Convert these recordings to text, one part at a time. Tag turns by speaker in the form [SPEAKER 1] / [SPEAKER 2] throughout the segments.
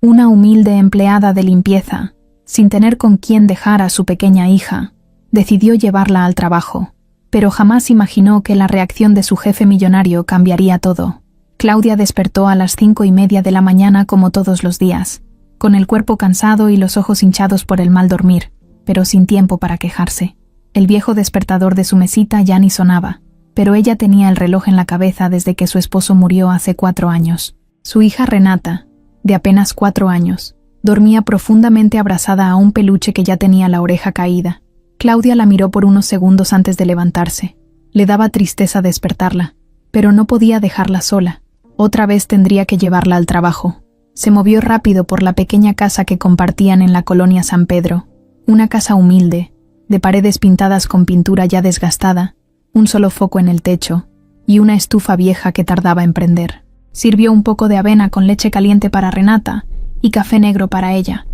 [SPEAKER 1] una humilde empleada de limpieza, sin tener con quién dejar a su pequeña hija, decidió llevarla al trabajo, pero jamás imaginó que la reacción de su jefe millonario cambiaría todo. Claudia despertó a las 5:30 de la mañana como todos los días, con el cuerpo cansado y los ojos hinchados por el mal dormir, pero sin tiempo para quejarse. El viejo despertador de su mesita ya ni sonaba, pero ella tenía el reloj en la cabeza desde que su esposo murió hace 4 años. Su hija Renata, de apenas 4 años, dormía profundamente abrazada a un peluche que ya tenía la oreja caída. Claudia la miró por unos segundos antes de levantarse. Le daba tristeza despertarla, pero no podía dejarla sola. Otra vez tendría que llevarla al trabajo. Se movió rápido por la pequeña casa que compartían en la colonia San Pedro, una casa humilde, de paredes pintadas con pintura ya desgastada, un solo foco en el techo y una estufa vieja que tardaba en prender. Sirvió un poco de avena con leche caliente para Renata y café negro para ella.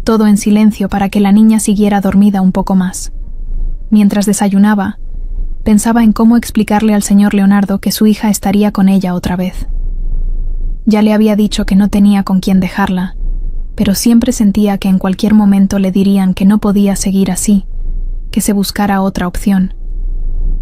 [SPEAKER 1] Todo en silencio para que la niña siguiera dormida un poco más. Mientras desayunaba, pensaba en cómo explicarle al señor Leonardo que su hija estaría con ella otra vez. Ya le había dicho que no tenía con quién dejarla, pero siempre sentía que en cualquier momento le dirían que no podía seguir así, que se buscara otra opción.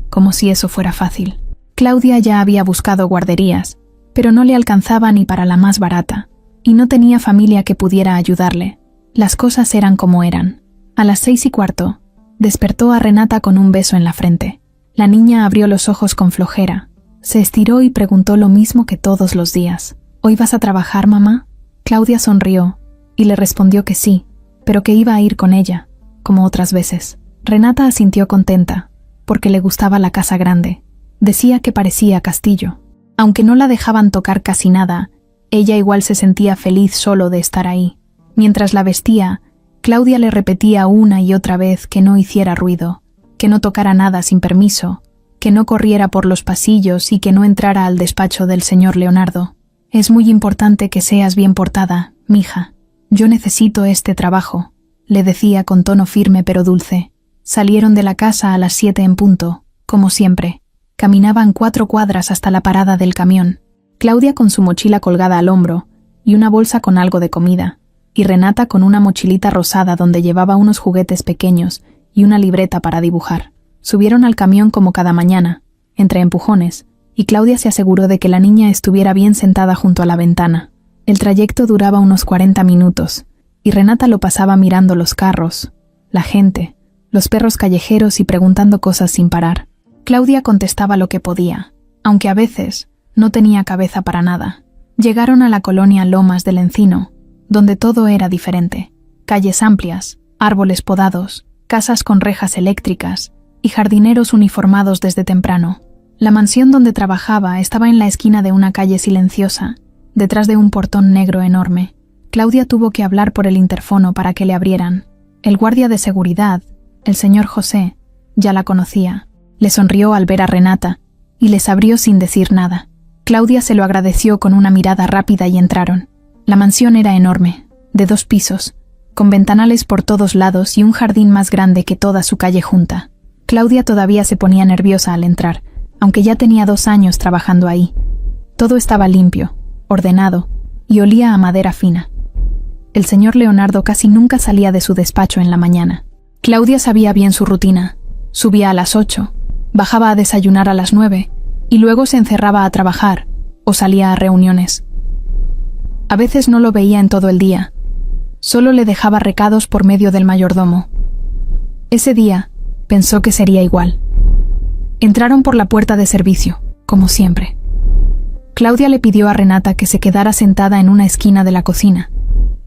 [SPEAKER 1] Como si eso fuera fácil. Claudia ya había buscado guarderías, pero no le alcanzaba ni para la más barata, y no tenía familia que pudiera ayudarle. Las cosas eran como eran. A las 6:15, despertó a Renata con un beso en la frente. La niña abrió los ojos con flojera, se estiró y preguntó lo mismo que todos los días. ¿Hoy vas a trabajar, mamá? Claudia sonrió y le respondió que sí, pero que iba a ir con ella, como otras veces. Renata asintió contenta, porque le gustaba la casa grande. Decía que parecía castillo. Aunque no la dejaban tocar casi nada, ella igual se sentía feliz solo de estar ahí. Mientras la vestía, Claudia le repetía una y otra vez que no hiciera ruido, que no tocara nada sin permiso, que no corriera por los pasillos y que no entrara al despacho del señor Leonardo. «Es muy importante que seas bien portada, mija. Yo necesito este trabajo», le decía con tono firme pero dulce. Salieron de la casa a las 7 en punto, como siempre. Caminaban 4 cuadras hasta la parada del camión. Claudia con su mochila colgada al hombro y una bolsa con algo de comida, y Renata con una mochilita rosada donde llevaba unos juguetes pequeños y una libreta para dibujar. Subieron al camión como cada mañana, entre empujones, y Claudia se aseguró de que la niña estuviera bien sentada junto a la ventana. El trayecto duraba unos 40 minutos, y Renata lo pasaba mirando los carros, la gente, los perros callejeros y preguntando cosas sin parar. Claudia contestaba lo que podía, aunque a veces no tenía cabeza para nada. Llegaron a la colonia Lomas del Encino, donde todo era diferente. Calles amplias, árboles podados, casas con rejas eléctricas y jardineros uniformados desde temprano. La mansión donde trabajaba estaba en la esquina de una calle silenciosa, detrás de un portón negro enorme. Claudia tuvo que hablar por el interfono para que le abrieran. El guardia de seguridad, el señor José, ya la conocía. Le sonrió al ver a Renata y les abrió sin decir nada. Claudia se lo agradeció con una mirada rápida y entraron. La mansión era enorme, de 2 pisos, con ventanales por todos lados y un jardín más grande que toda su calle junta. Claudia todavía se ponía nerviosa al entrar, aunque ya tenía 2 años trabajando ahí. Todo estaba limpio, ordenado, y olía a madera fina. El señor Leonardo casi nunca salía de su despacho en la mañana. Claudia sabía bien su rutina. Subía a las 8, bajaba a desayunar a las 9, y luego se encerraba a trabajar, o salía a reuniones. A veces no lo veía en todo el día. Solo le dejaba recados por medio del mayordomo. Ese día, pensó que sería igual. Entraron por la puerta de servicio, como siempre. Claudia le pidió a Renata que se quedara sentada en una esquina de la cocina,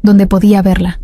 [SPEAKER 1] donde podía verla.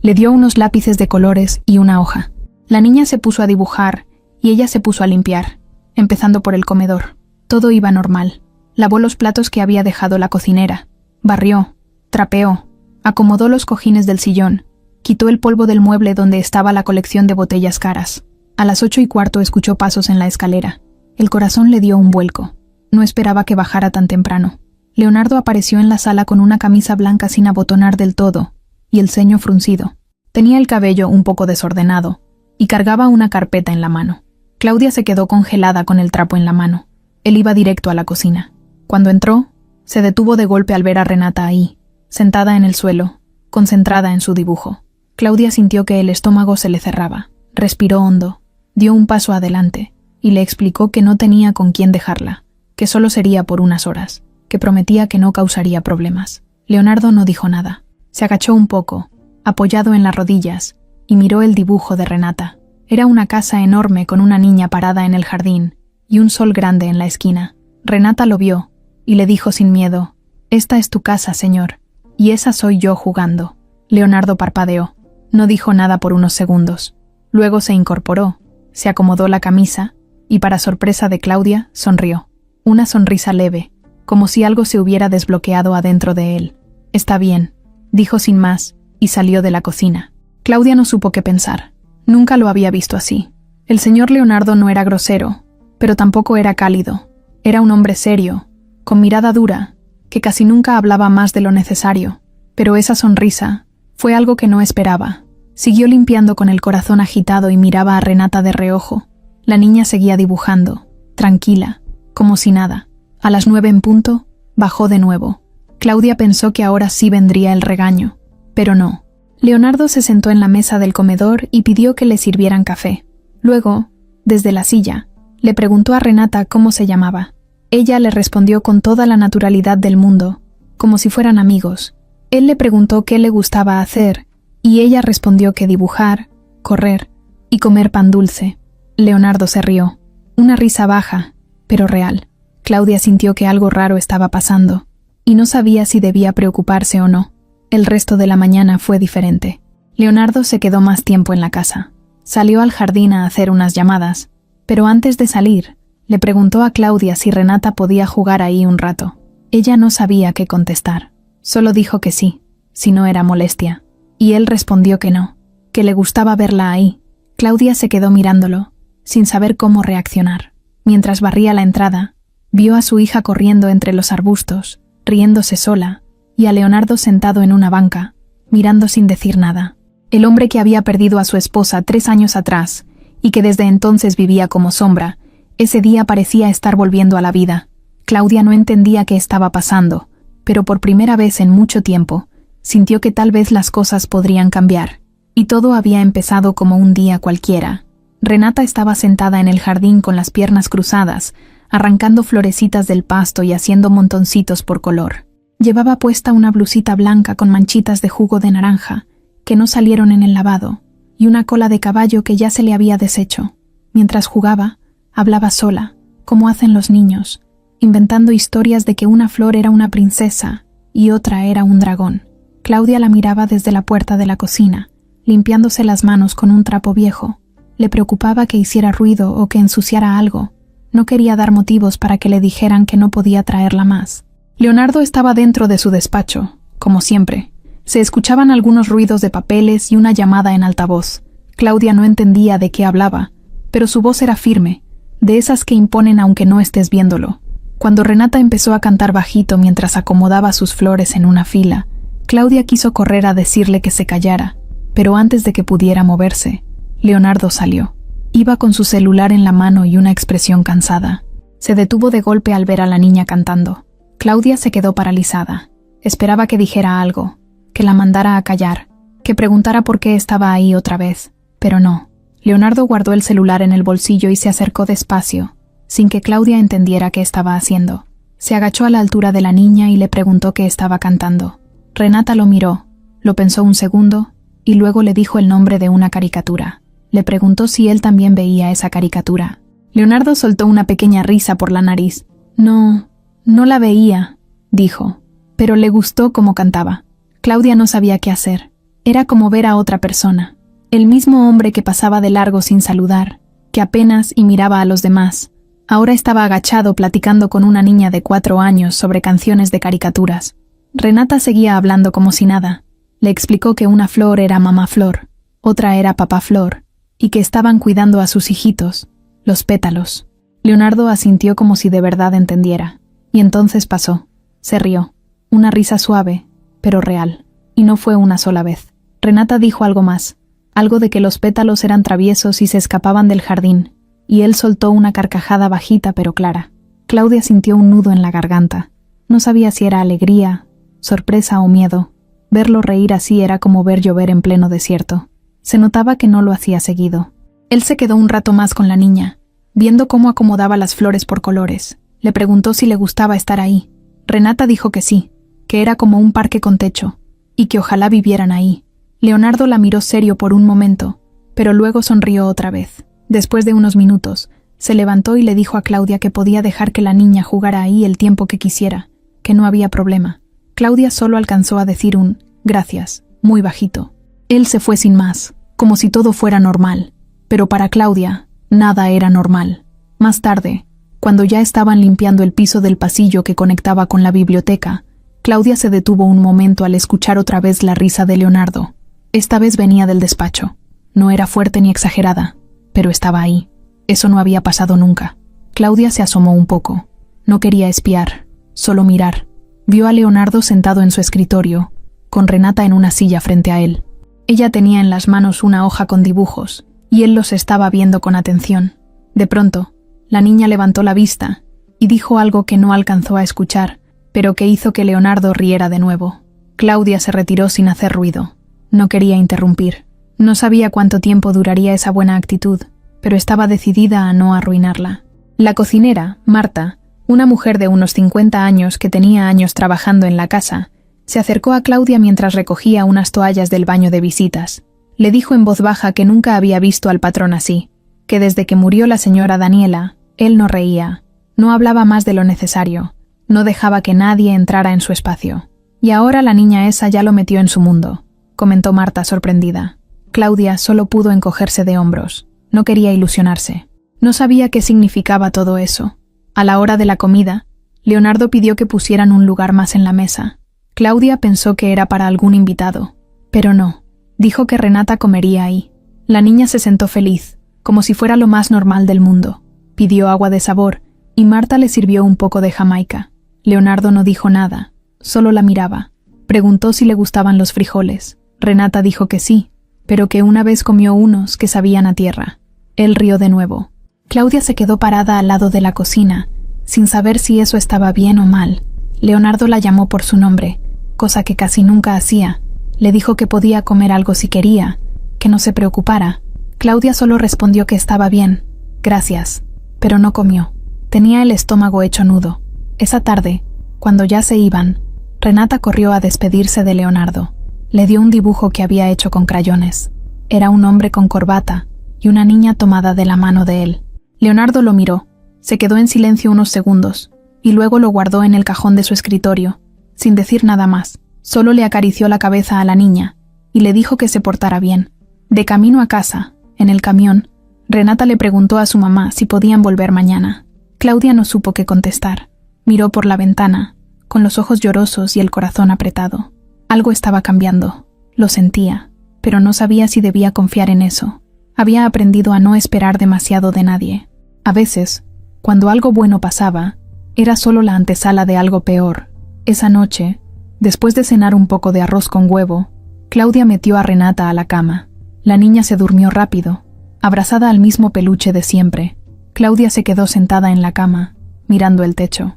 [SPEAKER 1] Le dio unos lápices de colores y una hoja. La niña se puso a dibujar y ella se puso a limpiar, empezando por el comedor. Todo iba normal. Lavó los platos que había dejado la cocinera, barrió, trapeó, acomodó los cojines del sillón, quitó el polvo del mueble donde estaba la colección de botellas caras. A las 8:15 escuchó pasos en la escalera. El corazón le dio un vuelco. No esperaba que bajara tan temprano. Leonardo apareció en la sala con una camisa blanca sin abotonar del todo y el ceño fruncido. Tenía el cabello un poco desordenado y cargaba una carpeta en la mano. Claudia se quedó congelada con el trapo en la mano. Él iba directo a la cocina. Cuando entró, se detuvo de golpe al ver a Renata ahí, sentada en el suelo, concentrada en su dibujo. Claudia sintió que el estómago se le cerraba. Respiró hondo, dio un paso adelante y le explicó que no tenía con quién dejarla, que solo sería por unas horas, que prometía que no causaría problemas. Leonardo no dijo nada. Se agachó un poco, apoyado en las rodillas, y miró el dibujo de Renata. Era una casa enorme con una niña parada en el jardín y un sol grande en la esquina. Renata lo vio y le dijo sin miedo: «Esta es tu casa, señor, y esa soy yo jugando». Leonardo parpadeó. No dijo nada por unos segundos. Luego se incorporó, se acomodó la camisa y, para sorpresa de Claudia, sonrió. Una sonrisa leve, como si algo se hubiera desbloqueado adentro de él. «Está bien», dijo sin más, y salió de la cocina. Claudia no supo qué pensar. Nunca lo había visto así. El señor Leonardo no era grosero, pero tampoco era cálido. Era un hombre serio, con mirada dura, que casi nunca hablaba más de lo necesario. Pero esa sonrisa fue algo que no esperaba. Siguió limpiando con el corazón agitado y miraba a Renata de reojo. La niña seguía dibujando, tranquila, como si nada. A las 9 en punto, bajó de nuevo. Claudia pensó que ahora sí vendría el regaño, pero no. Leonardo se sentó en la mesa del comedor y pidió que le sirvieran café. Luego, desde la silla, le preguntó a Renata cómo se llamaba. Ella le respondió con toda la naturalidad del mundo, como si fueran amigos. Él le preguntó qué le gustaba hacer, y ella respondió que dibujar, correr y comer pan dulce. Leonardo se rió. Una risa baja, pero real. Claudia sintió que algo raro estaba pasando, y no sabía si debía preocuparse o no. El resto de la mañana fue diferente. Leonardo se quedó más tiempo en la casa. Salió al jardín a hacer unas llamadas, pero antes de salir, le preguntó a Claudia si Renata podía jugar ahí un rato. Ella no sabía qué contestar. Solo dijo que sí, si no era molestia. Y él respondió que no, que le gustaba verla ahí. Claudia se quedó mirándolo, sin saber cómo reaccionar. Mientras barría la entrada, vio a su hija corriendo entre los arbustos, riéndose sola, y a Leonardo sentado en una banca, mirando sin decir nada. El hombre que había perdido a su esposa 3 años atrás, y que desde entonces vivía como sombra, ese día parecía estar volviendo a la vida. Claudia no entendía qué estaba pasando, pero por primera vez en mucho tiempo, sintió que tal vez las cosas podrían cambiar, y todo había empezado como un día cualquiera. Renata estaba sentada en el jardín con las piernas cruzadas, arrancando florecitas del pasto y haciendo montoncitos por color. Llevaba puesta una blusita blanca con manchitas de jugo de naranja, que no salieron en el lavado, y una cola de caballo que ya se le había deshecho. Mientras jugaba, hablaba sola, como hacen los niños, inventando historias de que una flor era una princesa y otra era un dragón. Claudia la miraba desde la puerta de la cocina, limpiándose las manos con un trapo viejo. Le preocupaba que hiciera ruido o que ensuciara algo. No quería dar motivos para que le dijeran que no podía traerla más. Leonardo estaba dentro de su despacho, como siempre. Se escuchaban algunos ruidos de papeles y una llamada en altavoz. Claudia no entendía de qué hablaba, pero su voz era firme, de esas que imponen aunque no estés viéndolo. Cuando Renata empezó a cantar bajito mientras acomodaba sus flores en una fila, Claudia quiso correr a decirle que se callara, pero antes de que pudiera moverse, Leonardo salió. Iba con su celular en la mano y una expresión cansada. Se detuvo de golpe al ver a la niña cantando. Claudia se quedó paralizada. Esperaba que dijera algo, que la mandara a callar, que preguntara por qué estaba ahí otra vez, pero no. Leonardo guardó el celular en el bolsillo y se acercó despacio, sin que Claudia entendiera qué estaba haciendo. Se agachó a la altura de la niña y le preguntó qué estaba cantando. Renata lo miró, lo pensó un segundo, y luego le dijo el nombre de una caricatura. Le preguntó si él también veía esa caricatura. Leonardo soltó una pequeña risa por la nariz. No la veía, dijo, pero le gustó cómo cantaba. Claudia no sabía qué hacer. Era como ver a otra persona. El mismo hombre que pasaba de largo sin saludar, que apenas y miraba a los demás. Ahora estaba agachado platicando con una niña de 4 años sobre canciones de caricaturas. Renata seguía hablando como si nada. Le explicó que una flor era mamá flor, otra era papá flor, y que estaban cuidando a sus hijitos, los pétalos. Leonardo asintió como si de verdad entendiera. Y entonces pasó. Se rió. Una risa suave, pero real. Y no fue una sola vez. Renata dijo algo más. Algo de que los pétalos eran traviesos y se escapaban del jardín. Y él soltó una carcajada bajita pero clara. Claudia sintió un nudo en la garganta. No sabía si era alegría, sorpresa o miedo. Verlo reír así era como ver llover en pleno desierto. Se notaba que no lo hacía seguido. Él se quedó un rato más con la niña, viendo cómo acomodaba las flores por colores. Le preguntó si le gustaba estar ahí. Renata dijo que sí, que era como un parque con techo, y que ojalá vivieran ahí. Leonardo la miró serio por un momento, pero luego sonrió otra vez. Después de unos minutos, se levantó y le dijo a Claudia que podía dejar que la niña jugara ahí el tiempo que quisiera, que no había problema. Claudia solo alcanzó a decir un «gracias», muy bajito. Él se fue sin más, como si todo fuera normal. Pero para Claudia, nada era normal. Más tarde, cuando ya estaban limpiando el piso del pasillo que conectaba con la biblioteca, Claudia se detuvo un momento al escuchar otra vez la risa de Leonardo. Esta vez venía del despacho. No era fuerte ni exagerada, pero estaba ahí. Eso no había pasado nunca. Claudia se asomó un poco. No quería espiar, solo mirar. Vio a Leonardo sentado en su escritorio, con Renata en una silla frente a él. Ella tenía en las manos una hoja con dibujos, y él los estaba viendo con atención. De pronto, la niña levantó la vista y dijo algo que no alcanzó a escuchar, pero que hizo que Leonardo riera de nuevo. Claudia se retiró sin hacer ruido. No quería interrumpir. No sabía cuánto tiempo duraría esa buena actitud, pero estaba decidida a no arruinarla. La cocinera, Marta, una mujer de unos 50 años que tenía años trabajando en la casa, se acercó a Claudia mientras recogía unas toallas del baño de visitas. Le dijo en voz baja que nunca había visto al patrón así, que desde que murió la señora Daniela, él no reía, no hablaba más de lo necesario, no dejaba que nadie entrara en su espacio. Y ahora la niña esa ya lo metió en su mundo, comentó Marta sorprendida. Claudia solo pudo encogerse de hombros. No quería ilusionarse. No sabía qué significaba todo eso. A la hora de la comida, Leonardo pidió que pusieran un lugar más en la mesa. Claudia pensó que era para algún invitado, pero no. Dijo que Renata comería ahí. La niña se sentó feliz, como si fuera lo más normal del mundo. Pidió agua de sabor, y Marta le sirvió un poco de jamaica. Leonardo no dijo nada, solo la miraba. Preguntó si le gustaban los frijoles. Renata dijo que sí, pero que una vez comió unos que sabían a tierra. Él rió de nuevo. Claudia se quedó parada al lado de la cocina, sin saber si eso estaba bien o mal. Leonardo la llamó por su nombre, cosa que casi nunca hacía. Le dijo que podía comer algo si quería, que no se preocupara. Claudia solo respondió que estaba bien, gracias, pero no comió. Tenía el estómago hecho nudo. Esa tarde, cuando ya se iban, Renata corrió a despedirse de Leonardo. Le dio un dibujo que había hecho con crayones. Era un hombre con corbata y una niña tomada de la mano de él. Leonardo lo miró, se quedó en silencio unos segundos, y luego lo guardó en el cajón de su escritorio, sin decir nada más. Solo le acarició la cabeza a la niña, y le dijo que se portara bien. De camino a casa, en el camión, Renata le preguntó a su mamá si podían volver mañana. Claudia no supo qué contestar. Miró por la ventana, con los ojos llorosos y el corazón apretado. Algo estaba cambiando, lo sentía, pero no sabía si debía confiar en eso. Había aprendido a no esperar demasiado de nadie. A veces, cuando algo bueno pasaba, era solo la antesala de algo peor. Esa noche, después de cenar un poco de arroz con huevo, Claudia metió a Renata a la cama. La niña se durmió rápido, abrazada al mismo peluche de siempre. Claudia se quedó sentada en la cama, mirando el techo.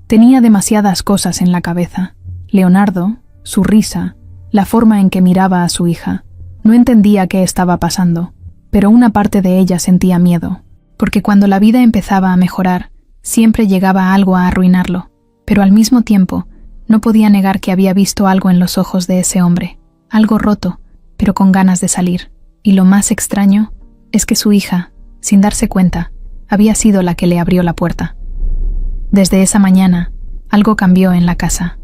[SPEAKER 1] Tenía demasiadas cosas en la cabeza. Leonardo, su risa, la forma en que miraba a su hija. No entendía qué estaba pasando, pero una parte de ella sentía miedo, porque cuando la vida empezaba a mejorar, siempre llegaba algo a arruinarlo. Pero al mismo tiempo, no podía negar que había visto algo en los ojos de ese hombre, algo roto, pero con ganas de salir. Y lo más extraño es que su hija, sin darse cuenta, había sido la que le abrió la puerta. Desde esa mañana, algo cambió en la casa.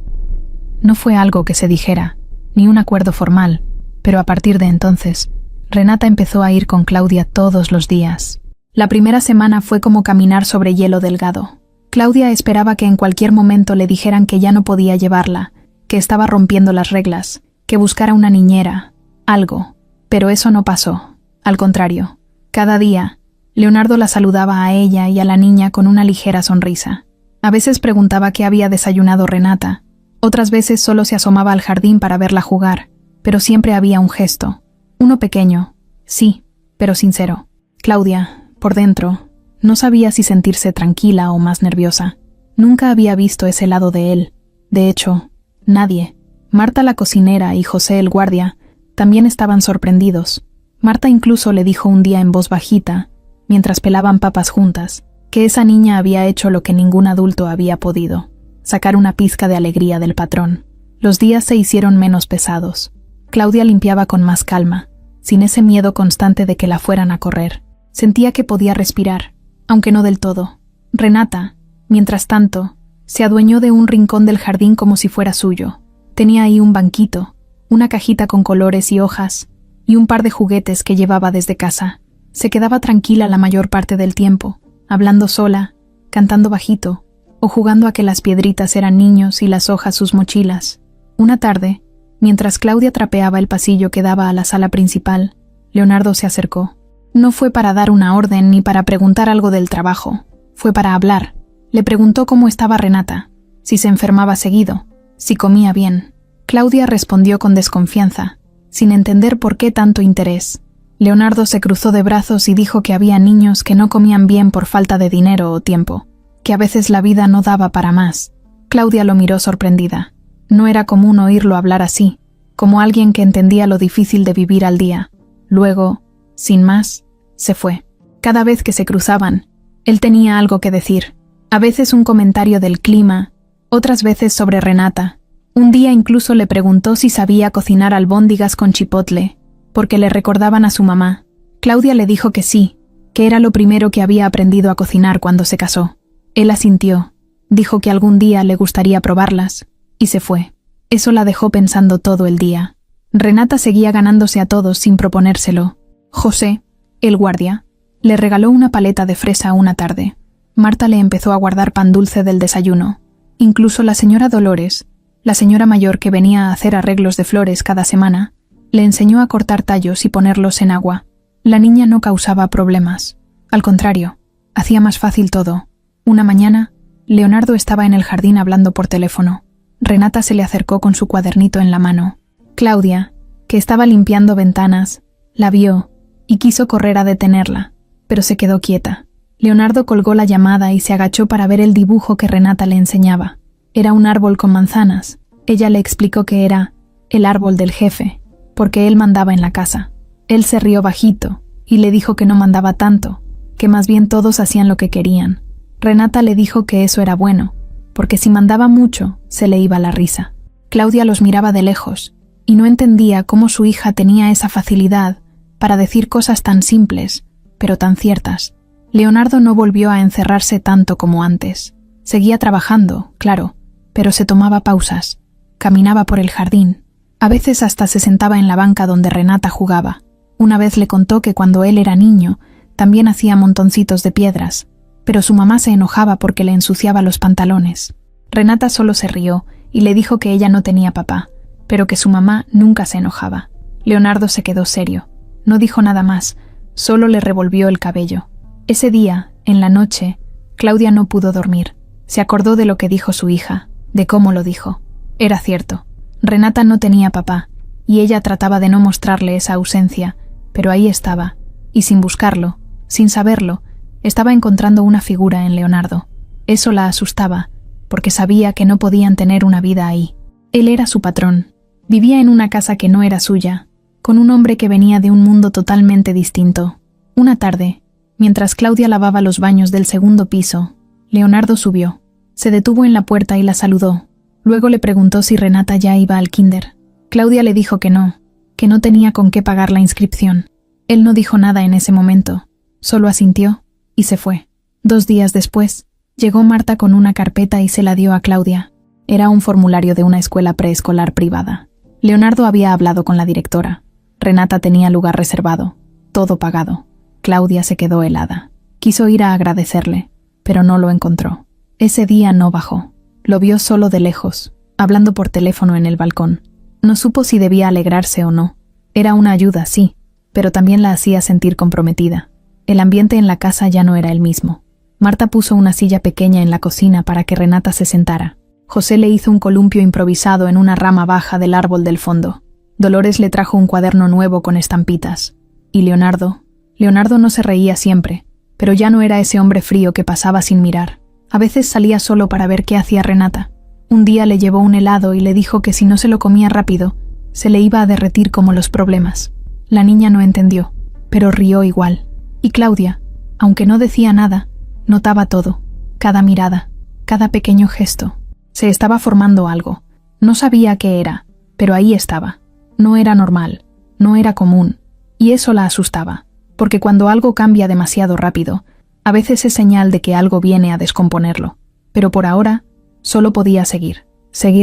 [SPEAKER 1] No fue algo que se dijera, ni un acuerdo formal, pero a partir de entonces, Renata empezó a ir con Claudia todos los días. La primera semana fue como caminar sobre hielo delgado. Claudia esperaba que en cualquier momento le dijeran que ya no podía llevarla, que estaba rompiendo las reglas, que buscara una niñera, algo. Pero eso no pasó. Al contrario, cada día, Leonardo la saludaba a ella y a la niña con una ligera sonrisa. A veces preguntaba qué había desayunado Renata, otras veces solo se asomaba al jardín para verla jugar, pero siempre había un gesto, uno pequeño, sí, pero sincero. Claudia, por dentro, no sabía si sentirse tranquila o más nerviosa. Nunca había visto ese lado de él. De hecho, Nadie. Marta la cocinera y José el guardia también estaban sorprendidos. Marta incluso le dijo un día en voz bajita, mientras pelaban papas juntas, que esa niña había hecho lo que ningún adulto había podido, sacar una pizca de alegría del patrón. Los días se hicieron menos pesados. Claudia limpiaba con más calma, sin ese miedo constante de que la fueran a correr. Sentía que podía respirar, aunque no del todo. Renata, mientras tanto, se adueñó de un rincón del jardín como si fuera suyo. Tenía ahí un banquito, una cajita con colores y hojas, y un par de juguetes que llevaba desde casa. Se quedaba tranquila la mayor parte del tiempo, hablando sola, cantando bajito, o jugando a que las piedritas eran niños y las hojas sus mochilas. Una tarde, mientras Claudia trapeaba el pasillo que daba a la sala principal, Leonardo se acercó. No fue para dar una orden ni para preguntar algo del trabajo, fue para hablar. Le preguntó cómo estaba Renata, si se enfermaba seguido, si comía bien. Claudia respondió con desconfianza, sin entender por qué tanto interés. Leonardo se cruzó de brazos y dijo que había niños que no comían bien por falta de dinero o tiempo, que a veces la vida no daba para más. Claudia lo miró sorprendida. No era común oírlo hablar así, como alguien que entendía lo difícil de vivir al día. Luego, sin más, se fue. Cada vez que se cruzaban, él tenía algo que decir. A veces un comentario del clima, otras veces sobre Renata. Un día incluso le preguntó si sabía cocinar albóndigas con chipotle, porque le recordaban a su mamá. Claudia le dijo que sí, que era lo primero que había aprendido a cocinar cuando se casó. Él asintió, dijo que algún día le gustaría probarlas, y se fue. Eso la dejó pensando todo el día. Renata seguía ganándose a todos sin proponérselo. José, el guardia, le regaló una paleta de fresa una tarde. Marta le empezó a guardar pan dulce del desayuno. Incluso la señora Dolores, la señora mayor que venía a hacer arreglos de flores cada semana, le enseñó a cortar tallos y ponerlos en agua. La niña no causaba problemas. Al contrario, hacía más fácil todo. Una mañana, Leonardo estaba en el jardín hablando por teléfono. Renata se le acercó con su cuadernito en la mano. Claudia, que estaba limpiando ventanas, la vio y quiso correr a detenerla, pero se quedó quieta. Leonardo colgó la llamada y se agachó para ver el dibujo que Renata le enseñaba. Era un árbol con manzanas. Ella le explicó que era el árbol del jefe, porque él mandaba en la casa. Él se rió bajito y le dijo que no mandaba tanto, que más bien todos hacían lo que querían. Renata le dijo que eso era bueno, porque si mandaba mucho, se le iba la risa. Claudia los miraba de lejos, y no entendía cómo su hija tenía esa facilidad para decir cosas tan simples, pero tan ciertas. Leonardo no volvió a encerrarse tanto como antes. Seguía trabajando, claro, pero se tomaba pausas. Caminaba por el jardín. A veces hasta se sentaba en la banca donde Renata jugaba. Una vez le contó que cuando él era niño, también hacía montoncitos de piedras, pero su mamá se enojaba porque le ensuciaba los pantalones. Renata solo se rió y le dijo que ella no tenía papá, pero que su mamá nunca se enojaba. Leonardo se quedó serio. No dijo nada más, solo le revolvió el cabello. Ese día, en la noche, Claudia no pudo dormir. Se acordó de lo que dijo su hija, de cómo lo dijo. Era cierto. Renata no tenía papá, y ella trataba de no mostrarle esa ausencia, pero ahí estaba, y sin buscarlo, sin saberlo, estaba encontrando una figura en Leonardo. Eso la asustaba, porque sabía que no podían tener una vida ahí. Él era su patrón. Vivía en una casa que no era suya, con un hombre que venía de un mundo totalmente distinto. Una tarde, mientras Claudia lavaba los baños del segundo piso, Leonardo subió. Se detuvo en la puerta y la saludó. Luego le preguntó si Renata ya iba al kinder. Claudia le dijo que no tenía con qué pagar la inscripción. Él no dijo nada en ese momento, solo asintió y se fue. 2 días después, llegó Marta con una carpeta y se la dio a Claudia. Era un formulario de una escuela preescolar privada. Leonardo había hablado con la directora. Renata tenía lugar reservado, todo pagado. Claudia se quedó helada. Quiso ir a agradecerle, pero no lo encontró. Ese día no bajó. Lo vio solo de lejos, hablando por teléfono en el balcón. No supo si debía alegrarse o no. Era una ayuda, sí, pero también la hacía sentir comprometida. El ambiente en la casa ya no era el mismo. Marta puso una silla pequeña en la cocina para que Renata se sentara. José le hizo un columpio improvisado en una rama baja del árbol del fondo. Dolores le trajo un cuaderno nuevo con estampitas. Y Leonardo no se reía siempre, pero ya no era ese hombre frío que pasaba sin mirar. A veces salía solo para ver qué hacía Renata. Un día le llevó un helado y le dijo que si no se lo comía rápido, se le iba a derretir como los problemas. La niña no entendió, pero rió igual. Y Claudia, aunque no decía nada, notaba todo, cada mirada, cada pequeño gesto. Se estaba formando algo. No sabía qué era, pero ahí estaba. No era normal, no era común, y eso la asustaba, porque cuando algo cambia demasiado rápido, a veces es señal de que algo viene a descomponerlo. Pero por ahora, solo podía seguir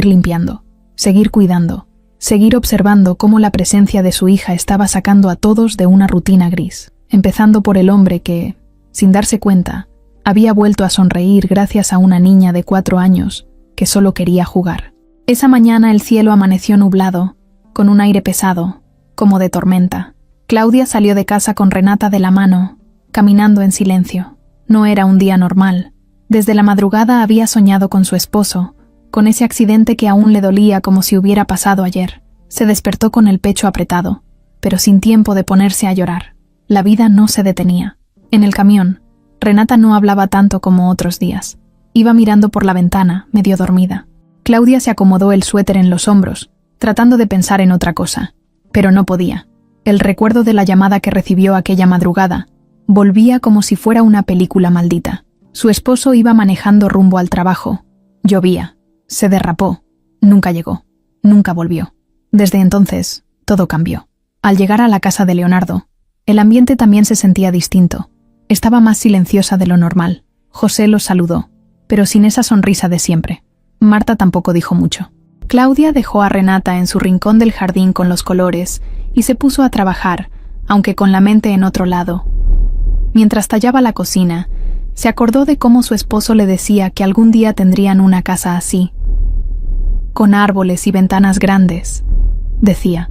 [SPEAKER 1] limpiando, seguir cuidando, seguir observando cómo la presencia de su hija estaba sacando a todos de una rutina gris, empezando por el hombre que, sin darse cuenta, había vuelto a sonreír gracias a una niña de 4 años que solo quería jugar. Esa mañana el cielo amaneció nublado, con un aire pesado, como de tormenta. Claudia salió de casa con Renata de la mano, caminando en silencio. No era un día normal. Desde la madrugada había soñado con su esposo, con ese accidente que aún le dolía como si hubiera pasado ayer. Se despertó con el pecho apretado, pero sin tiempo de ponerse a llorar. La vida no se detenía. En el camión, Renata no hablaba tanto como otros días. Iba mirando por la ventana, medio dormida. Claudia se acomodó el suéter en los hombros, tratando de pensar en otra cosa, pero no podía. El recuerdo de la llamada que recibió aquella madrugada volvía como si fuera una película maldita. Su esposo iba manejando rumbo al trabajo. Llovía. Se derrapó. Nunca llegó. Nunca volvió. Desde entonces, todo cambió. Al llegar a la casa de Leonardo, el ambiente también se sentía distinto. Estaba más silenciosa de lo normal. José los saludó, pero sin esa sonrisa de siempre. Marta tampoco dijo mucho. Claudia dejó a Renata en su rincón del jardín con los colores y se puso a trabajar, aunque con la mente en otro lado. Mientras tallaba la cocina, se acordó de cómo su esposo le decía que algún día tendrían una casa así, con árboles y ventanas grandes, decía.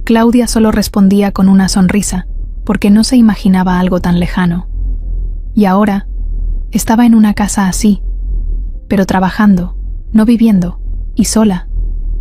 [SPEAKER 1] Claudia solo respondía con una sonrisa, porque no se imaginaba algo tan lejano. Y ahora, estaba en una casa así, pero trabajando, no viviendo, y sola,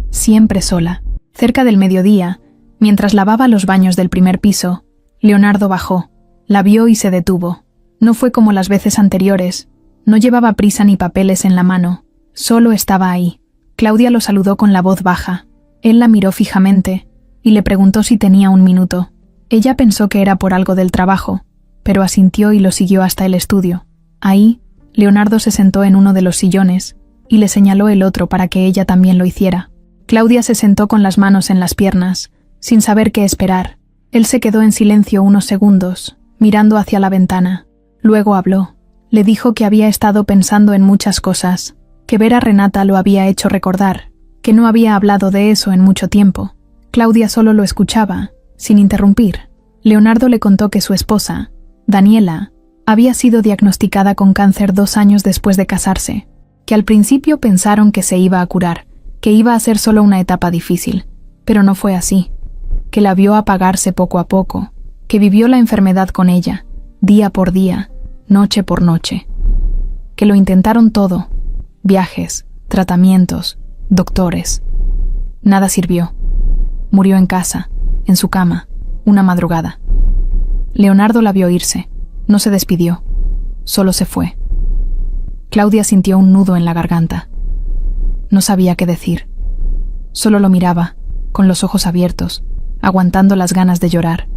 [SPEAKER 1] siempre sola. Cerca del mediodía, mientras lavaba los baños del primer piso, Leonardo bajó, la vio y se detuvo. No fue como las veces anteriores, no llevaba prisa ni papeles en la mano, solo estaba ahí. Claudia lo saludó con la voz baja. Él la miró fijamente y le preguntó si tenía un minuto. Ella pensó que era por algo del trabajo, pero asintió y lo siguió hasta el estudio. Ahí, Leonardo se sentó en uno de los sillones y le señaló el otro para que ella también lo hiciera. Claudia se sentó con las manos en las piernas, sin saber qué esperar. Él se quedó en silencio unos segundos, mirando hacia la ventana. Luego habló. Le dijo que había estado pensando en muchas cosas, que ver a Renata lo había hecho recordar, que no había hablado de eso en mucho tiempo. Claudia solo lo escuchaba, sin interrumpir. Leonardo le contó que su esposa, Daniela, había sido diagnosticada con cáncer 2 años después de casarse, que al principio pensaron que se iba a curar, que iba a ser solo una etapa difícil, pero no fue así, que la vio apagarse poco a poco, que vivió la enfermedad con ella, día por día, noche por noche, que lo intentaron todo, viajes, tratamientos, doctores. Nada sirvió. Murió en casa, en su cama, una madrugada. Leonardo la vio irse, no se despidió, solo se fue. Claudia sintió un nudo en la garganta. No sabía qué decir. Solo lo miraba, con los ojos abiertos, aguantando las ganas de llorar.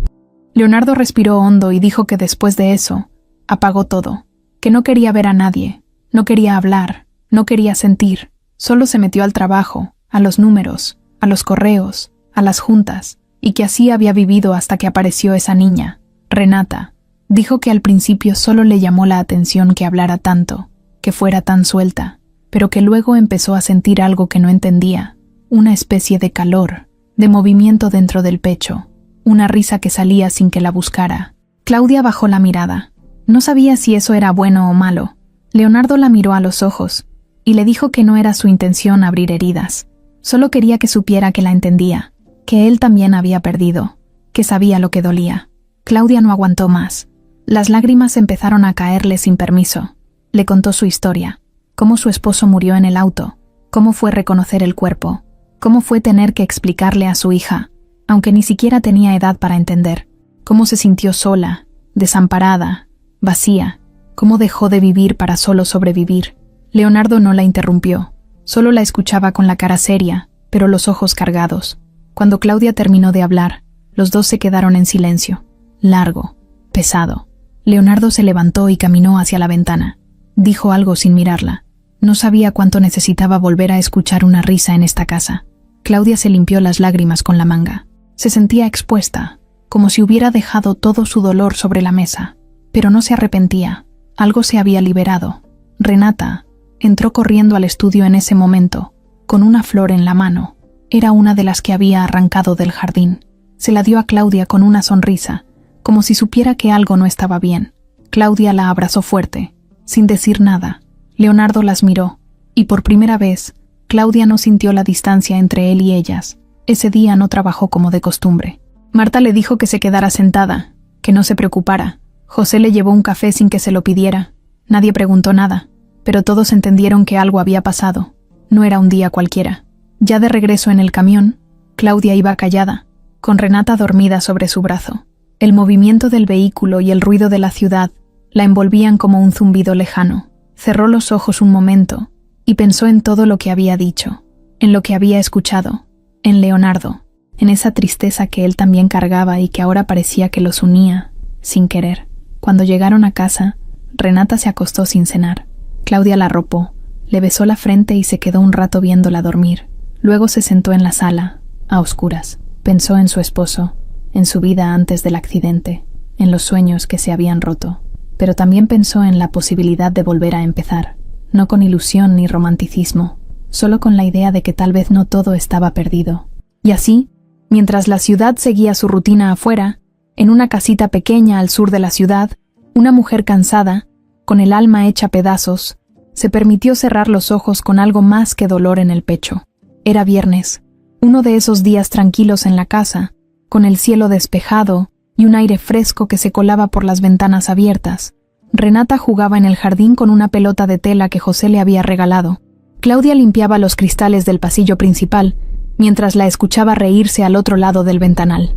[SPEAKER 1] Leonardo respiró hondo y dijo que después de eso, apagó todo, que no quería ver a nadie, no quería hablar, no quería sentir, solo se metió al trabajo, a los números, a los correos, a las juntas, y que así había vivido hasta que apareció esa niña, Renata. Dijo que al principio solo le llamó la atención que hablara tanto, que fuera tan suelta, pero que luego empezó a sentir algo que no entendía, una especie de calor, de movimiento dentro del pecho, una risa que salía sin que la buscara. Claudia bajó la mirada. No sabía si eso era bueno o malo. Leonardo la miró a los ojos y le dijo que no era su intención abrir heridas. Solo quería que supiera que la entendía, que él también había perdido, que sabía lo que dolía. Claudia no aguantó más. Las lágrimas empezaron a caerle sin permiso. Le contó su historia, cómo su esposo murió en el auto, cómo fue reconocer el cuerpo, cómo fue tener que explicarle a su hija, aunque ni siquiera tenía edad para entender, cómo se sintió sola, desamparada, vacía, cómo dejó de vivir para solo sobrevivir. Leonardo no la interrumpió, Solo la escuchaba con la cara seria, pero los ojos cargados. Cuando Claudia terminó de hablar, los dos se quedaron en silencio. Largo, pesado. Leonardo se levantó y caminó hacia la ventana. Dijo algo sin mirarla. No sabía cuánto necesitaba volver a escuchar una risa en esta casa. Claudia se limpió las lágrimas con la manga. Se sentía expuesta, como si hubiera dejado todo su dolor sobre la mesa. Pero no se arrepentía. Algo se había liberado. Renata entró corriendo al estudio en ese momento, con una flor en la mano. Era una de las que había arrancado del jardín. Se la dio a Claudia con una sonrisa, como si supiera que algo no estaba bien. Claudia la abrazó fuerte, sin decir nada. Leonardo las miró, y por primera vez, Claudia no sintió la distancia entre él y ellas. Ese día no trabajó como de costumbre. Marta le dijo que se quedara sentada, que no se preocupara. José le llevó un café sin que se lo pidiera. Nadie preguntó nada, pero todos entendieron que algo había pasado. No era un día cualquiera. Ya de regreso en el camión, Claudia iba callada, con Renata dormida sobre su brazo. El movimiento del vehículo y el ruido de la ciudad la envolvían como un zumbido lejano. Cerró los ojos un momento y pensó en todo lo que había dicho, en lo que había escuchado, en Leonardo, en esa tristeza que él también cargaba y que ahora parecía que los unía, sin querer. Cuando llegaron a casa, Renata se acostó sin cenar. Claudia la arropó, le besó la frente y se quedó un rato viéndola dormir. Luego se sentó en la sala, a oscuras. Pensó en su esposo, en su vida antes del accidente, en los sueños que se habían roto. Pero también pensó en la posibilidad de volver a empezar, no con ilusión ni romanticismo, solo con la idea de que tal vez no todo estaba perdido. Y así, mientras la ciudad seguía su rutina afuera, en una casita pequeña al sur de la ciudad, una mujer cansada, con el alma hecha pedazos, se permitió cerrar los ojos con algo más que dolor en el pecho. Era viernes, uno de esos días tranquilos en la casa, con el cielo despejado y un aire fresco que se colaba por las ventanas abiertas. Renata jugaba en el jardín con una pelota de tela que José le había regalado. Claudia limpiaba los cristales del pasillo principal, mientras la escuchaba reírse al otro lado del ventanal.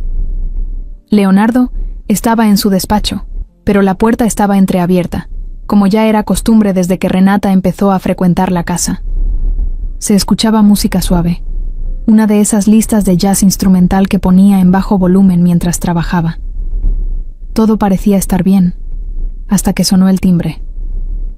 [SPEAKER 1] Leonardo estaba en su despacho, pero la puerta estaba entreabierta, como ya era costumbre desde que Renata empezó a frecuentar la casa. Se escuchaba música suave, una de esas listas de jazz instrumental que ponía en bajo volumen mientras trabajaba. Todo parecía estar bien, hasta que sonó el timbre.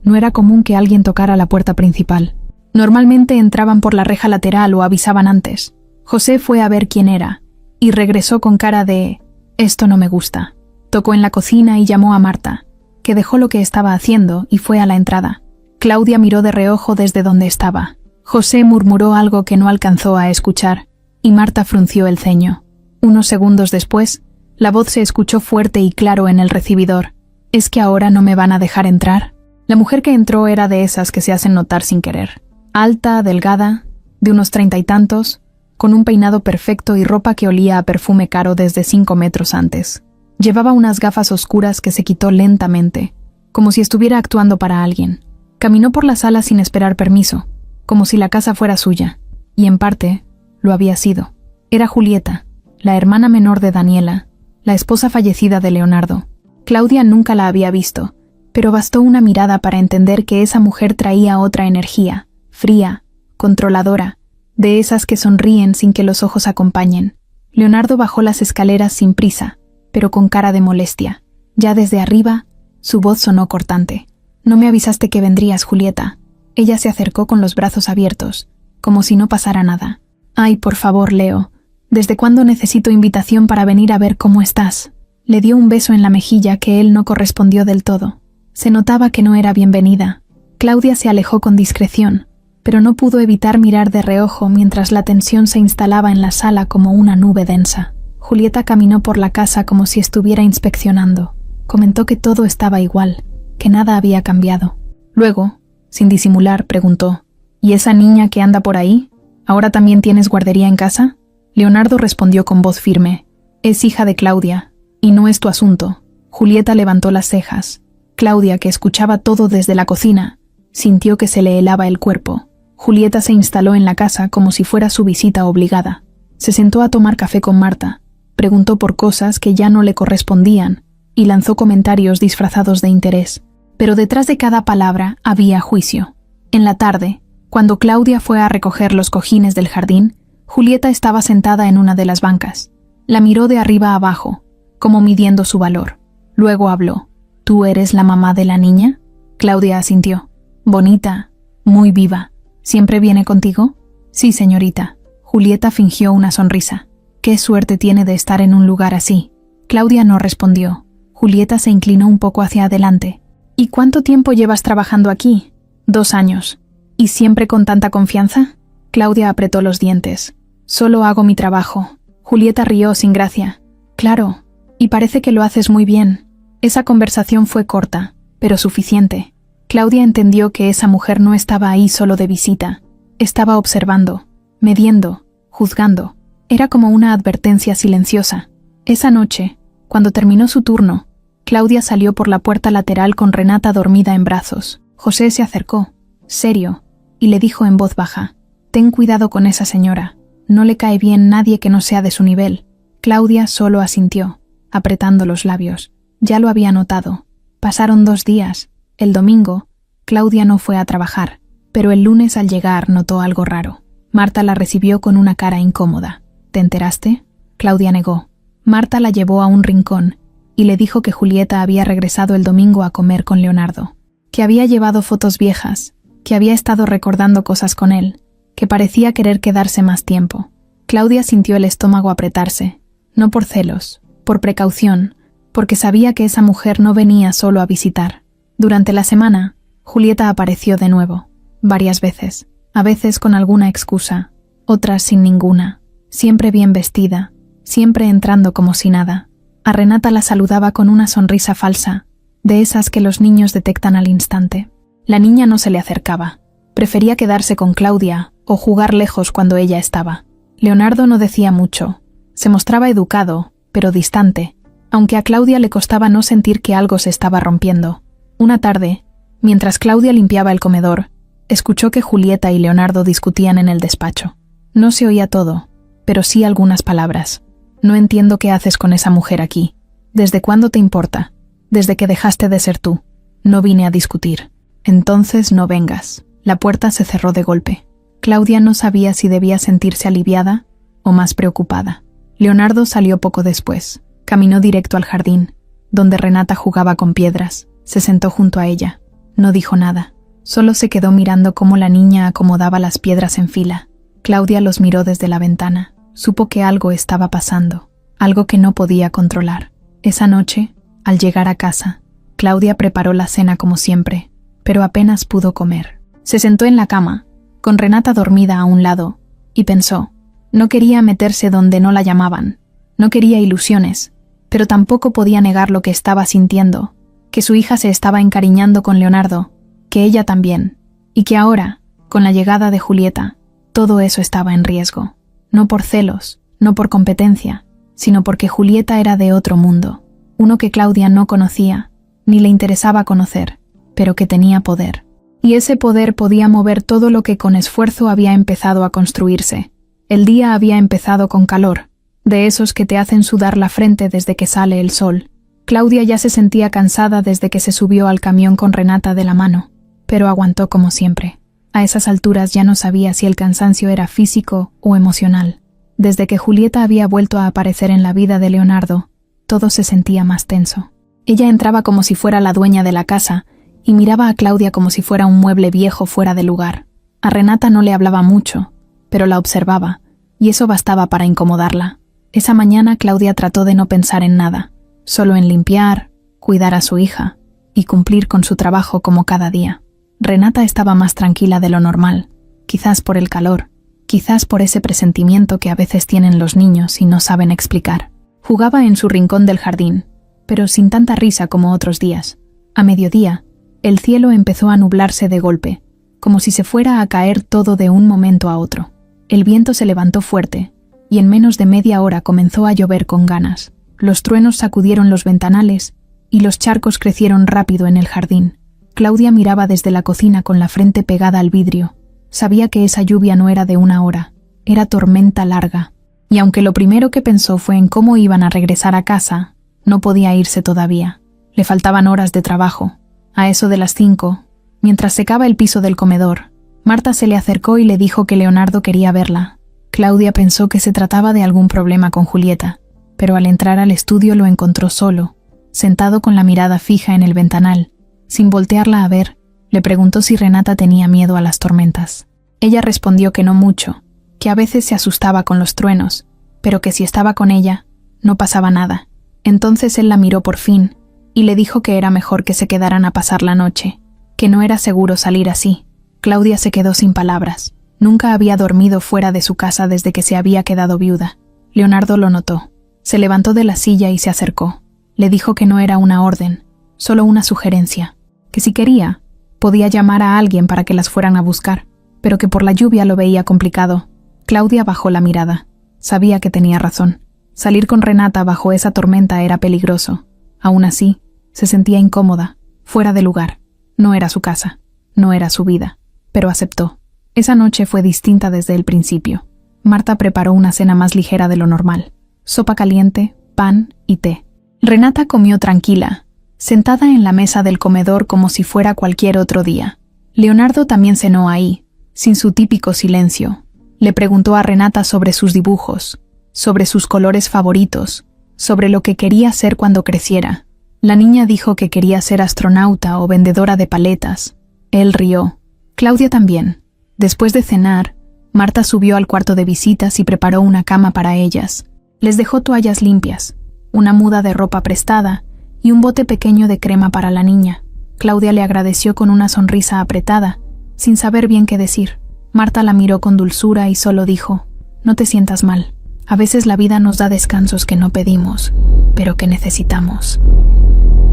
[SPEAKER 1] No era común que alguien tocara la puerta principal. Normalmente entraban por la reja lateral o avisaban antes. José fue a ver quién era, y regresó con cara de «esto no me gusta». Tocó en la cocina y llamó a Marta, que dejó lo que estaba haciendo y fue a la entrada. Claudia miró de reojo desde donde estaba. José murmuró algo que no alcanzó a escuchar, y Marta frunció el ceño. Unos segundos después, la voz se escuchó fuerte y claro en el recibidor. ¿Es que ahora no me van a dejar entrar? La mujer que entró era de esas que se hacen notar sin querer. Alta, delgada, de unos 30 y tantos, con un peinado perfecto y ropa que olía a perfume caro desde 5 metros antes. Llevaba unas gafas oscuras que se quitó lentamente, como si estuviera actuando para alguien. Caminó por la sala sin esperar permiso, como si la casa fuera suya, y en parte lo había sido. Era Julieta, la hermana menor de Daniela, la esposa fallecida de Leonardo. Claudia nunca la había visto, pero bastó una mirada para entender que esa mujer traía otra energía, fría, controladora, de esas que sonríen sin que los ojos acompañen. Leonardo bajó las escaleras sin prisa, pero con cara de molestia. Ya desde arriba, su voz sonó cortante. «No me avisaste que vendrías, Julieta». Ella se acercó con los brazos abiertos, como si no pasara nada. «Ay, por favor, Leo. ¿Desde cuándo necesito invitación para venir a ver cómo estás?» Le dio un beso en la mejilla que él no correspondió del todo. Se notaba que no era bienvenida. Claudia se alejó con discreción, pero no pudo evitar mirar de reojo mientras la tensión se instalaba en la sala como una nube densa. Julieta caminó por la casa como si estuviera inspeccionando. Comentó que todo estaba igual, que nada había cambiado. Luego, sin disimular, preguntó: «¿Y esa niña que anda por ahí? ¿Ahora también tienes guardería en casa?» Leonardo respondió con voz firme: «Es hija de Claudia, y no es tu asunto». Julieta levantó las cejas. Claudia, que escuchaba todo desde la cocina, sintió que se le helaba el cuerpo. Julieta se instaló en la casa como si fuera su visita obligada. Se sentó a tomar café con Marta, preguntó por cosas que ya no le correspondían y lanzó comentarios disfrazados de interés. Pero detrás de cada palabra había juicio. En la tarde, Cuando Claudia fue a recoger los cojines del jardín, Julieta estaba sentada en una de las bancas. La miró de arriba a abajo, como midiendo su valor. Luego habló. ¿Tú eres la mamá de la niña? Claudia asintió. Bonita, muy viva. ¿Siempre viene contigo? Sí, señorita. Julieta fingió una sonrisa. ¿Qué suerte tiene de estar en un lugar así? Claudia no respondió. Julieta se inclinó un poco hacia adelante. ¿Y cuánto tiempo llevas trabajando aquí? 2 años. ¿Y siempre con tanta confianza? Claudia apretó los dientes. Solo hago mi trabajo. Julieta rió sin gracia. Claro, y parece que lo haces muy bien. Esa conversación fue corta, pero suficiente. Claudia entendió que esa mujer no estaba ahí solo de visita. Estaba observando, mediendo, juzgando. Era como una advertencia silenciosa. Esa noche, cuando terminó su turno, Claudia salió por la puerta lateral con Renata dormida en brazos. José se acercó, serio, y le dijo en voz baja: «Ten cuidado con esa señora. No le cae bien nadie que no sea de su nivel». Claudia solo asintió, apretando los labios. Ya lo había notado. Pasaron 2 días. El domingo, Claudia no fue a trabajar, pero el lunes al llegar notó algo raro. Marta la recibió con una cara incómoda. ¿Te enteraste? Claudia negó. Marta la llevó a un rincón y le dijo que Julieta había regresado el domingo a comer con Leonardo, que había llevado fotos viejas, que había estado recordando cosas con él, que parecía querer quedarse más tiempo. Claudia sintió el estómago apretarse, no por celos, por precaución, porque sabía que esa mujer no venía solo a visitar. Durante la semana, Julieta apareció de nuevo, varias veces, a veces con alguna excusa, otras sin ninguna, siempre bien vestida, siempre entrando como si nada. A Renata la saludaba con una sonrisa falsa, de esas que los niños detectan al instante. La niña no se le acercaba. Prefería quedarse con Claudia o jugar lejos cuando ella estaba. Leonardo no decía mucho. Se mostraba educado, pero distante, aunque a Claudia le costaba no sentir que algo se estaba rompiendo. Una tarde, mientras Claudia limpiaba el comedor, escuchó que Julieta y Leonardo discutían en el despacho. No se oía todo, pero sí algunas palabras. «No entiendo qué haces con esa mujer aquí. ¿Desde cuándo te importa? Desde que dejaste de ser tú. No vine a discutir». «Entonces no vengas». La puerta se cerró de golpe. Claudia no sabía si debía sentirse aliviada o más preocupada. Leonardo salió poco después. Caminó directo al jardín, donde Renata jugaba con piedras. Se sentó junto a ella. No dijo nada. Solo se quedó mirando cómo la niña acomodaba las piedras en fila. Claudia los miró desde la ventana. Supo que algo estaba pasando, algo que no podía controlar. Esa noche, al llegar a casa, Claudia preparó la cena como siempre, pero apenas pudo comer. Se sentó en la cama, con Renata dormida a un lado, y pensó. No quería meterse donde no la llamaban, no quería ilusiones, pero tampoco podía negar lo que estaba sintiendo, que su hija se estaba encariñando con Leonardo, que ella también, y que ahora, con la llegada de Julieta, todo eso estaba en riesgo. No por celos, no por competencia, sino porque Julieta era de otro mundo, uno que Claudia no conocía, ni le interesaba conocer, pero que tenía poder. Y ese poder podía mover todo lo que con esfuerzo había empezado a construirse. El día había empezado con calor, de esos que te hacen sudar la frente desde que sale el sol. Claudia ya se sentía cansada desde que se subió al camión con Renata de la mano, pero aguantó como siempre. A esas alturas ya no sabía si el cansancio era físico o emocional. Desde que Julieta había vuelto a aparecer en la vida de Leonardo, todo se sentía más tenso. Ella entraba como si fuera la dueña de la casa y miraba a Claudia como si fuera un mueble viejo fuera de lugar. A Renata no le hablaba mucho, pero la observaba, y eso bastaba para incomodarla. Esa mañana Claudia trató de no pensar en nada, solo en limpiar, cuidar a su hija y cumplir con su trabajo como cada día. Renata estaba más tranquila de lo normal, quizás por el calor, quizás por ese presentimiento que a veces tienen los niños y no saben explicar. Jugaba en su rincón del jardín, pero sin tanta risa como otros días. A mediodía, el cielo empezó a nublarse de golpe, como si se fuera a caer todo de un momento a otro. El viento se levantó fuerte, y en menos de media hora comenzó a llover con ganas. Los truenos sacudieron los ventanales, y los charcos crecieron rápido en el jardín. Claudia miraba desde la cocina con la frente pegada al vidrio. Sabía que esa lluvia no era de una hora, era tormenta larga. Y aunque lo primero que pensó fue en cómo iban a regresar a casa, no podía irse todavía. Le faltaban horas de trabajo. A eso de las 5, mientras secaba el piso del comedor, Marta se le acercó y le dijo que Leonardo quería verla. Claudia pensó que se trataba de algún problema con Julieta, pero al entrar al estudio lo encontró solo, sentado con la mirada fija en el ventanal. Sin voltearla a ver, le preguntó si Renata tenía miedo a las tormentas. Ella respondió que no mucho, que a veces se asustaba con los truenos, pero que si estaba con ella, no pasaba nada. Entonces él la miró por fin, y le dijo que era mejor que se quedaran a pasar la noche, que no era seguro salir así. Claudia se quedó sin palabras. Nunca había dormido fuera de su casa desde que se había quedado viuda. Leonardo lo notó. Se levantó de la silla y se acercó. Le dijo que no era una orden, solo una sugerencia, que si quería, podía llamar a alguien para que las fueran a buscar, pero que por la lluvia lo veía complicado. Claudia bajó la mirada. Sabía que tenía razón. Salir con Renata bajo esa tormenta era peligroso. Aún así, se sentía incómoda, fuera de lugar. No era su casa, no era su vida, pero aceptó. Esa noche fue distinta desde el principio. Marta preparó una cena más ligera de lo normal. Sopa caliente, pan y té. Renata comió tranquila, sentada en la mesa del comedor como si fuera cualquier otro día. Leonardo también cenó ahí, sin su típico silencio. Le preguntó a Renata sobre sus dibujos, sobre sus colores favoritos, sobre lo que quería ser cuando creciera. La niña dijo que quería ser astronauta o vendedora de paletas. Él rió. Claudia también. Después de cenar, Marta subió al cuarto de visitas y preparó una cama para ellas. Les dejó toallas limpias, una muda de ropa prestada y un bote pequeño de crema para la niña. Claudia le agradeció con una sonrisa apretada, sin saber bien qué decir. Marta la miró con dulzura y solo dijo: «No te sientas mal. A veces la vida nos da descansos que no pedimos, pero que necesitamos».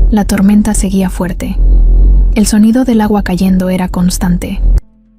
[SPEAKER 1] La tormenta seguía fuerte. El sonido del agua cayendo era constante.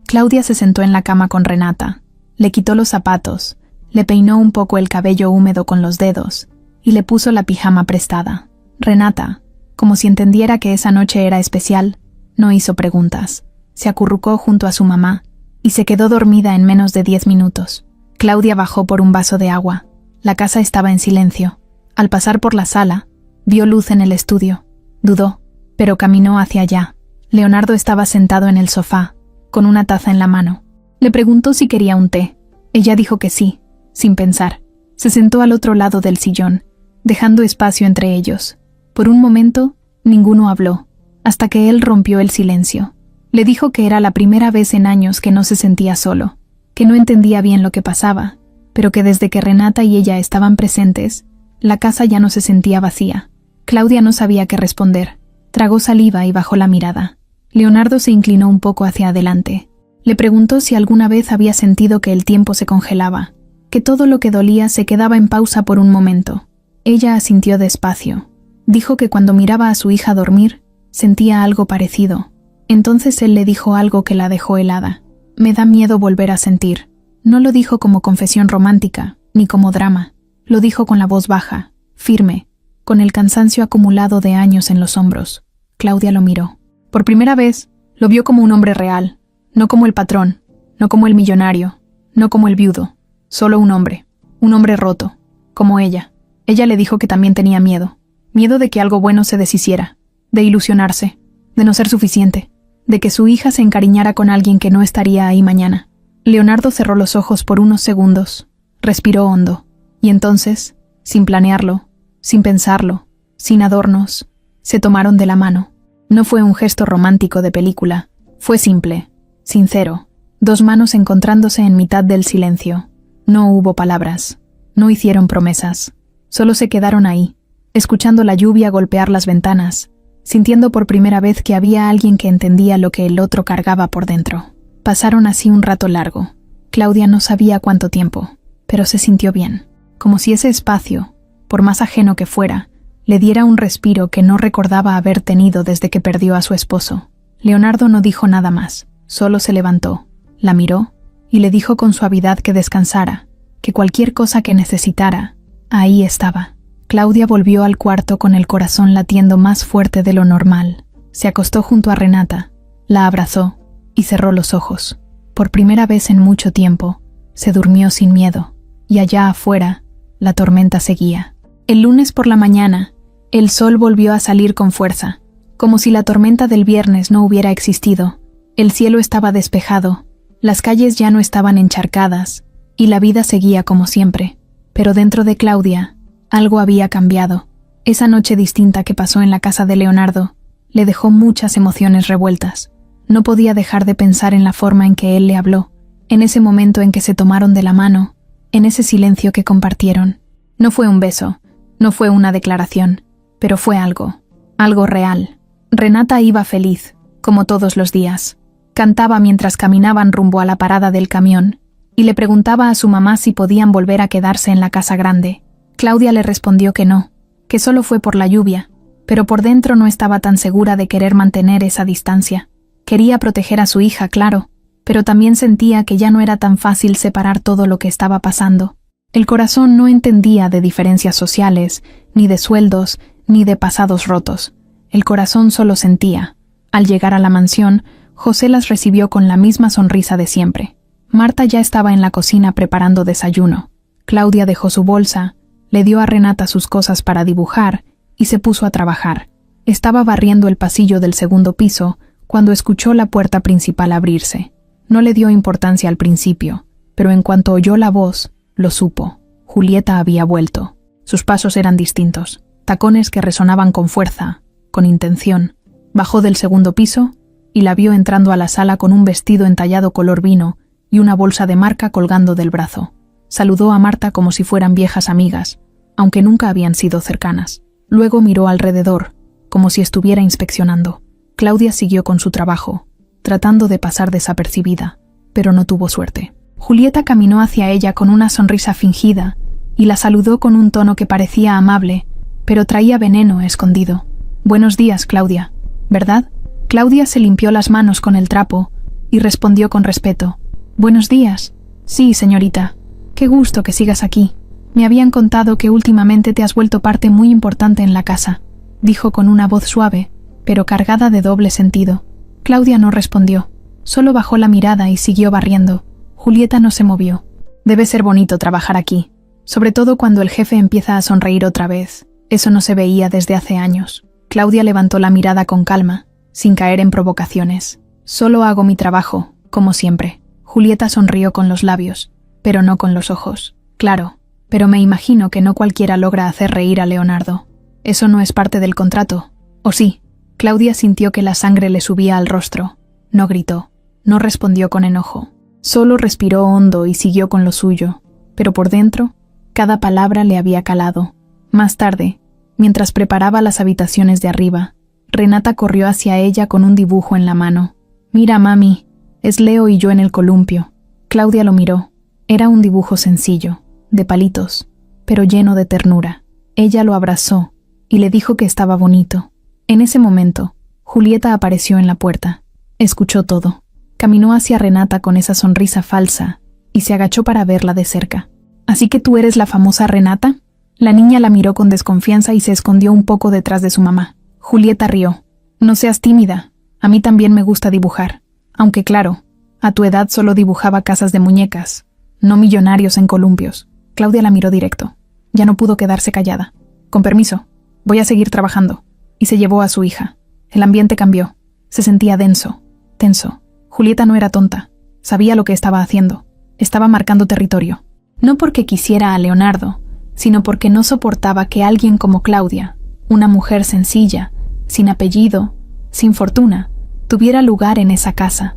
[SPEAKER 1] Claudia se sentó en la cama con Renata, le quitó los zapatos, le peinó un poco el cabello húmedo con los dedos y le puso la pijama prestada. Renata, como si entendiera que esa noche era especial, no hizo preguntas. Se acurrucó junto a su mamá y se quedó dormida en menos de 10 minutos. Claudia bajó por un vaso de agua. La casa estaba en silencio. Al pasar por la sala, vio luz en el estudio. Dudó, pero caminó hacia allá. Leonardo estaba sentado en el sofá, con una taza en la mano. Le preguntó si quería un té. Ella dijo que sí, sin pensar. Se sentó al otro lado del sillón, dejando espacio entre ellos. Por un momento, ninguno habló, hasta que él rompió el silencio. Le dijo que era la primera vez en años que no se sentía solo, que no entendía bien lo que pasaba, pero que desde que Renata y ella estaban presentes, la casa ya no se sentía vacía. Claudia no sabía qué responder. Tragó saliva y bajó la mirada. Leonardo se inclinó un poco hacia adelante. Le preguntó si alguna vez había sentido que el tiempo se congelaba, que todo lo que dolía se quedaba en pausa por un momento. Ella asintió despacio. Dijo que cuando miraba a su hija dormir, sentía algo parecido. Entonces él le dijo algo que la dejó helada. «Me da miedo volver a sentir». No lo dijo como confesión romántica, ni como drama. Lo dijo con la voz baja, firme, con el cansancio acumulado de años en los hombros. Claudia lo miró. Por primera vez, lo vio como un hombre real, no como el patrón, no como el millonario, no como el viudo, solo un hombre roto, como ella. Ella le dijo que también tenía miedo de que algo bueno se deshiciera, de ilusionarse, de no ser suficiente, de que su hija se encariñara con alguien que no estaría ahí mañana. Leonardo cerró los ojos por unos segundos, respiró hondo, y entonces, sin planearlo, sin pensarlo, sin adornos, se tomaron de la mano. No fue un gesto romántico de película, fue simple, sincero, dos manos encontrándose en mitad del silencio. No hubo palabras, no hicieron promesas, solo se quedaron ahí, escuchando la lluvia golpear las ventanas, sintiendo por primera vez que había alguien que entendía lo que el otro cargaba por dentro. Pasaron así un rato largo. Claudia no sabía cuánto tiempo, pero se sintió bien, como si ese espacio, por más ajeno que fuera, le diera un respiro que no recordaba haber tenido desde que perdió a su esposo. Leonardo no dijo nada más, solo se levantó, la miró y le dijo con suavidad que descansara, que cualquier cosa que necesitara, ahí estaba. Claudia volvió al cuarto con el corazón latiendo más fuerte de lo normal. Se acostó junto a Renata, la abrazó y cerró los ojos. Por primera vez en mucho tiempo, se durmió sin miedo, y allá afuera, la tormenta seguía. El lunes por la mañana, el sol volvió a salir con fuerza, como si la tormenta del viernes no hubiera existido. El cielo estaba despejado, Las calles ya no estaban encharcadas, y la vida seguía como siempre. Pero dentro de Claudia, algo había cambiado. Esa noche distinta que pasó en la casa de Leonardo le dejó muchas emociones revueltas. No podía dejar de pensar en la forma en que él le habló, en ese momento en que se tomaron de la mano, en ese silencio que compartieron. No fue un beso, no fue una declaración, pero fue algo real. Renata iba feliz, como todos los días. Cantaba mientras caminaban rumbo a la parada del camión, y le preguntaba a su mamá si podían volver a quedarse en la casa grande. Claudia le respondió que no, que solo fue por la lluvia, pero por dentro no estaba tan segura de querer mantener esa distancia. Quería proteger a su hija, claro, pero también sentía que ya no era tan fácil separar todo lo que estaba pasando. El corazón no entendía de diferencias sociales, ni de sueldos, ni de pasados rotos. El corazón solo sentía. Al llegar a la mansión, José las recibió con la misma sonrisa de siempre. Marta ya estaba en la cocina preparando desayuno. Claudia dejó su bolsa, le dio a Renata sus cosas para dibujar y se puso a trabajar. Estaba barriendo el pasillo del segundo piso cuando escuchó la puerta principal abrirse. No le dio importancia al principio, pero en cuanto oyó la voz, lo supo. Julieta había vuelto. Sus pasos eran distintos, tacones que resonaban con fuerza, con intención. Bajó del segundo piso y la vio entrando a la sala con un vestido entallado color vino y una bolsa de marca colgando del brazo. Saludó a Marta como si fueran viejas amigas, aunque nunca habían sido cercanas. Luego miró alrededor, como si estuviera inspeccionando. Claudia siguió con su trabajo, tratando de pasar desapercibida, pero no tuvo suerte. Julieta caminó hacia ella con una sonrisa fingida y la saludó con un tono que parecía amable, pero traía veneno escondido. «Buenos días, Claudia, ¿verdad?» Claudia se limpió las manos con el trapo y respondió con respeto. «Buenos días. Sí, señorita. Qué gusto que sigas aquí. Me habían contado que últimamente te has vuelto parte muy importante en la casa», dijo con una voz suave, pero cargada de doble sentido. Claudia no respondió, solo bajó la mirada y siguió barriendo. Julieta no se movió. «Debe ser bonito trabajar aquí, sobre todo cuando el jefe empieza a sonreír otra vez. Eso no se veía desde hace años». Claudia levantó la mirada con calma, sin caer en provocaciones. «Solo hago mi trabajo, como siempre». Julieta sonrió con los labios, pero no con los ojos. «Claro, pero me imagino que no cualquiera logra hacer reír a Leonardo. Eso no es parte del contrato, ¿o sí?» Claudia sintió que la sangre le subía al rostro. No gritó, no respondió con enojo. Solo respiró hondo y siguió con lo suyo, pero por dentro, cada palabra le había calado. Más tarde, mientras preparaba las habitaciones de arriba, Renata corrió hacia ella con un dibujo en la mano. «Mira, mami, es Leo y yo en el columpio». Claudia lo miró. Era un dibujo sencillo, de palitos, pero lleno de ternura. Ella lo abrazó y le dijo que estaba bonito. En ese momento, Julieta apareció en la puerta. Escuchó todo. Caminó hacia Renata con esa sonrisa falsa y se agachó para verla de cerca. «¿Así que tú eres la famosa Renata?» La niña la miró con desconfianza y se escondió un poco detrás de su mamá. Julieta rió. «No seas tímida. A mí también me gusta dibujar. Aunque claro, a tu edad solo dibujaba casas de muñecas, no millonarios en columpios». Claudia la miró directo. Ya no pudo quedarse callada. «Con permiso, voy a seguir trabajando». Y se llevó a su hija. El ambiente cambió. Se sentía denso, tenso. Julieta no era tonta. Sabía lo que estaba haciendo. Estaba marcando territorio. No porque quisiera a Leonardo, sino porque no soportaba que alguien como Claudia, una mujer sencilla, sin apellido, sin fortuna, tuviera lugar en esa casa.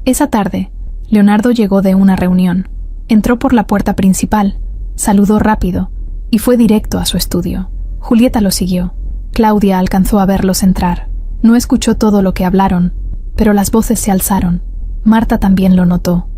[SPEAKER 1] Esa tarde, Leonardo llegó de una reunión. Entró por la puerta principal, saludó rápido y fue directo a su estudio. Julieta lo siguió. Claudia alcanzó a verlos entrar. No escuchó todo lo que hablaron, pero las voces se alzaron. Marta también lo notó.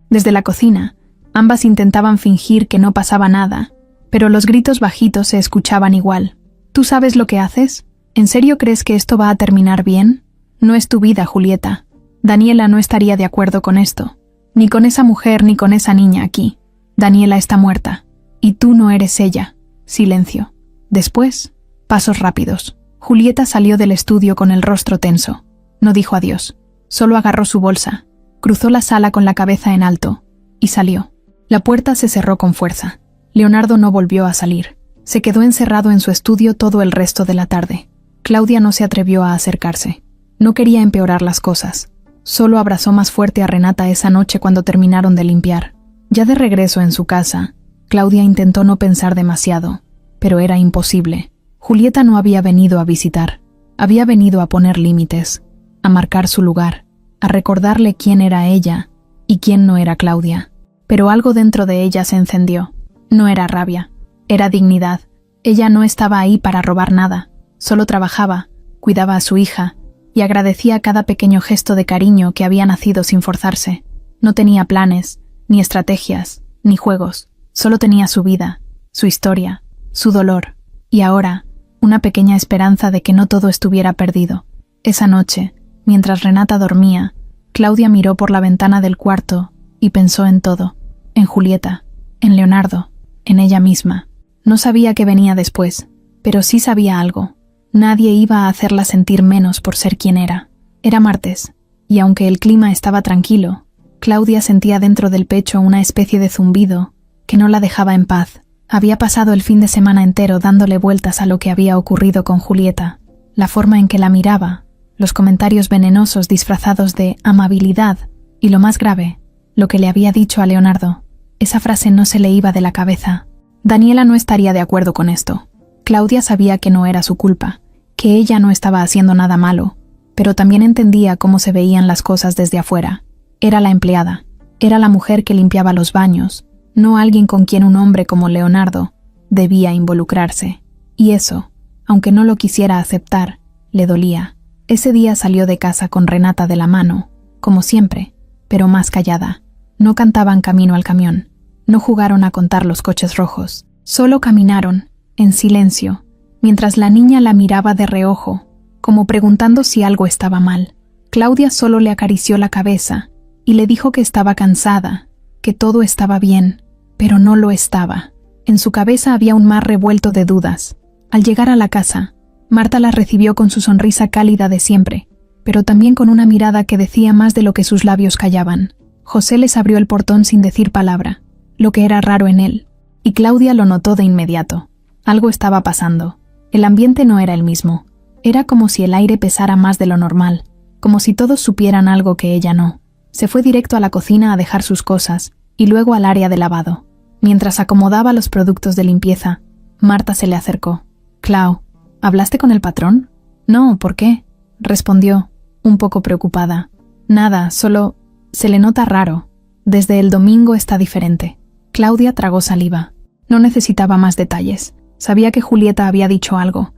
[SPEAKER 1] Desde la cocina, ambas intentaban fingir que no pasaba nada, pero los gritos bajitos se escuchaban igual. ¿Tú sabes lo que haces? ¿En serio crees que esto va a terminar bien? No es tu vida, Julieta. Daniela no estaría de acuerdo con esto. Ni con esa mujer ni con esa niña aquí. Daniela está muerta. Y tú no eres ella. Silencio. Después, pasos rápidos. Julieta salió del estudio con el rostro tenso. No dijo adiós. Solo agarró su bolsa, cruzó la sala con la cabeza en alto y salió. La puerta se cerró con fuerza. Leonardo no volvió a salir. Se quedó encerrado en su estudio todo el resto de la tarde. Claudia no se atrevió a acercarse. No quería empeorar las cosas. Solo abrazó más fuerte a Renata esa noche cuando terminaron de limpiar. Ya de regreso en su casa, Claudia intentó no pensar demasiado, pero era imposible. Julieta no había venido a visitar. Había venido a poner límites, a marcar su lugar, a recordarle quién era ella y quién no era Claudia. Pero algo dentro de ella se encendió. No era rabia, era dignidad. Ella no estaba ahí para robar nada, solo trabajaba, cuidaba a su hija y agradecía cada pequeño gesto de cariño que había nacido sin forzarse. No tenía planes, ni estrategias, ni juegos, solo tenía su vida, su historia, su dolor, y ahora, una pequeña esperanza de que no todo estuviera perdido. Esa noche, mientras Renata dormía, Claudia miró por la ventana del cuarto y pensó en todo, en Julieta, en Leonardo, en ella misma. No sabía qué venía después, pero sí sabía algo. Nadie iba a hacerla sentir menos por ser quien era. Era martes, y aunque el clima estaba tranquilo, Claudia sentía dentro del pecho una especie de zumbido que no la dejaba en paz. Había pasado el fin de semana entero dándole vueltas a lo que había ocurrido con Julieta, la forma en que la miraba, los comentarios venenosos disfrazados de amabilidad y, lo más grave, lo que le había dicho a Leonardo. Esa frase no se le iba de la cabeza. Daniela no estaría de acuerdo con esto. Claudia sabía que no era su culpa, que ella no estaba haciendo nada malo, pero también entendía cómo se veían las cosas desde afuera. Era la empleada, era la mujer que limpiaba los baños, no alguien con quien un hombre como Leonardo debía involucrarse. Y eso, aunque no lo quisiera aceptar, le dolía. Ese día salió de casa con Renata de la mano, como siempre, pero más callada. No cantaban camino al camión, no jugaron a contar los coches rojos, solo caminaron, en silencio, mientras la niña la miraba de reojo, como preguntando si algo estaba mal. Claudia solo le acarició la cabeza y le dijo que estaba cansada, que todo estaba bien, pero no lo estaba. En su cabeza había un mar revuelto de dudas. Al llegar a la casa, Marta la recibió con su sonrisa cálida de siempre, pero también con una mirada que decía más de lo que sus labios callaban. José les abrió el portón sin decir palabra, lo que era raro en él, y Claudia lo notó de inmediato. Algo estaba pasando. El ambiente no era el mismo. Era como si el aire pesara más de lo normal, como si todos supieran algo que ella no. Se fue directo a la cocina a dejar sus cosas, y luego al área de lavado. Mientras acomodaba los productos de limpieza, Marta se le acercó. «Clau, ¿hablaste con el patrón?» «No, ¿por qué?», respondió, un poco preocupada. «Nada, solo se le nota raro. Desde el domingo está diferente». Claudia tragó saliva. No necesitaba más detalles. Sabía que Julieta había dicho algo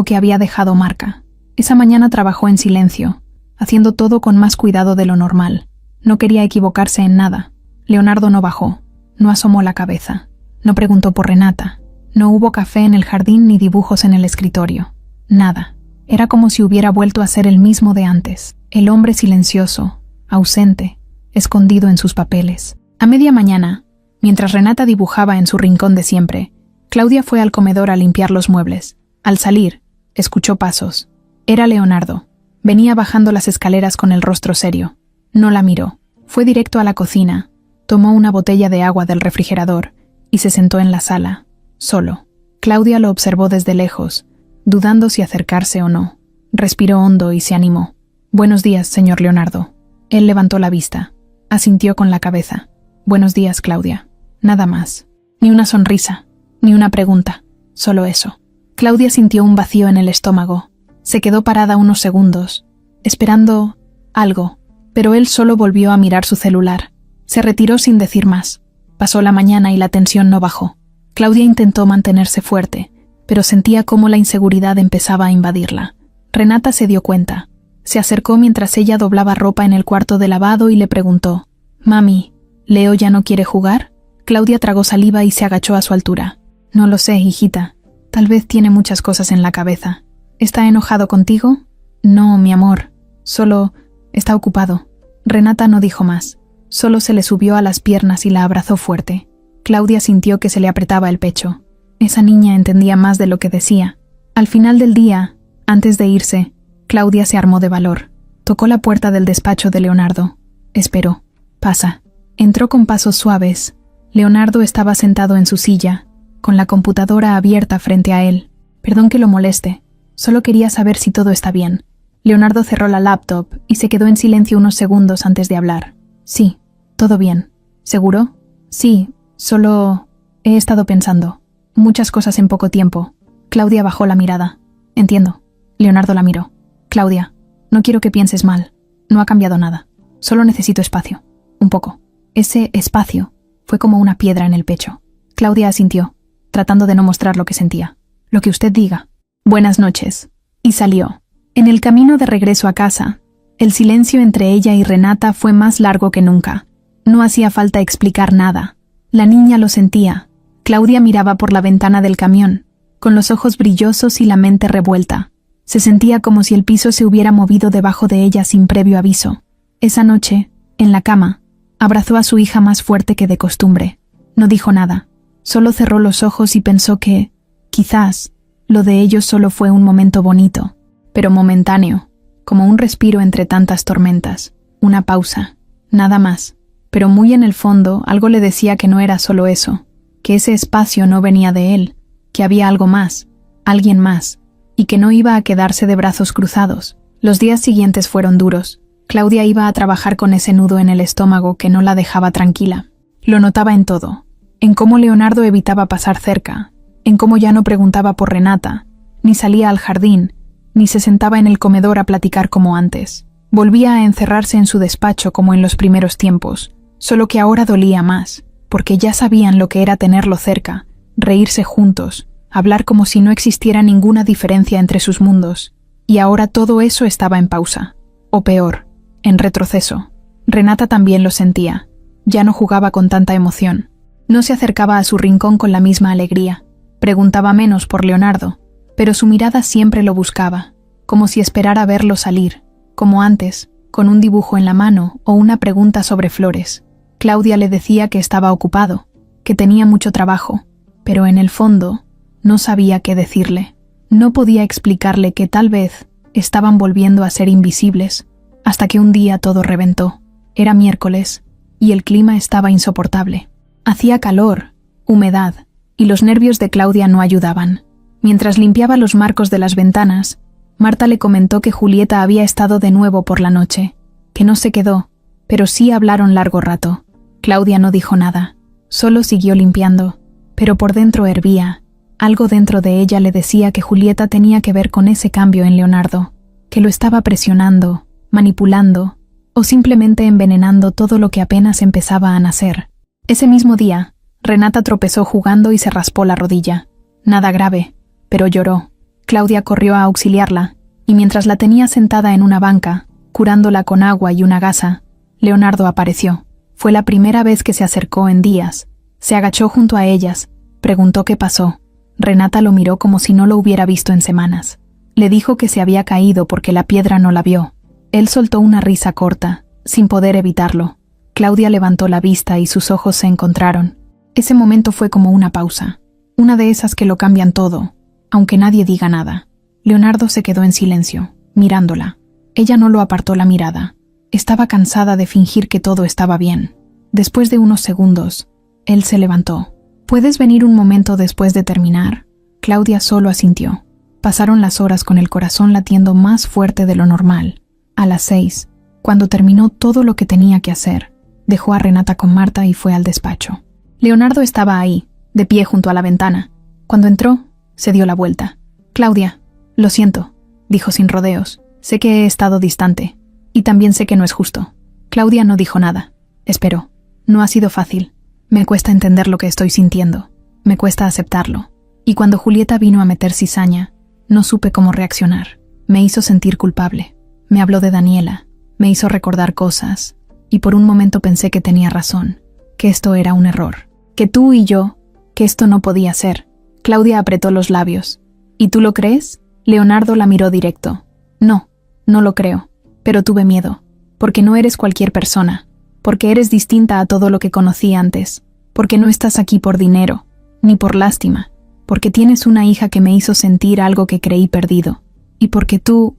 [SPEAKER 1] que había dejado marca. Esa mañana trabajó en silencio, haciendo todo con más cuidado de lo normal. No quería equivocarse en nada. Leonardo no bajó, no asomó la cabeza, no preguntó por Renata. No hubo café en el jardín ni dibujos en el escritorio. Nada. Era como si hubiera vuelto a ser el mismo de antes. El hombre silencioso, ausente, escondido en sus papeles. A media mañana, mientras Renata dibujaba en su rincón de siempre, Claudia fue al comedor a limpiar los muebles. Al salir, escuchó pasos. Era Leonardo. Venía bajando las escaleras con el rostro serio. No la miró. Fue directo a la cocina, tomó una botella de agua del refrigerador y se sentó en la sala, solo. Claudia lo observó desde lejos, dudando si acercarse o no. Respiró hondo y se animó. «Buenos días, señor Leonardo». Él levantó la vista. Asintió con la cabeza. «Buenos días, Claudia». Nada más. Ni una sonrisa, ni una pregunta. Solo eso. Claudia sintió un vacío en el estómago. Se quedó parada unos segundos, esperando algo, pero él solo volvió a mirar su celular. Se retiró sin decir más. Pasó la mañana y la tensión no bajó. Claudia intentó mantenerse fuerte, pero sentía cómo la inseguridad empezaba a invadirla. Renata se dio cuenta. Se acercó mientras ella doblaba ropa en el cuarto de lavado y le preguntó: «Mami, ¿Leo ya no quiere jugar?». Claudia tragó saliva y se agachó a su altura. «No lo sé, hijita. Tal vez tiene muchas cosas en la cabeza». «¿Está enojado contigo?». «No, mi amor. Solo está ocupado». Renata no dijo más. Solo se le subió a las piernas y la abrazó fuerte. Claudia sintió que se le apretaba el pecho. Esa niña entendía más de lo que decía. Al final del día, antes de irse, Claudia se armó de valor. Tocó la puerta del despacho de Leonardo. Esperó. «Pasa». Entró con pasos suaves. Leonardo estaba sentado en su silla, con la computadora abierta frente a él. «Perdón que lo moleste. Solo quería saber si todo está bien». Leonardo cerró la laptop y se quedó en silencio unos segundos antes de hablar. Sí, todo bien. ¿Seguro? Sí, solo he estado pensando. Muchas cosas en poco tiempo. Claudia bajó la mirada. Entiendo. Leonardo la miró. Claudia, no quiero que pienses mal. No ha cambiado nada. Solo necesito espacio. Un poco. Ese espacio fue como una piedra en el pecho. Claudia asintió, tratando de no mostrar lo que sentía. Lo que usted diga. Buenas noches. Y salió. En el camino de regreso a casa, el silencio entre ella y Renata fue más largo que nunca. No hacía falta explicar nada. La niña lo sentía. Claudia miraba por la ventana del camión, con los ojos brillosos y la mente revuelta. Se sentía como si el piso se hubiera movido debajo de ella sin previo aviso. Esa noche, en la cama, abrazó a su hija más fuerte que de costumbre. No dijo nada. Solo cerró los ojos y pensó que, quizás, lo de ellos solo fue un momento bonito, pero momentáneo, como un respiro entre tantas tormentas, una pausa, nada más. Pero muy en el fondo algo le decía que no era solo eso, que ese espacio no venía de él, que había algo más, alguien más, y que no iba a quedarse de brazos cruzados. Los días siguientes fueron duros. Claudia iba a trabajar con ese nudo en el estómago que no la dejaba tranquila. Lo notaba en todo, en cómo Leonardo evitaba pasar cerca, en cómo ya no preguntaba por Renata, ni salía al jardín, ni se sentaba en el comedor a platicar como antes. Volvía a encerrarse en su despacho como en los primeros tiempos, solo que ahora dolía más, porque ya sabían lo que era tenerlo cerca, reírse juntos, hablar como si no existiera ninguna diferencia entre sus mundos, y ahora todo eso estaba en pausa, o peor, en retroceso. Renata también lo sentía, ya no jugaba con tanta emoción, no se acercaba a su rincón con la misma alegría, preguntaba menos por Leonardo, pero su mirada siempre lo buscaba, como si esperara verlo salir, como antes, con un dibujo en la mano o una pregunta sobre flores. Claudia le decía que estaba ocupado, que tenía mucho trabajo, pero en el fondo no sabía qué decirle. No podía explicarle que tal vez estaban volviendo a ser invisibles, hasta que un día todo reventó. Era miércoles, y el clima estaba insoportable. Hacía calor, humedad, y los nervios de Claudia no ayudaban. Mientras limpiaba los marcos de las ventanas, Marta le comentó que Julieta había estado de nuevo por la noche, que no se quedó, pero sí hablaron largo rato. Claudia no dijo nada, solo siguió limpiando, pero por dentro hervía. Algo dentro de ella le decía que Julieta tenía que ver con ese cambio en Leonardo, que lo estaba presionando, manipulando, o simplemente envenenando todo lo que apenas empezaba a nacer. Ese mismo día, Renata tropezó jugando y se raspó la rodilla. Nada grave, pero lloró. Claudia corrió a auxiliarla, y mientras la tenía sentada en una banca, curándola con agua y una gasa, Leonardo apareció. Fue la primera vez que se acercó en días. Se agachó junto a ellas, preguntó qué pasó. Renata lo miró como si no lo hubiera visto en semanas. Le dijo que se había caído porque la piedra no la vio. Él soltó una risa corta, sin poder evitarlo. Claudia levantó la vista y sus ojos se encontraron. Ese momento fue como una pausa, una de esas que lo cambian todo, aunque nadie diga nada. Leonardo se quedó en silencio, mirándola. Ella no lo apartó la mirada. Estaba cansada de fingir que todo estaba bien. Después de unos segundos, él se levantó. ¿Puedes venir un momento después de terminar? Claudia solo asintió. Pasaron las horas con el corazón latiendo más fuerte de lo normal. A las 6, cuando terminó todo lo que tenía que hacer, dejó a Renata con Marta y fue al despacho. Leonardo estaba ahí, de pie junto a la ventana. Cuando entró, se dio la vuelta. Claudia, lo siento, dijo sin rodeos. Sé que he estado distante, y también sé que no es justo. Claudia no dijo nada. Esperó. No ha sido fácil. Me cuesta entender lo que estoy sintiendo. Me cuesta aceptarlo. Y cuando Julieta vino a meter cizaña, no supe cómo reaccionar. Me hizo sentir culpable. Me habló de Daniela. Me hizo recordar cosas. Y por un momento pensé que tenía razón. Que esto era un error. Que tú y yo, que esto no podía ser. Claudia apretó los labios. ¿Y tú lo crees? Leonardo la miró directo. No, no lo creo. Pero tuve miedo. Porque no eres cualquier persona. Porque eres distinta a todo lo que conocí antes. Porque no estás aquí por dinero, ni por lástima. Porque tienes una hija que me hizo sentir algo que creí perdido. Y porque tú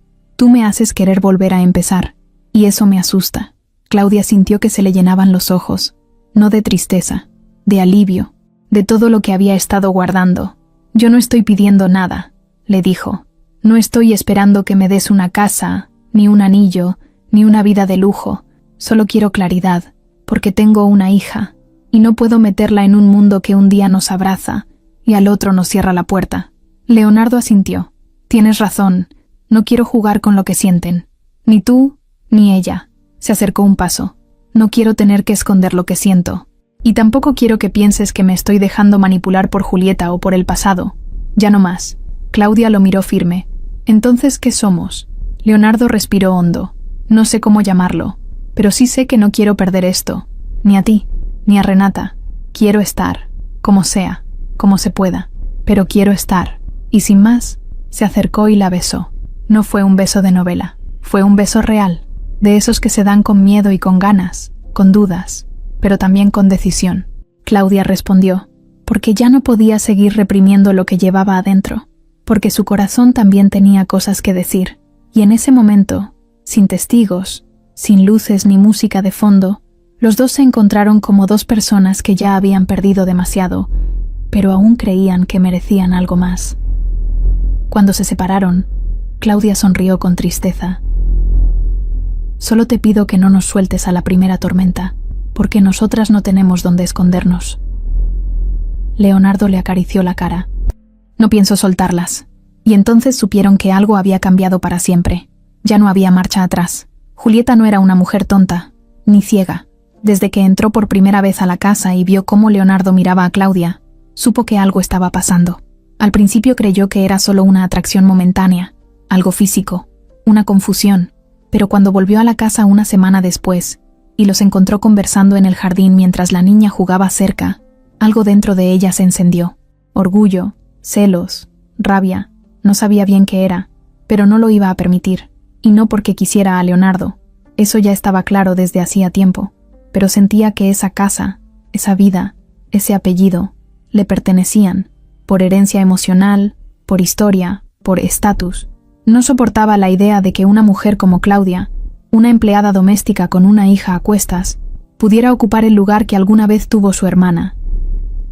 [SPEAKER 1] me haces querer volver a empezar. Y eso me asusta. Claudia sintió que se le llenaban los ojos. No de tristeza, de alivio, de todo lo que había estado guardando. Yo no estoy pidiendo nada, le dijo. No estoy esperando que me des una casa, ni un anillo, ni una vida de lujo. Solo quiero claridad, porque tengo una hija, y no puedo meterla en un mundo que un día nos abraza y al otro nos cierra la puerta. Leonardo asintió. Tienes razón, no quiero jugar con lo que sienten. Ni tú, ni ella. Se acercó un paso. No quiero tener que esconder lo que siento. Y tampoco quiero que pienses que me estoy dejando manipular por Julieta o por el pasado. Ya no más. Claudia lo miró firme. Entonces, ¿qué somos? Leonardo respiró hondo. No sé cómo llamarlo, pero sí sé que no quiero perder esto. Ni a ti, ni a Renata. Quiero estar, como sea, como se pueda, pero quiero estar. Y sin más, se acercó y la besó. No fue un beso de novela, fue un beso real, de esos que se dan con miedo y con ganas, con dudas, pero también con decisión. Claudia respondió, porque ya no podía seguir reprimiendo lo que llevaba adentro, porque su corazón también tenía cosas que decir, y en ese momento, sin testigos, sin luces ni música de fondo, los dos se encontraron como dos personas que ya habían perdido demasiado, pero aún creían que merecían algo más. Cuando se separaron, Claudia sonrió con tristeza. Solo te pido que no nos sueltes a la primera tormenta, porque nosotras no tenemos dónde escondernos. Leonardo le acarició la cara. No pienso soltarlas. Y entonces supieron que algo había cambiado para siempre. Ya no había marcha atrás. Julieta no era una mujer tonta, ni ciega. Desde que entró por primera vez a la casa y vio cómo Leonardo miraba a Claudia, supo que algo estaba pasando. Al principio creyó que era solo una atracción momentánea, algo físico, una confusión, pero cuando volvió a la casa una semana después, y los encontró conversando en el jardín mientras la niña jugaba cerca, algo dentro de ella se encendió. Orgullo, celos, rabia, no sabía bien qué era, pero no lo iba a permitir, y no porque quisiera a Leonardo, eso ya estaba claro desde hacía tiempo, pero sentía que esa casa, esa vida, ese apellido, le pertenecían, por herencia emocional, por historia, por estatus. No soportaba la idea de que una mujer como Claudia, una empleada doméstica con una hija a cuestas, pudiera ocupar el lugar que alguna vez tuvo su hermana.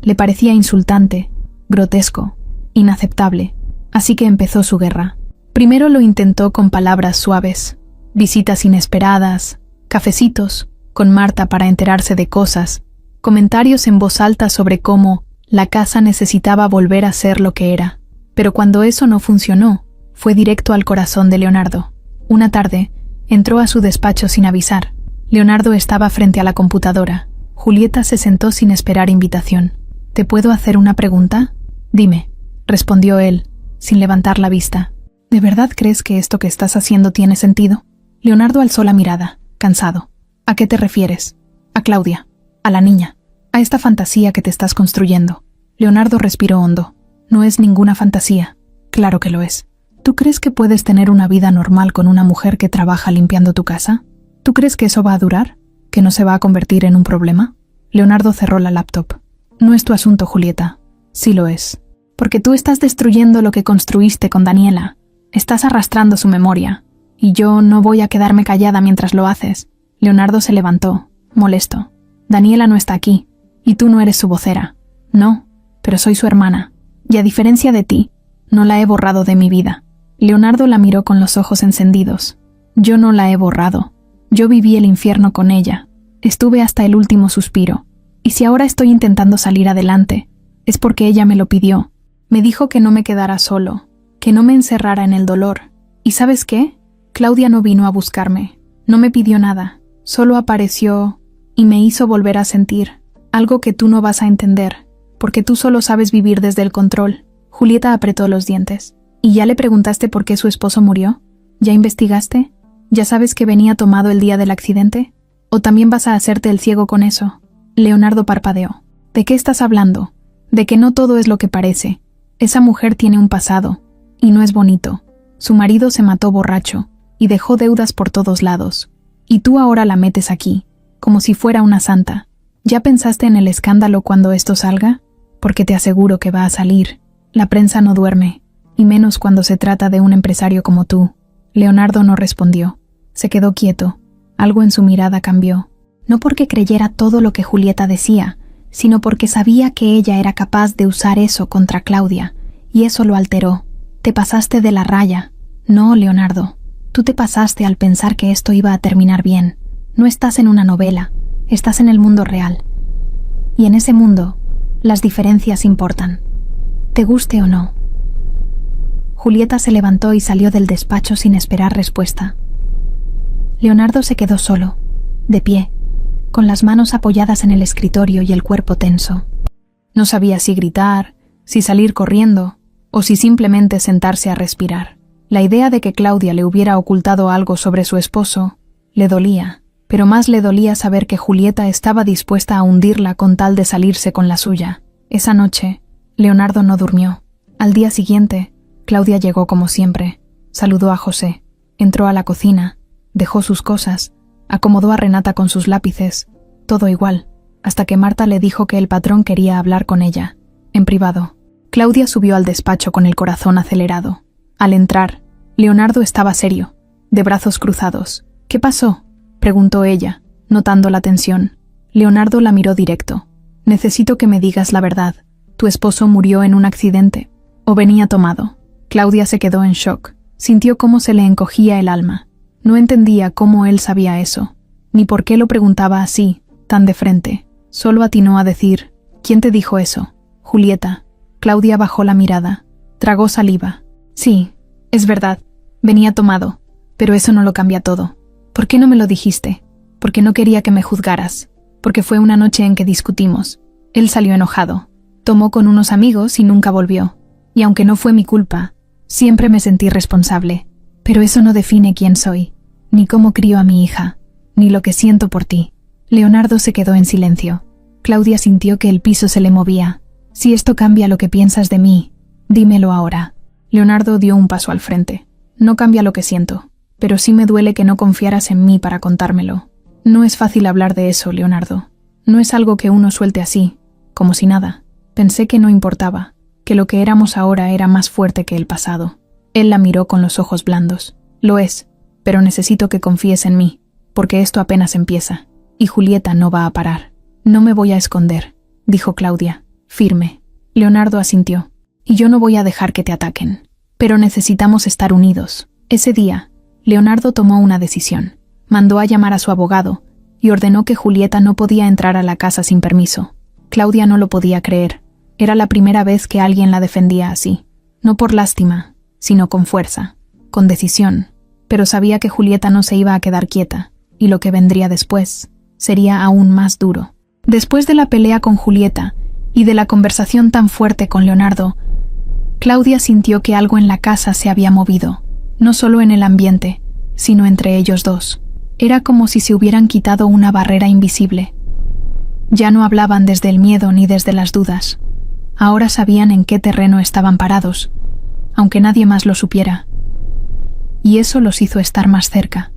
[SPEAKER 1] Le parecía insultante, grotesco, inaceptable, así que empezó su guerra. Primero lo intentó con palabras suaves, visitas inesperadas, cafecitos, con Marta para enterarse de cosas, comentarios en voz alta sobre cómo la casa necesitaba volver a ser lo que era. Pero cuando eso no funcionó, fue directo al corazón de Leonardo. Una tarde, entró a su despacho sin avisar. Leonardo estaba frente a la computadora. Julieta se sentó sin esperar invitación. ¿Te puedo hacer una pregunta? Dime, respondió él, sin levantar la vista. ¿De verdad crees que esto que estás haciendo tiene sentido? Leonardo alzó la mirada, cansado. ¿A qué te refieres? A Claudia, a la niña, a esta fantasía que te estás construyendo. Leonardo respiró hondo. No es ninguna fantasía. Claro que lo es. ¿Tú crees que puedes tener una vida normal con una mujer que trabaja limpiando tu casa? ¿Tú crees que eso va a durar? ¿Que no se va a convertir en un problema? Leonardo cerró la laptop. No es tu asunto, Julieta. Sí lo es. Porque tú estás destruyendo lo que construiste con Daniela. Estás arrastrando su memoria. Y yo no voy a quedarme callada mientras lo haces. Leonardo se levantó, molesto. Daniela no está aquí, y tú no eres su vocera. No, pero soy su hermana. Y a diferencia de ti, no la he borrado de mi vida. Leonardo la miró con los ojos encendidos. Yo no la he borrado. Yo viví el infierno con ella. Estuve hasta el último suspiro. Y si ahora estoy intentando salir adelante, es porque ella me lo pidió. Me dijo que no me quedara solo, que no me encerrara en el dolor. ¿Y sabes qué? Claudia no vino a buscarme. No me pidió nada. Solo apareció y me hizo volver a sentir. Algo que tú no vas a entender, porque tú solo sabes vivir desde el control. Julieta apretó los dientes. ¿Y ya le preguntaste por qué su esposo murió? ¿Ya investigaste? ¿Ya sabes que venía tomado el día del accidente? ¿O también vas a hacerte el ciego con eso? Leonardo parpadeó. ¿De qué estás hablando? De que no todo es lo que parece. Esa mujer tiene un pasado, y no es bonito. Su marido se mató borracho, y dejó deudas por todos lados. Y tú ahora la metes aquí, como si fuera una santa. ¿Ya pensaste en el escándalo cuando esto salga? Porque te aseguro que va a salir. La prensa no duerme, y menos cuando se trata de un empresario como tú. Leonardo no respondió. Se quedó quieto. Algo en su mirada cambió. No porque creyera todo lo que Julieta decía, sino porque sabía que ella era capaz de usar eso contra Claudia, y eso lo alteró. Te pasaste de la raya. No, Leonardo. Tú te pasaste al pensar que esto iba a terminar bien. No estás en una novela, estás en el mundo real. Y en ese mundo, las diferencias importan. Te guste o no. Julieta se levantó y salió del despacho sin esperar respuesta. Leonardo se quedó solo, de pie, con las manos apoyadas en el escritorio y el cuerpo tenso. No sabía si gritar, si salir corriendo, o si simplemente sentarse a respirar. La idea de que Claudia le hubiera ocultado algo sobre su esposo le dolía, pero más le dolía saber que Julieta estaba dispuesta a hundirla con tal de salirse con la suya. Esa noche, Leonardo no durmió. Al día siguiente, Claudia llegó como siempre, saludó a José, entró a la cocina, dejó sus cosas, acomodó a Renata con sus lápices, todo igual, hasta que Marta le dijo que el patrón quería hablar con ella, en privado. Claudia subió al despacho con el corazón acelerado. Al entrar, Leonardo estaba serio, de brazos cruzados. «¿Qué pasó?», preguntó ella, notando la tensión. Leonardo la miró directo. «Necesito que me digas la verdad. ¿Tu esposo murió en un accidente? ¿O venía tomado?». Claudia se quedó en shock. Sintió cómo se le encogía el alma. No entendía cómo él sabía eso, ni por qué lo preguntaba así, tan de frente. Solo atinó a decir: «¿Quién te dijo eso?». «Julieta». Claudia bajó la mirada. Tragó saliva. «Sí, es verdad. Venía tomado. Pero eso no lo cambia todo. ¿Por qué no me lo dijiste? Porque no quería que me juzgaras. Porque fue una noche en que discutimos». Él salió enojado. Tomó con unos amigos y nunca volvió. Y aunque no fue mi culpa, siempre me sentí responsable. Pero eso no define quién soy, ni cómo crío a mi hija, ni lo que siento por ti. Leonardo se quedó en silencio. Claudia sintió que el piso se le movía. «Si esto cambia lo que piensas de mí, dímelo ahora». Leonardo dio un paso al frente. «No cambia lo que siento, pero sí me duele que no confiaras en mí para contármelo. No es fácil hablar de eso, Leonardo. No es algo que uno suelte así, como si nada. Pensé que no importaba, que lo que éramos ahora era más fuerte que el pasado». Él la miró con los ojos blandos. «Lo es, pero necesito que confíes en mí, porque esto apenas empieza, y Julieta no va a parar». «No me voy a esconder», dijo Claudia, firme. Leonardo asintió. «Y yo no voy a dejar que te ataquen. Pero necesitamos estar unidos». Ese día, Leonardo tomó una decisión. Mandó a llamar a su abogado y ordenó que Julieta no podía entrar a la casa sin permiso. Claudia no lo podía creer. Era la primera vez que alguien la defendía así. No por lástima, sino con fuerza, con decisión. Pero sabía que Julieta no se iba a quedar quieta, y lo que vendría después sería aún más duro. Después de la pelea con Julieta y de la conversación tan fuerte con Leonardo, Claudia sintió que algo en la casa se había movido, no solo en el ambiente, sino entre ellos dos. Era como si se hubieran quitado una barrera invisible. Ya no hablaban desde el miedo ni desde las dudas. Ahora sabían en qué terreno estaban parados, aunque nadie más lo supiera. Y eso los hizo estar más cerca,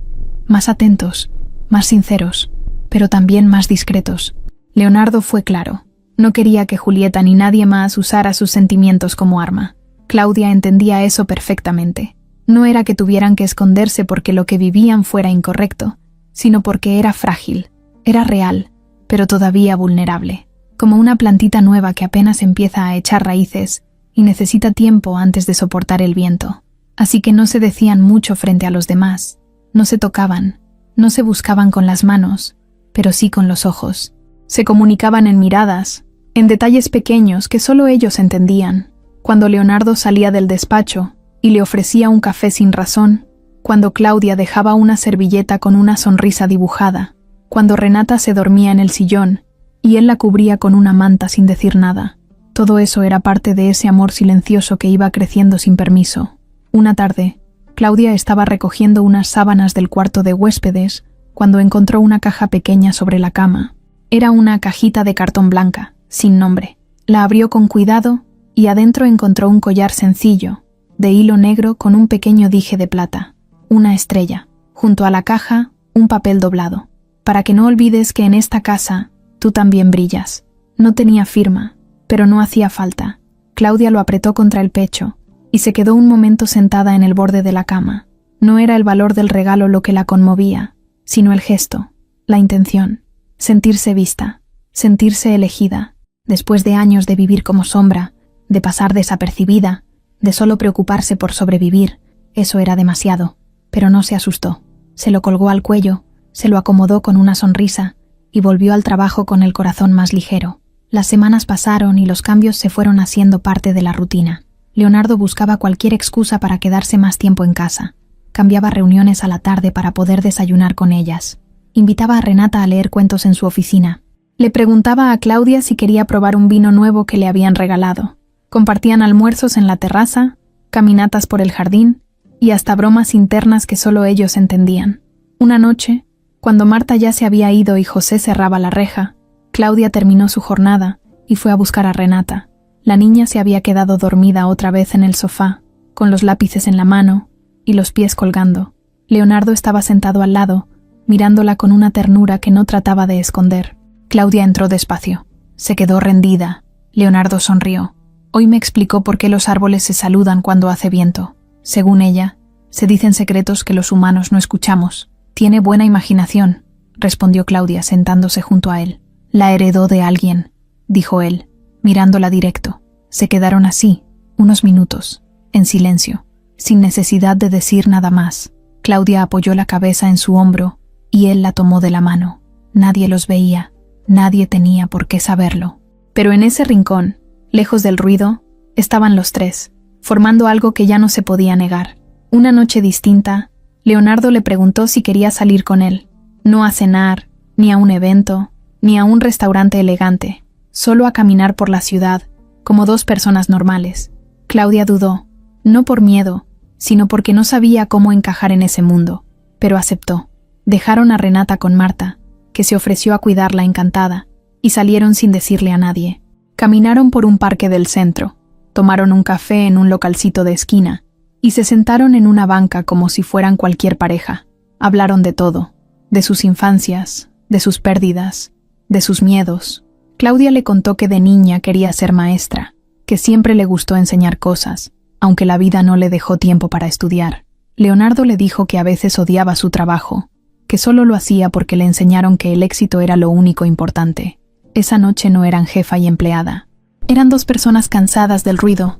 [SPEAKER 1] más atentos, más sinceros, pero también más discretos. Leonardo fue claro. No quería que Julieta ni nadie más usara sus sentimientos como arma. Claudia entendía eso perfectamente. No era que tuvieran que esconderse porque lo que vivían fuera incorrecto, sino porque era frágil, era real, pero todavía vulnerable, como una plantita nueva que apenas empieza a echar raíces y necesita tiempo antes de soportar el viento. Así que no se decían mucho frente a los demás, no se tocaban, no se buscaban con las manos, pero sí con los ojos. Se comunicaban en miradas, en detalles pequeños que solo ellos entendían. Cuando Leonardo salía del despacho y le ofrecía un café sin razón, cuando Claudia dejaba una servilleta con una sonrisa dibujada, cuando Renata se dormía en el sillón y él la cubría con una manta sin decir nada. Todo eso era parte de ese amor silencioso que iba creciendo sin permiso. Una tarde, Claudia estaba recogiendo unas sábanas del cuarto de huéspedes cuando encontró una caja pequeña sobre la cama. Era una cajita de cartón blanca, sin nombre. La abrió con cuidado y adentro encontró un collar sencillo, de hilo negro con un pequeño dije de plata, una estrella. Junto a la caja, un papel doblado. «Para que no olvides que en esta casa tú también brillas». No tenía firma, pero no hacía falta. Claudia lo apretó contra el pecho y se quedó un momento sentada en el borde de la cama. No era el valor del regalo lo que la conmovía, sino el gesto, la intención. Sentirse vista, sentirse elegida, después de años de vivir como sombra, de pasar desapercibida, de solo preocuparse por sobrevivir, eso era demasiado. pero no se asustó. Se lo colgó al cuello, se lo acomodó con una sonrisa y volvió al trabajo con el corazón más ligero. Las semanas pasaron y los cambios se fueron haciendo parte de la rutina. Leonardo buscaba cualquier excusa para quedarse más tiempo en casa. Cambiaba reuniones a la tarde para poder desayunar con ellas. Invitaba a Renata a leer cuentos en su oficina. Le preguntaba a Claudia si quería probar un vino nuevo que le habían regalado. Compartían almuerzos en la terraza, caminatas por el jardín y hasta bromas internas que solo ellos entendían. Una noche, cuando Marta ya se había ido y José cerraba la reja, Claudia terminó su jornada y fue a buscar a Renata. La niña se había quedado dormida otra vez en el sofá, con los lápices en la mano y los pies colgando. Leonardo estaba sentado al lado, mirándola con una ternura que no trataba de esconder. Claudia entró despacio. Se quedó rendida. Leonardo sonrió. Hoy me explicó por qué los árboles se saludan cuando hace viento. Según ella, se dicen secretos que los humanos no escuchamos. Tiene buena imaginación, respondió Claudia sentándose junto a él. La heredó de alguien, dijo él, mirándola directo. Se quedaron así, unos minutos, en silencio, sin necesidad de decir nada más. Claudia apoyó la cabeza en su hombro y él la tomó de la mano. Nadie los veía, nadie tenía por qué saberlo. Pero en ese rincón, lejos del ruido, estaban los tres, formando algo que ya no se podía negar. Una noche distinta, Leonardo le preguntó si quería salir con él, no a cenar, ni a un evento, ni a un restaurante elegante, solo a caminar por la ciudad, como dos personas normales. Claudia dudó, no por miedo, sino porque no sabía cómo encajar en ese mundo, pero aceptó. Dejaron a Renata con Marta, que se ofreció a cuidarla encantada, y salieron sin decirle a nadie. Caminaron por un parque del centro, tomaron un café en un localcito de esquina, y se sentaron en una banca como si fueran cualquier pareja. Hablaron de todo, de sus infancias, de sus pérdidas, de sus miedos. Claudia le contó que de niña quería ser maestra, que siempre le gustó enseñar cosas, aunque la vida no le dejó tiempo para estudiar. Leonardo le dijo que a veces odiaba su trabajo, que solo lo hacía porque le enseñaron que el éxito era lo único importante. Esa noche no eran jefa y empleada. Eran dos personas cansadas del ruido,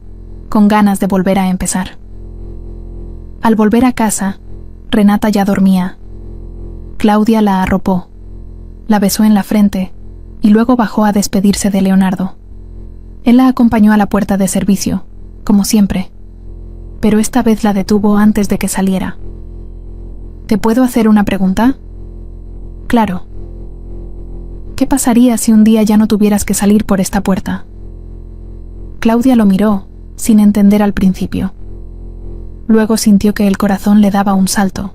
[SPEAKER 1] con ganas de volver a empezar. Al volver a casa, Renata ya dormía. Claudia la arropó, la besó en la frente y luego bajó a despedirse de Leonardo. Él la acompañó a la puerta de servicio, como siempre, pero esta vez la detuvo antes de que saliera. ¿Te puedo hacer una pregunta? Claro. ¿Qué pasaría si un día ya no tuvieras que salir por esta puerta? Claudia lo miró, sin entender al principio. Luego sintió que el corazón le daba un salto.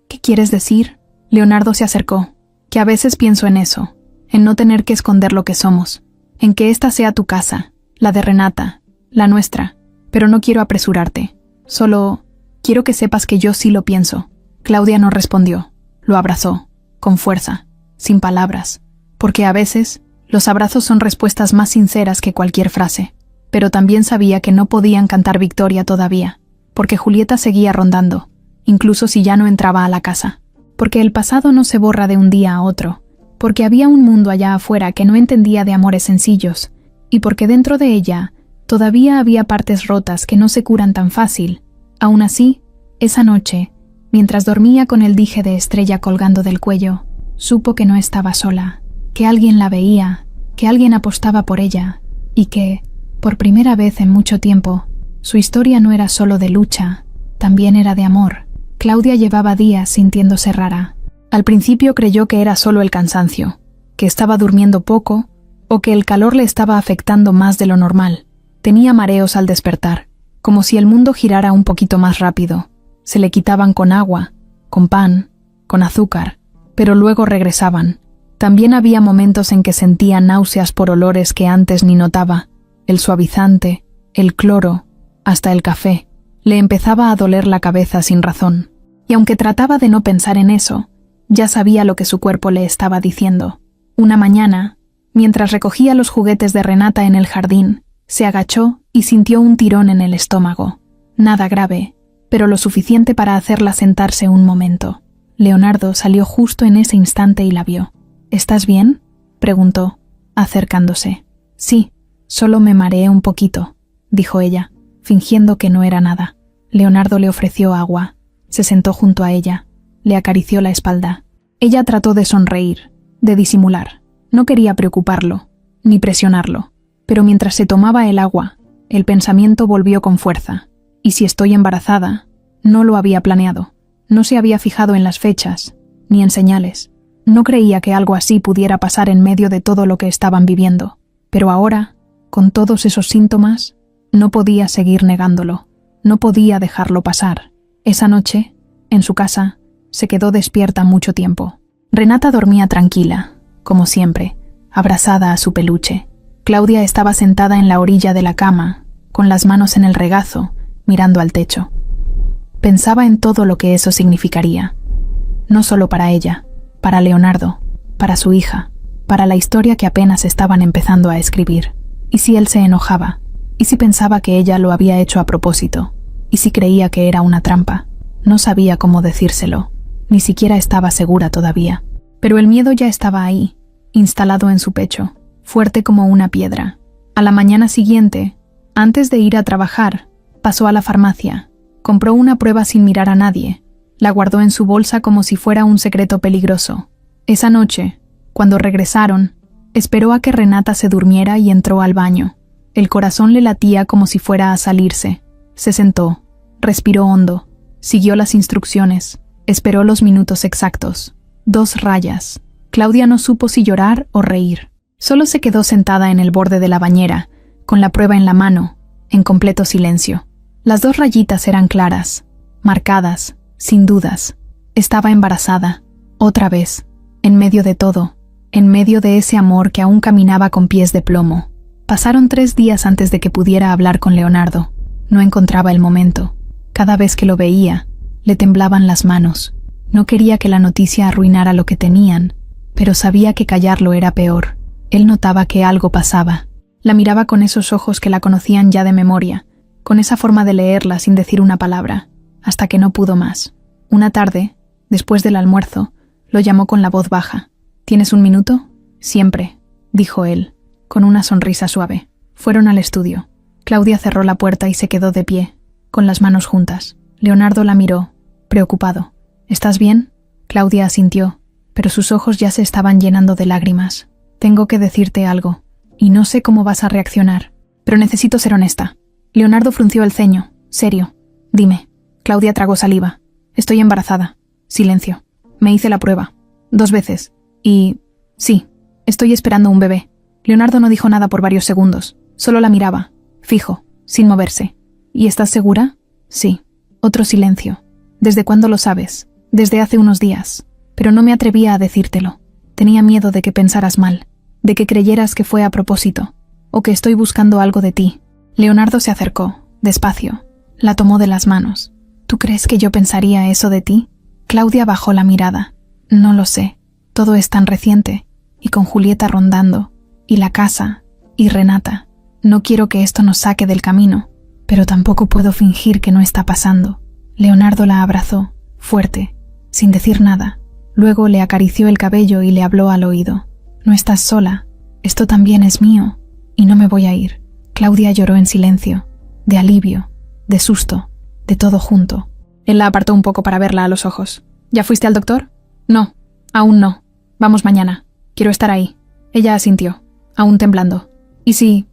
[SPEAKER 1] ¿Qué quieres decir? Leonardo se acercó. Que a veces pienso en eso, en no tener que esconder lo que somos, en que esta sea tu casa, la de Renata, la nuestra, pero no quiero apresurarte. Solo quiero que sepas que yo sí lo pienso. Claudia no respondió. Lo abrazó, con fuerza, sin palabras, porque a veces los abrazos son respuestas más sinceras que cualquier frase. Pero también sabía que no podían cantar victoria todavía, porque Julieta seguía rondando, incluso si ya no entraba a la casa. Porque el pasado no se borra de un día a otro, porque había un mundo allá afuera que no entendía de amores sencillos, y porque dentro de ella todavía había partes rotas que no se curan tan fácil. Aún así, esa noche, mientras dormía con el dije de estrella colgando del cuello, supo que no estaba sola, que alguien la veía, que alguien apostaba por ella, y que, por primera vez en mucho tiempo, su historia no era solo de lucha, también era de amor. Claudia llevaba días sintiéndose rara. Al principio creyó que era solo el cansancio, que estaba durmiendo poco o que el calor le estaba afectando más de lo normal. Tenía mareos al despertar, como si el mundo girara un poquito más rápido. Se le quitaban con agua, con pan, con azúcar, pero luego regresaban. También había momentos en que sentía náuseas por olores que antes ni notaba, el suavizante, el cloro, hasta el café. Le empezaba a doler la cabeza sin razón, y aunque trataba de no pensar en eso, ya sabía lo que su cuerpo le estaba diciendo. Una mañana, mientras recogía los juguetes de Renata en el jardín, se agachó y sintió un tirón en el estómago. Nada grave, pero lo suficiente para hacerla sentarse un momento. Leonardo salió justo en ese instante y la vio. ¿Estás bien?, preguntó, acercándose. Sí, solo me mareé un poquito, dijo ella, fingiendo que no era nada. Leonardo le ofreció agua. Se sentó junto a ella, le acarició la espalda. Ella trató de sonreír, de disimular. No quería preocuparlo, ni presionarlo. Pero mientras se tomaba el agua, el pensamiento volvió con fuerza. ¿Y si estoy embarazada? No lo había planeado. No se había fijado en las fechas, ni en señales. No creía que algo así pudiera pasar en medio de todo lo que estaban viviendo. Pero ahora, con todos esos síntomas, no podía seguir negándolo. No podía dejarlo pasar. Esa noche, en su casa, se quedó despierta mucho tiempo. Renata dormía tranquila, como siempre, abrazada a su peluche. Claudia estaba sentada en la orilla de la cama, con las manos en el regazo, mirando al techo. Pensaba en todo lo que eso significaría. No solo para ella, para Leonardo, para su hija, para la historia que apenas estaban empezando a escribir. ¿Y si él se enojaba? ¿Y si pensaba que ella lo había hecho a propósito? ¿Y si creía que era una trampa? No sabía cómo decírselo. Ni siquiera estaba segura todavía. Pero el miedo ya estaba ahí, instalado en su pecho, fuerte como una piedra. A la mañana siguiente, antes de ir a trabajar, pasó a la farmacia, compró una prueba sin mirar a nadie, la guardó en su bolsa como si fuera un secreto peligroso. Esa noche, cuando regresaron, esperó a que Renata se durmiera y entró al baño. El corazón le latía como si fuera a salirse. Se sentó, respiró hondo, siguió las instrucciones, esperó los minutos exactos. 2 rayas. Claudia no supo si llorar o reír. Solo se quedó sentada en el borde de la bañera, con la prueba en la mano, en completo silencio. Las 2 rayitas eran claras, marcadas, sin dudas. Estaba embarazada, otra vez, en medio de todo, en medio de ese amor que aún caminaba con pies de plomo. Pasaron 3 días antes de que pudiera hablar con Leonardo. No encontraba el momento. Cada vez que lo veía, le temblaban las manos. No quería que la noticia arruinara lo que tenían, pero sabía que callarlo era peor. Él notaba que algo pasaba. La miraba con esos ojos que la conocían ya de memoria, con esa forma de leerla sin decir una palabra, hasta que no pudo más. Una tarde, después del almuerzo, lo llamó con la voz baja. ¿Tienes un minuto? Siempre, dijo él, con una sonrisa suave. Fueron al estudio. Claudia cerró la puerta y se quedó de pie, con las manos juntas. Leonardo la miró, preocupado. ¿Estás bien? Claudia asintió, pero sus ojos ya se estaban llenando de lágrimas. Tengo que decirte algo, y no sé cómo vas a reaccionar, pero necesito ser honesta. Leonardo frunció el ceño, serio. Dime. Claudia tragó saliva. Estoy embarazada. Silencio. Me hice la prueba. 2 veces. Y... sí, estoy esperando un bebé. Leonardo no dijo nada por varios segundos. Solo la miraba, fijo, sin moverse. ¿Y estás segura? Sí. Otro silencio. ¿Desde cuándo lo sabes? Desde hace unos días. Pero no me atrevía a decírtelo. Tenía miedo de que pensaras mal, de que creyeras que fue a propósito, o que estoy buscando algo de ti. Leonardo se acercó, despacio. La tomó de las manos. ¿Tú crees que yo pensaría eso de ti? Claudia bajó la mirada. No lo sé. Todo es tan reciente, y con Julieta rondando, y la casa, y Renata. No quiero que esto nos saque del camino, pero tampoco puedo fingir que no está pasando. Leonardo la abrazó, fuerte, sin decir nada. Luego le acarició el cabello y le habló al oído. No estás sola, esto también es mío, y no me voy a ir. Claudia lloró en silencio, de alivio, de susto, de todo junto. Él la apartó un poco para verla a los ojos. ¿Ya fuiste al doctor? No, aún no. Vamos mañana. Quiero estar ahí. Ella asintió, aún temblando. ¿Y si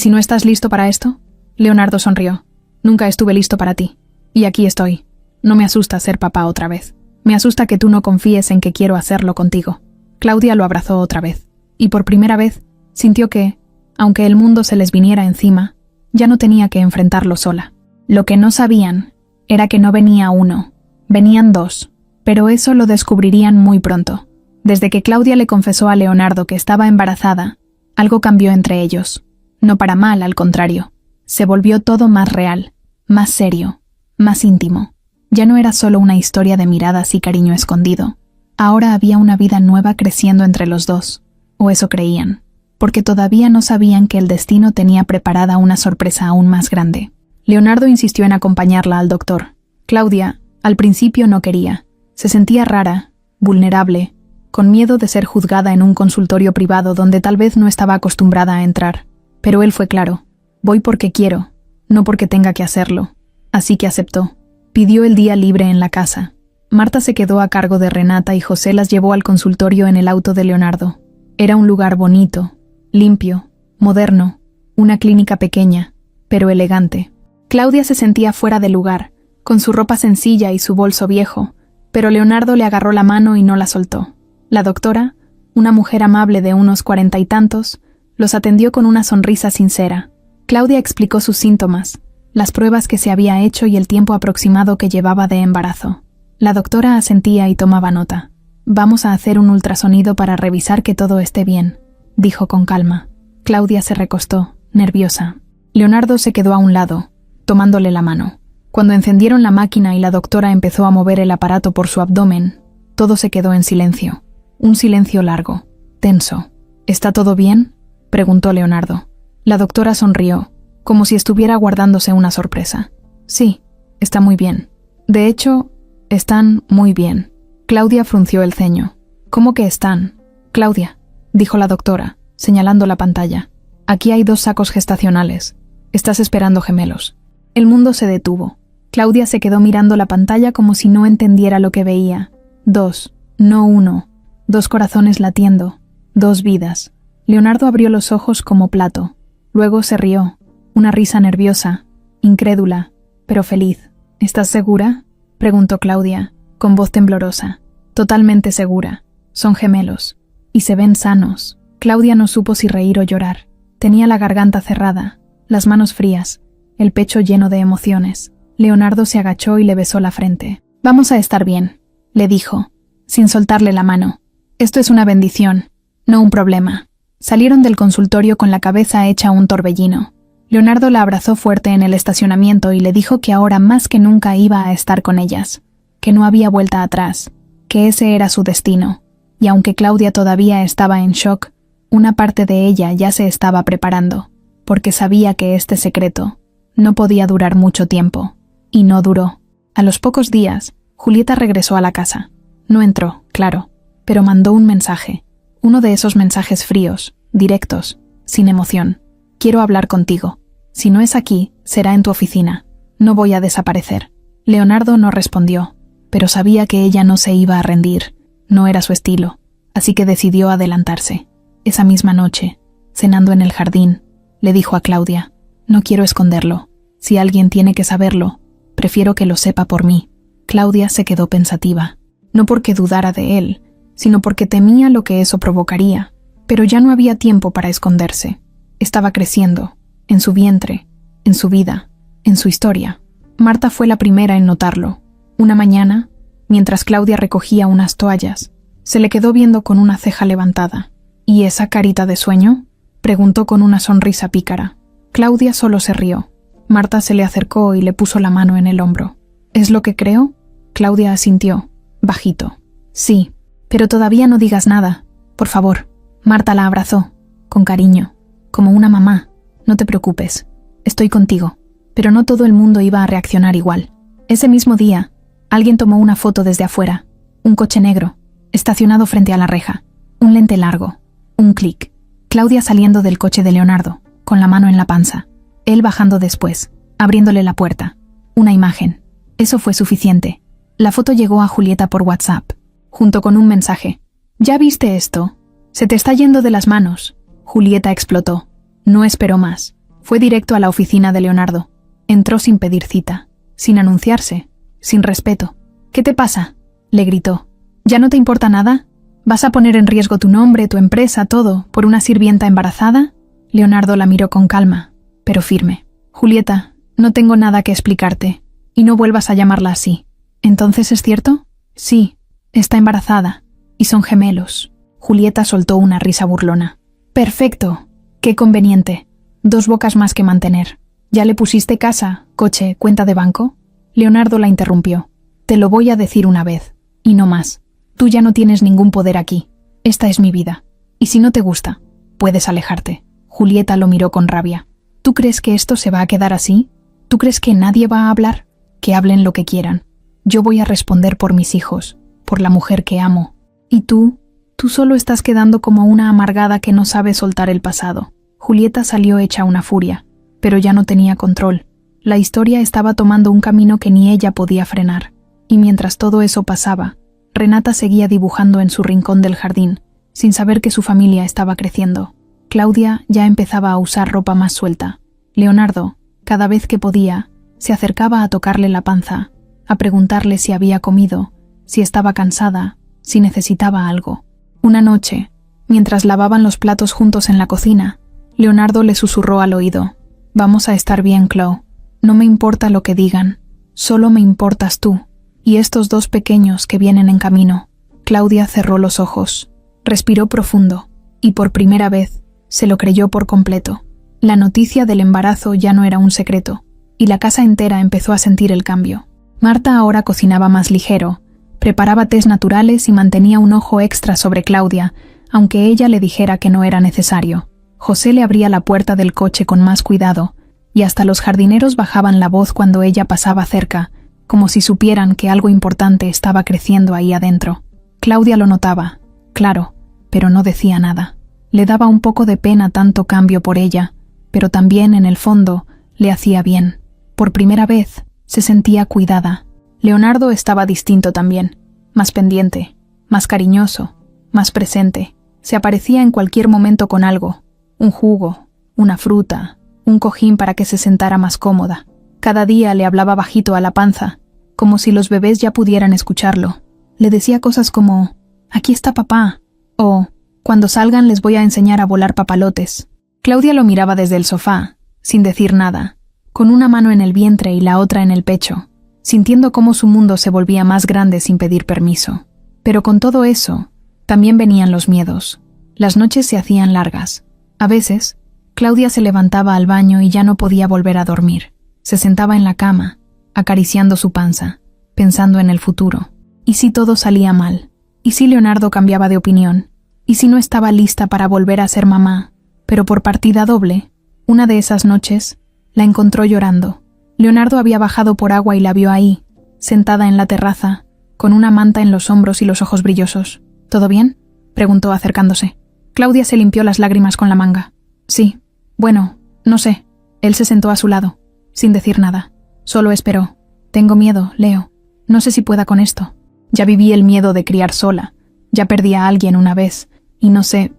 [SPEAKER 1] no estás listo para esto? Leonardo sonrió. Nunca estuve listo para ti. Y aquí estoy. No me asusta ser papá otra vez. Me asusta que tú no confíes en que quiero hacerlo contigo. Claudia lo abrazó otra vez. Y por primera vez, sintió que, aunque el mundo se les viniera encima, ya no tenía que enfrentarlo sola. Lo que no sabían era que no venía uno, venían 2, pero eso lo descubrirían muy pronto. Desde que Claudia le confesó a Leonardo que estaba embarazada, algo cambió entre ellos. No para mal, al contrario. Se volvió todo más real, más serio, más íntimo. Ya no era solo una historia de miradas y cariño escondido. Ahora había una vida nueva creciendo entre los 2, o eso creían, porque todavía no sabían que el destino tenía preparada una sorpresa aún más grande. Leonardo insistió en acompañarla al doctor. Claudia, al principio no quería. Se sentía rara, vulnerable, con miedo de ser juzgada en un consultorio privado donde tal vez no estaba acostumbrada a entrar. Pero él fue claro. Voy porque quiero, no porque tenga que hacerlo. Así que aceptó. Pidió el día libre en la casa. Marta se quedó a cargo de Renata y José las llevó al consultorio en el auto de Leonardo. Era un lugar bonito, limpio, moderno, una clínica pequeña, pero elegante. Claudia se sentía fuera de lugar, con su ropa sencilla y su bolso viejo, pero Leonardo le agarró la mano y no la soltó. La doctora, una mujer amable de unos 40 y tantos, los atendió con una sonrisa sincera. Claudia explicó sus síntomas, las pruebas que se había hecho y el tiempo aproximado que llevaba de embarazo. La doctora asentía y tomaba nota. «Vamos a hacer un ultrasonido para revisar que todo esté bien», dijo con calma. Claudia se recostó, nerviosa. Leonardo se quedó a un lado, tomándole la mano. Cuando encendieron la máquina y la doctora empezó a mover el aparato por su abdomen, todo se quedó en silencio. Un silencio largo, tenso. «¿Está todo bien?», preguntó Leonardo. La doctora sonrió, como si estuviera guardándose una sorpresa. «Sí, está muy bien. De hecho, están muy bien». Claudia frunció el ceño. «¿Cómo que están?». «Claudia», dijo la doctora, señalando la pantalla. «Aquí hay 2 sacos gestacionales. Estás esperando gemelos». El mundo se detuvo. Claudia se quedó mirando la pantalla como si no entendiera lo que veía. 2, no 1. 2 corazones latiendo. 2 vidas. Leonardo abrió los ojos como plato. Luego se rió. Una risa nerviosa, incrédula, pero feliz. «¿Estás segura?», preguntó Claudia, con voz temblorosa. «Totalmente segura. Son gemelos. Y se ven sanos». Claudia no supo si reír o llorar. Tenía la garganta cerrada, las manos frías, el pecho lleno de emociones. Leonardo se agachó y le besó la frente. «Vamos a estar bien», le dijo, sin soltarle la mano. «Esto es una bendición, no un problema». Salieron del consultorio con la cabeza hecha un torbellino. Leonardo la abrazó fuerte en el estacionamiento y le dijo que ahora más que nunca iba a estar con ellas, que no había vuelta atrás, que ese era su destino. Y aunque Claudia todavía estaba en shock, una parte de ella ya se estaba preparando, porque sabía que este secreto no podía durar mucho tiempo. Y no duró. A los pocos días, Julieta regresó a la casa. No entró, claro, pero mandó un mensaje. Uno de esos mensajes fríos, directos, sin emoción. «Quiero hablar contigo. Si no es aquí, será en tu oficina. No voy a desaparecer». Leonardo no respondió, pero sabía que ella no se iba a rendir. No era su estilo, así que decidió adelantarse. Esa misma noche, cenando en el jardín, le dijo a Claudia: «No quiero esconderlo. Si alguien tiene que saberlo, prefiero que lo sepa por mí». Claudia se quedó pensativa, no porque dudara de él, sino porque temía lo que eso provocaría. Pero ya no había tiempo para esconderse. Estaba creciendo, en su vientre, en su vida, en su historia. Marta fue la primera en notarlo. Una mañana, mientras Claudia recogía unas toallas, se le quedó viendo con una ceja levantada. «¿Y esa carita de sueño?», preguntó con una sonrisa pícara. Claudia solo se rió. Marta se le acercó y le puso la mano en el hombro. «¿Es lo que creo?». Claudia asintió, bajito. «Sí, pero todavía no digas nada, por favor». Marta la abrazó, con cariño, como una mamá. «No te preocupes, estoy contigo». Pero no todo el mundo iba a reaccionar igual. Ese mismo día, alguien tomó una foto desde afuera. Un coche negro, estacionado frente a la reja. Un lente largo. Un clic. Claudia saliendo del coche de Leonardo, con la mano en la panza. Él bajando después, abriéndole la puerta. Una imagen. Eso fue suficiente. La foto llegó a Julieta por WhatsApp, junto con un mensaje. «¿Ya viste esto? Se te está yendo de las manos». Julieta explotó. No esperó más. Fue directo a la oficina de Leonardo. Entró sin pedir cita, sin anunciarse, sin respeto. «¿Qué te pasa?», le gritó. «¿Ya no te importa nada? ¿Vas a poner en riesgo tu nombre, tu empresa, todo, por una sirvienta embarazada?». Leonardo la miró con calma, pero firme. «Julieta, no tengo nada que explicarte, y no vuelvas a llamarla así». «¿Entonces es cierto?». «Sí, está embarazada, y son gemelos». Julieta soltó una risa burlona. «Perfecto. Qué conveniente. 2 bocas más que mantener. ¿Ya le pusiste casa, coche, cuenta de banco?». Leonardo la interrumpió. «Te lo voy a decir una vez, y no más. Tú ya no tienes ningún poder aquí. Esta es mi vida. Y si no te gusta, puedes alejarte». Julieta lo miró con rabia. «¿Tú crees que esto se va a quedar así? ¿Tú crees que nadie va a hablar? Que hablen lo que quieran. Yo voy a responder por mis hijos, por la mujer que amo. Y tú solo estás quedando como una amargada que no sabe soltar el pasado». Julieta salió hecha una furia, pero ya no tenía control. La historia estaba tomando un camino que ni ella podía frenar. Y mientras todo eso pasaba, Renata seguía dibujando en su rincón del jardín, sin saber que su familia estaba creciendo. Claudia ya empezaba a usar ropa más suelta. Leonardo, cada vez que podía, se acercaba a tocarle la panza, a preguntarle si había comido, si estaba cansada, si necesitaba algo. Una noche, mientras lavaban los platos juntos en la cocina, Leonardo le susurró al oído: «Vamos a estar bien, Chloe. No me importa lo que digan. Solo me importas tú y estos dos pequeños que vienen en camino». Claudia cerró los ojos, respiró profundo y por primera vez se lo creyó por completo. La noticia del embarazo ya no era un secreto y la casa entera empezó a sentir el cambio. Marta ahora cocinaba más ligero, preparaba tés naturales y mantenía un ojo extra sobre Claudia, aunque ella le dijera que no era necesario. José le abría la puerta del coche con más cuidado, y hasta los jardineros bajaban la voz cuando ella pasaba cerca, como si supieran que algo importante estaba creciendo ahí adentro. Claudia lo notaba, claro, pero no decía nada. Le daba un poco de pena tanto cambio por ella, pero también, en el fondo, le hacía bien. Por primera vez, se sentía cuidada. Leonardo estaba distinto también, más pendiente, más cariñoso, más presente. Se aparecía en cualquier momento con algo, un jugo, una fruta, un cojín para que se sentara más cómoda. Cada día le hablaba bajito a la panza, como si los bebés ya pudieran escucharlo. Le decía cosas como: «Aquí está papá», o «Cuando salgan les voy a enseñar a volar papalotes». Claudia lo miraba desde el sofá, sin decir nada, con una mano en el vientre y la otra en el pecho, sintiendo cómo su mundo se volvía más grande sin pedir permiso. Pero con todo eso, también venían los miedos. Las noches se hacían largas. A veces, Claudia se levantaba al baño y ya no podía volver a dormir. Se sentaba en la cama, acariciando su panza, pensando en el futuro. ¿Y si todo salía mal? ¿Y si Leonardo cambiaba de opinión? ¿Y si no estaba lista para volver a ser mamá? Pero por partida doble, una de esas noches, la encontró llorando. Leonardo había bajado por agua y la vio ahí, sentada en la terraza, con una manta en los hombros y los ojos brillosos. «¿Todo bien?», preguntó acercándose. Claudia se limpió las lágrimas con la manga. «Sí. Bueno, no sé». Él se sentó a su lado, sin decir nada. Solo esperó. «Tengo miedo, Leo. No sé si pueda con esto. Ya viví el miedo de criar sola. Ya perdí a alguien una vez, y no sé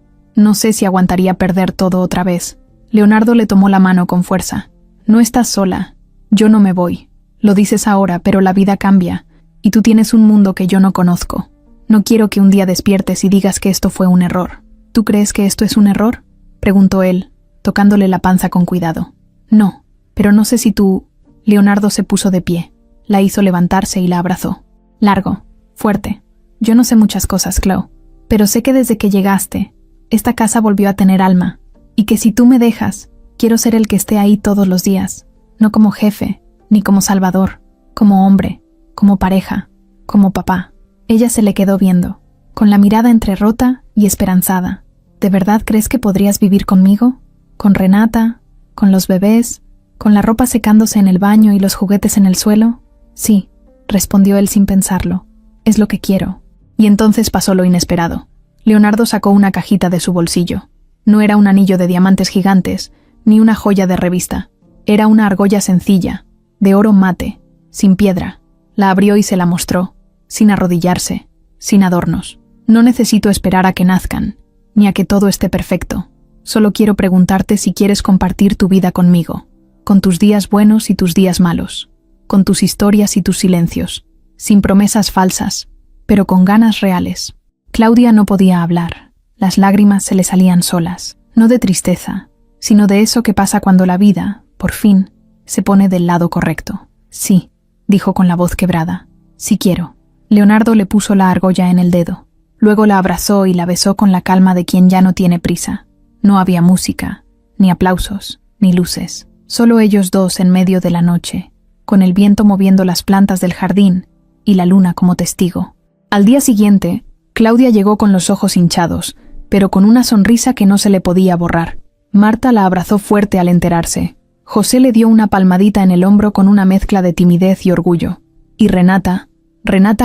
[SPEAKER 1] si aguantaría perder todo otra vez». Leonardo le tomó la mano con fuerza. «No estás sola. Yo no me voy. Lo dices ahora, pero la vida cambia, y tú tienes un mundo que yo no conozco. No quiero que un día despiertes y digas que esto fue un error». «¿Tú crees que esto es un error?», preguntó él, tocándole la panza con cuidado. «No, pero no sé si tú...». Leonardo se puso de pie, la hizo levantarse y la abrazó. Largo, fuerte. «Yo no sé muchas cosas, Chloe, pero sé que desde que llegaste, esta casa volvió a tener alma, y que si tú me dejas, quiero ser el que esté ahí todos los días, no como jefe, ni como salvador, como hombre, como pareja, como papá». Ella se le quedó viendo, con la mirada entrerrota y esperanzada. «¿De verdad crees que podrías vivir conmigo? ¿Con Renata? ¿Con los bebés? ¿Con la ropa secándose en el baño y los juguetes en el suelo?» «Sí», respondió él sin pensarlo. «Es lo que quiero». Y entonces pasó lo inesperado. Leonardo sacó una cajita de su bolsillo. No era un anillo de diamantes gigantes, ni una joya de revista. Era una argolla sencilla, de oro mate, sin piedra. La abrió y se la mostró, sin arrodillarse, sin adornos. «No necesito esperar a que nazcan, ni a que todo esté perfecto. Solo quiero preguntarte si quieres compartir tu vida conmigo, con tus días buenos y tus días malos, con tus historias y tus silencios, sin promesas falsas, pero con ganas reales». Claudia no podía hablar. Las lágrimas se le salían solas, no de tristeza, sino de eso que pasa cuando la vida, por fin, se pone del lado correcto. «Sí», dijo con la voz quebrada. «Sí quiero». Leonardo le puso la argolla en el dedo. Luego la abrazó y la besó con la calma de quien ya no tiene prisa. No había música, ni aplausos, ni luces. Solo ellos dos en medio de la noche, con el viento moviendo las plantas del jardín y la luna como testigo. Al día siguiente, Claudia llegó con los ojos hinchados, pero con una sonrisa que no se le podía borrar. Marta la abrazó fuerte al enterarse. José le dio una palmadita en el hombro con una mezcla de timidez y orgullo. Y Renata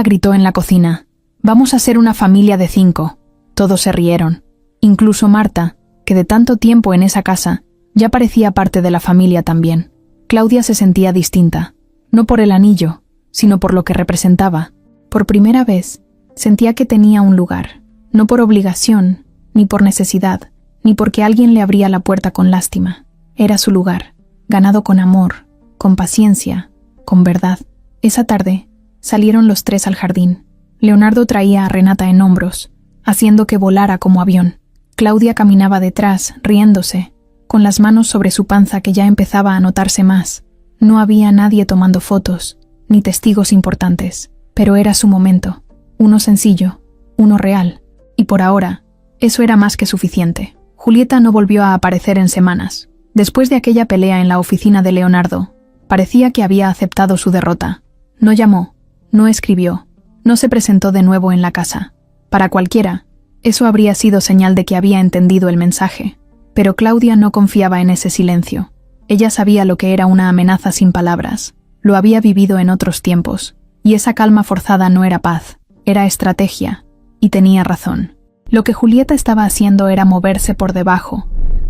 [SPEAKER 1] gritó en la cocina: «Vamos a ser una familia de 5». Todos se rieron. Incluso Marta, que de tanto tiempo en esa casa, ya parecía parte de la familia también. Claudia se sentía distinta, no por el anillo, sino por lo que representaba. Por primera vez, sentía que tenía un lugar, no por obligación, ni por necesidad, ni porque alguien le abría la puerta con lástima. Era su lugar, ganado con amor, con paciencia, con verdad. Esa tarde, salieron los tres al jardín. Leonardo traía a Renata en hombros, haciendo que volara como avión. Claudia caminaba detrás, riéndose, con las manos sobre su panza que ya empezaba a notarse más. No había nadie tomando fotos, ni testigos importantes, pero era su momento, uno sencillo, uno real, y por ahora, eso era más que suficiente. Julieta no volvió a aparecer en semanas. Después de aquella pelea en la oficina de Leonardo, parecía que había aceptado su derrota. No llamó, no escribió, no se presentó de nuevo en la casa. Para cualquiera, eso habría sido señal de que había entendido el mensaje. Pero Claudia no confiaba en ese silencio. Ella sabía lo que era una amenaza sin palabras. Lo había vivido en otros tiempos. Y esa calma forzada no era paz, era estrategia. Y tenía razón. Lo que Julieta estaba haciendo era moverse por debajo,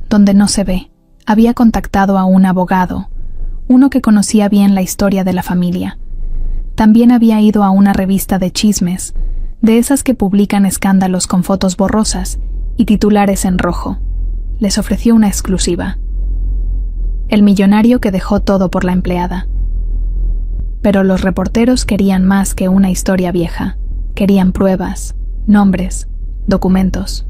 [SPEAKER 1] donde no se ve. Había contactado a un abogado, uno que conocía bien la historia de la familia. También había ido a una revista de chismes, de esas que publican escándalos con fotos borrosas y titulares en rojo. Les ofreció una exclusiva. El millonario que dejó todo por la empleada. Pero los reporteros querían más que una historia vieja. Querían pruebas, nombres, documentos.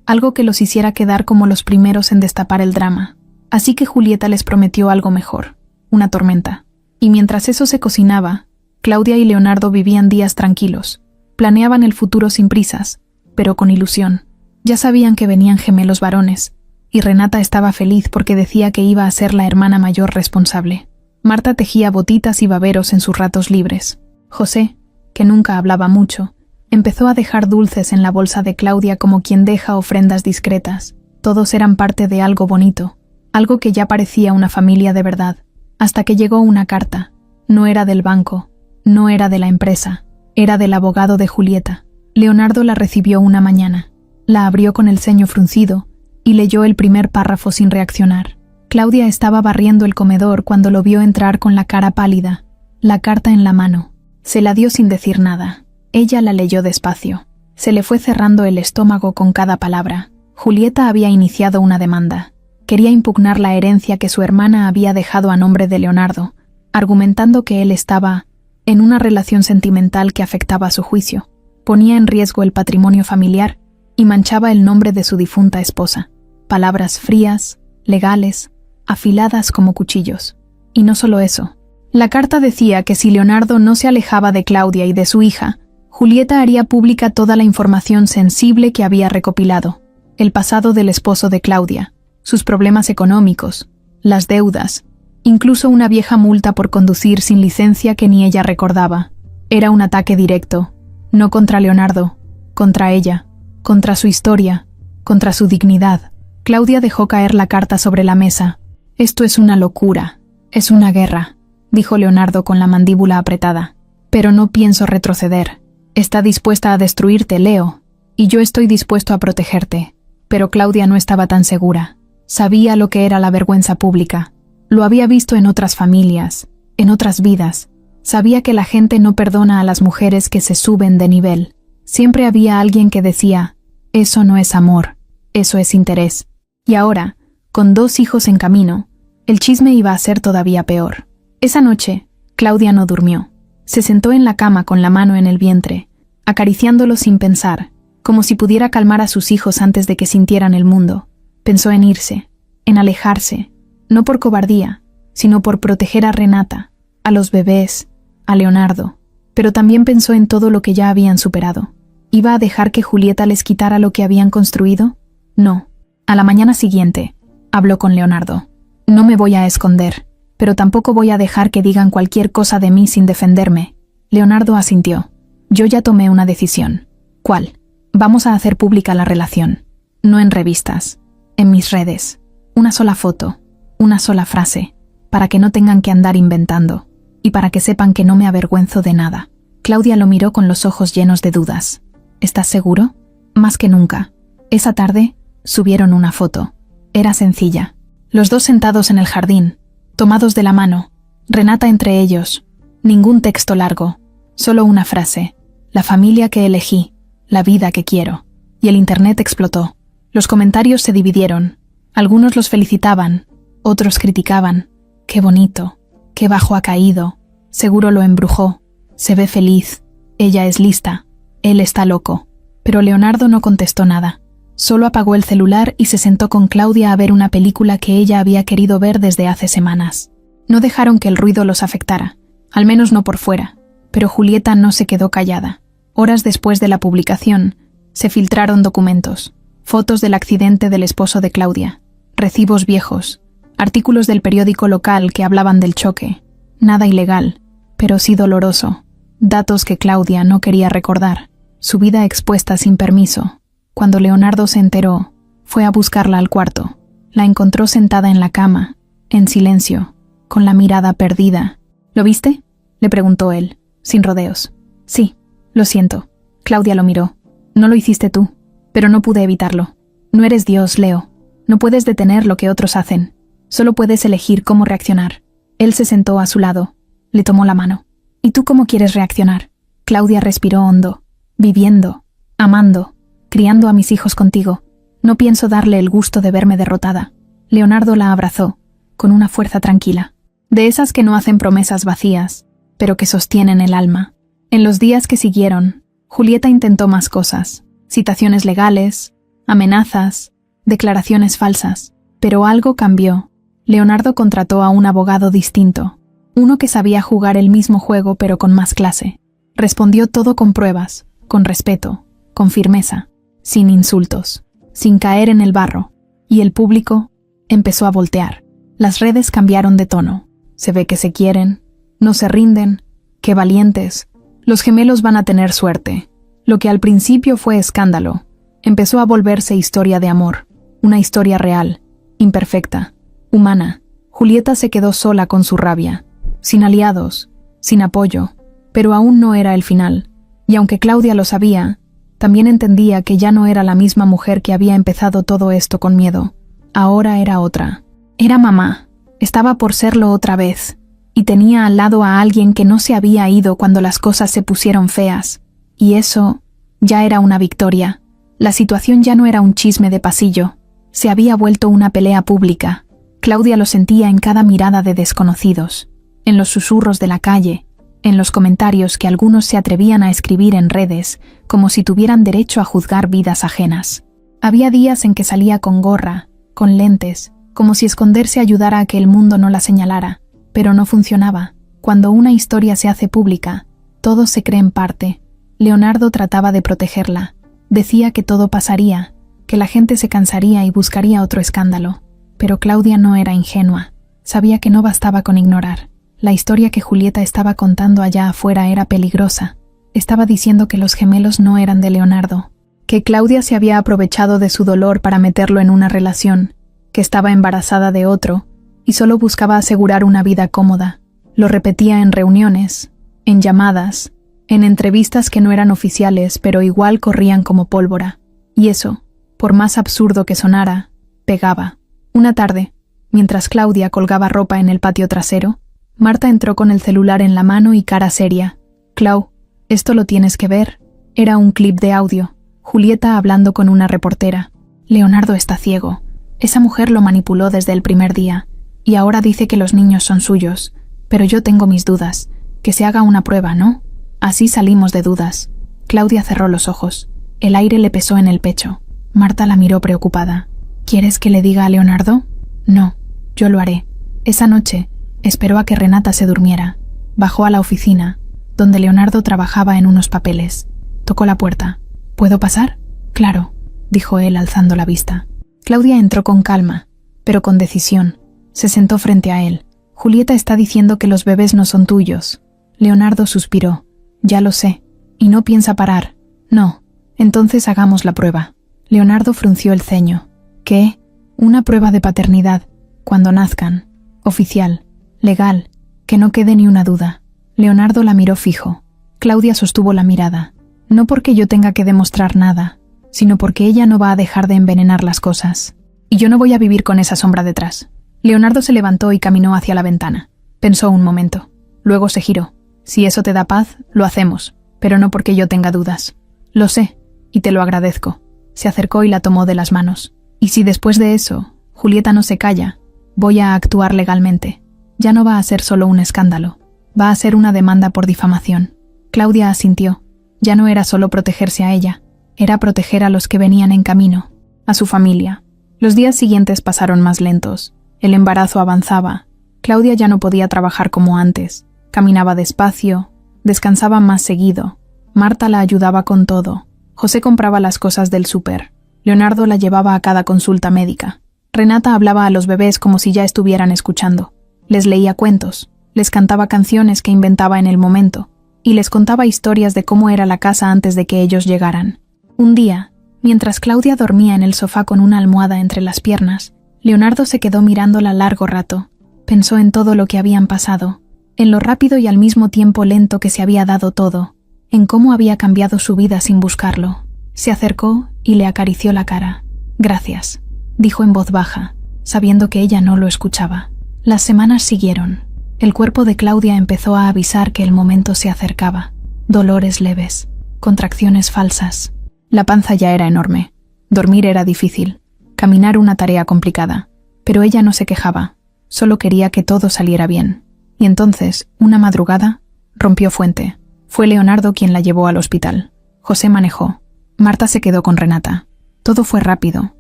[SPEAKER 1] Algo que los hiciera quedar como los primeros en destapar el drama. Así que Julieta les prometió algo mejor, una tormenta. Y mientras eso se cocinaba, Claudia y Leonardo vivían días tranquilos. Planeaban el futuro sin prisas, pero con ilusión. Ya sabían que venían gemelos varones, y Renata estaba feliz porque decía que iba a ser la hermana mayor responsable. Marta tejía botitas y baberos en sus ratos libres. José, que nunca hablaba mucho, empezó a dejar dulces en la bolsa de Claudia como quien deja ofrendas discretas. Todos eran parte de algo bonito, algo que ya parecía una familia de verdad, hasta que llegó una carta. No era del banco, no era de la empresa, era del abogado de Julieta. Leonardo la recibió una mañana, la abrió con el ceño fruncido y leyó el primer párrafo sin reaccionar. Claudia estaba barriendo el comedor cuando lo vio entrar con la cara pálida, la carta en la mano. Se la dio sin decir nada. Ella la leyó despacio. Se le fue cerrando el estómago con cada palabra. Julieta había iniciado una demanda. Quería impugnar la herencia que su hermana había dejado a nombre de Leonardo, argumentando que él estaba en una relación sentimental que afectaba su juicio, ponía en riesgo el patrimonio familiar y manchaba el nombre de su difunta esposa. Palabras frías, legales, afiladas como cuchillos. Y no solo eso. La carta decía que si Leonardo no se alejaba de Claudia y de su hija, Julieta haría pública toda la información sensible que había recopilado, el pasado del esposo de Claudia, sus problemas económicos, las deudas, incluso una vieja multa por conducir sin licencia que ni ella recordaba. Era un ataque directo, no contra Leonardo, contra ella, contra su historia, contra su dignidad. Claudia dejó caer la carta sobre la mesa. «Esto es una locura, es una guerra», dijo Leonardo con la mandíbula apretada. «Pero no pienso retroceder. Está dispuesta a destruirte, Leo, y yo estoy dispuesto a protegerte». Pero Claudia no estaba tan segura. Sabía lo que era la vergüenza pública. Lo había visto en otras familias, en otras vidas. Sabía que la gente no perdona a las mujeres que se suben de nivel. Siempre había alguien que decía, «Eso no es amor, eso es interés». Y ahora, con 2 hijos en camino, el chisme iba a ser todavía peor. Esa noche, Claudia no durmió. Se sentó en la cama con la mano en el vientre, acariciándolo sin pensar, como si pudiera calmar a sus hijos antes de que sintieran el mundo. Pensó en irse, en alejarse, no por cobardía, sino por proteger a Renata, a los bebés, a Leonardo. Pero también pensó en todo lo que ya habían superado. ¿Iba a dejar que Julieta les quitara lo que habían construido? No. A la mañana siguiente, habló con Leonardo. «No me voy a esconder, pero tampoco voy a dejar que digan cualquier cosa de mí sin defenderme». Leonardo asintió. «Yo ya tomé una decisión». «¿Cuál?» «Vamos a hacer pública la relación. No en revistas, en mis redes. Una sola foto, una sola frase, para que no tengan que andar inventando, y para que sepan que no me avergüenzo de nada». Claudia lo miró con los ojos llenos de dudas. «¿Estás seguro?» «Más que nunca». Esa tarde, subieron una foto. Era sencilla. Los dos sentados en el jardín, tomados de la mano, Renata entre ellos. Ningún texto largo, solo una frase: la familia que elegí, la vida que quiero. Y el internet explotó. Los comentarios se dividieron. Algunos los felicitaban, otros criticaban. Qué bonito, qué bajo ha caído, seguro lo embrujó, se ve feliz, ella es lista, él está loco. Pero Leonardo no contestó nada. Solo apagó el celular y se sentó con Claudia a ver una película que ella había querido ver desde hace semanas. No dejaron que el ruido los afectara, al menos no por fuera, pero Julieta no se quedó callada. Horas después de la publicación, se filtraron documentos, fotos del accidente del esposo de Claudia, recibos viejos, artículos del periódico local que hablaban del choque. Nada ilegal, pero sí doloroso. Datos que Claudia no quería recordar. Su vida expuesta sin permiso. Cuando Leonardo se enteró, fue a buscarla al cuarto. La encontró sentada en la cama, en silencio, con la mirada perdida. ¿Lo viste?, le preguntó él, sin rodeos. Sí, lo siento. Claudia lo miró. No lo hiciste tú, pero no pude evitarlo. No eres Dios, Leo. No puedes detener lo que otros hacen. Solo puedes elegir cómo reaccionar. Él se sentó a su lado. Le tomó la mano. ¿Y tú cómo quieres reaccionar? Claudia respiró hondo. Viviendo, amando, criando a mis hijos contigo. No pienso darle el gusto de verme derrotada. Leonardo la abrazó, con una fuerza tranquila. De esas que no hacen promesas vacías, pero que sostienen el alma. En los días que siguieron, Julieta intentó más cosas. Citaciones legales, amenazas, declaraciones falsas. Pero algo cambió. Leonardo contrató a un abogado distinto. Uno que sabía jugar el mismo juego pero con más clase. Respondió todo con pruebas, con respeto, con firmeza, sin insultos, sin caer en el barro. Y el público empezó a voltear. Las redes cambiaron de tono. Se ve que se quieren, no se rinden, qué valientes. Los gemelos van a tener suerte. Lo que al principio fue escándalo, empezó a volverse historia de amor. Una historia real, imperfecta, humana. Julieta se quedó sola con su rabia, sin aliados, sin apoyo, pero aún no era el final. Y aunque Claudia lo sabía, también entendía que ya no era la misma mujer que había empezado todo esto con miedo. Ahora era otra. Era mamá. Estaba por serlo otra vez. Y tenía al lado a alguien que no se había ido cuando las cosas se pusieron feas. Y eso ya era una victoria. La situación ya no era un chisme de pasillo. Se había vuelto una pelea pública. Claudia lo sentía en cada mirada de desconocidos, en los susurros de la calle, en los comentarios que algunos se atrevían a escribir en redes, como si tuvieran derecho a juzgar vidas ajenas. Había días en que salía con gorra, con lentes, como si esconderse ayudara a que el mundo no la señalara, pero no funcionaba. Cuando una historia se hace pública, todos se creen parte. Leonardo trataba de protegerla. Decía que todo pasaría, que la gente se cansaría y buscaría otro escándalo. Pero Claudia no era ingenua. Sabía que no bastaba con ignorar. La historia que Julieta estaba contando allá afuera era peligrosa. Estaba diciendo que los gemelos no eran de Leonardo, que Claudia se había aprovechado de su dolor para meterlo en una relación, que estaba embarazada de otro y solo buscaba asegurar una vida cómoda. Lo repetía en reuniones, en llamadas, en entrevistas que no eran oficiales pero igual corrían como pólvora. Y eso, por más absurdo que sonara, pegaba. Una tarde, mientras Claudia colgaba ropa en el patio trasero, Marta entró con el celular en la mano y cara seria. «Clau, esto lo tienes que ver». Era un clip de audio. Julieta hablando con una reportera. «Leonardo está ciego. Esa mujer lo manipuló desde el primer día. Y ahora dice que los niños son suyos. Pero yo tengo mis dudas. Que se haga una prueba, ¿no? Así salimos de dudas». Claudia cerró los ojos. El aire le pesó en el pecho. Marta la miró preocupada. «¿Quieres que le diga a Leonardo?» «No, yo lo haré». Esa noche, esperó a que Renata se durmiera. Bajó a la oficina, donde Leonardo trabajaba en unos papeles. Tocó la puerta. «¿Puedo pasar?» «Claro», dijo él alzando la vista. Claudia entró con calma, pero con decisión. Se sentó frente a él. «Julieta está diciendo que los bebés no son tuyos». Leonardo suspiró. «Ya lo sé. Y no piensa parar». «No. Entonces hagamos la prueba». Leonardo frunció el ceño. «¿Qué?» «Una prueba de paternidad. Cuando nazcan. Oficial. Legal. Que no quede ni una duda». Leonardo la miró fijo. Claudia sostuvo la mirada. «No porque yo tenga que demostrar nada, sino porque ella no va a dejar de envenenar las cosas. Y yo no voy a vivir con esa sombra detrás». Leonardo se levantó y caminó hacia la ventana. Pensó un momento. Luego se giró. Si eso te da paz, lo hacemos, pero no porque yo tenga dudas. Lo sé, y te lo agradezco. Se acercó y la tomó de las manos. Y si después de eso, Julieta no se calla, voy a actuar legalmente. Ya no va a ser solo un escándalo. Va a ser una demanda por difamación. Claudia asintió. Ya no era solo protegerse a ella, era proteger a los que venían en camino, a su familia. Los días siguientes pasaron más lentos. El embarazo avanzaba. Claudia ya no podía trabajar como antes. Caminaba despacio, descansaba más seguido. Marta la ayudaba con todo. José compraba las cosas del súper. Leonardo la llevaba a cada consulta médica. Renata hablaba a los bebés como si ya estuvieran escuchando. Les leía cuentos, les cantaba canciones que inventaba en el momento, y les contaba historias de cómo era la casa antes de que ellos llegaran. Un día, mientras Claudia dormía en el sofá con una almohada entre las piernas, Leonardo se quedó mirándola largo rato. Pensó en todo lo que habían pasado, en lo rápido y al mismo tiempo lento que se había dado todo, en cómo había cambiado su vida sin buscarlo. Se acercó y le acarició la cara. «Gracias», dijo en voz baja, sabiendo que ella no lo escuchaba. Las semanas siguieron. El cuerpo de Claudia empezó a avisar que el momento se acercaba. Dolores leves, contracciones falsas. La panza ya era enorme. Dormir era difícil. Caminar una tarea complicada. Pero ella no se quejaba. Solo quería que todo saliera bien. Y entonces, una madrugada, rompió fuente. Fue Leonardo quien la llevó al hospital. José manejó. Marta se quedó con Renata. Todo fue rápido,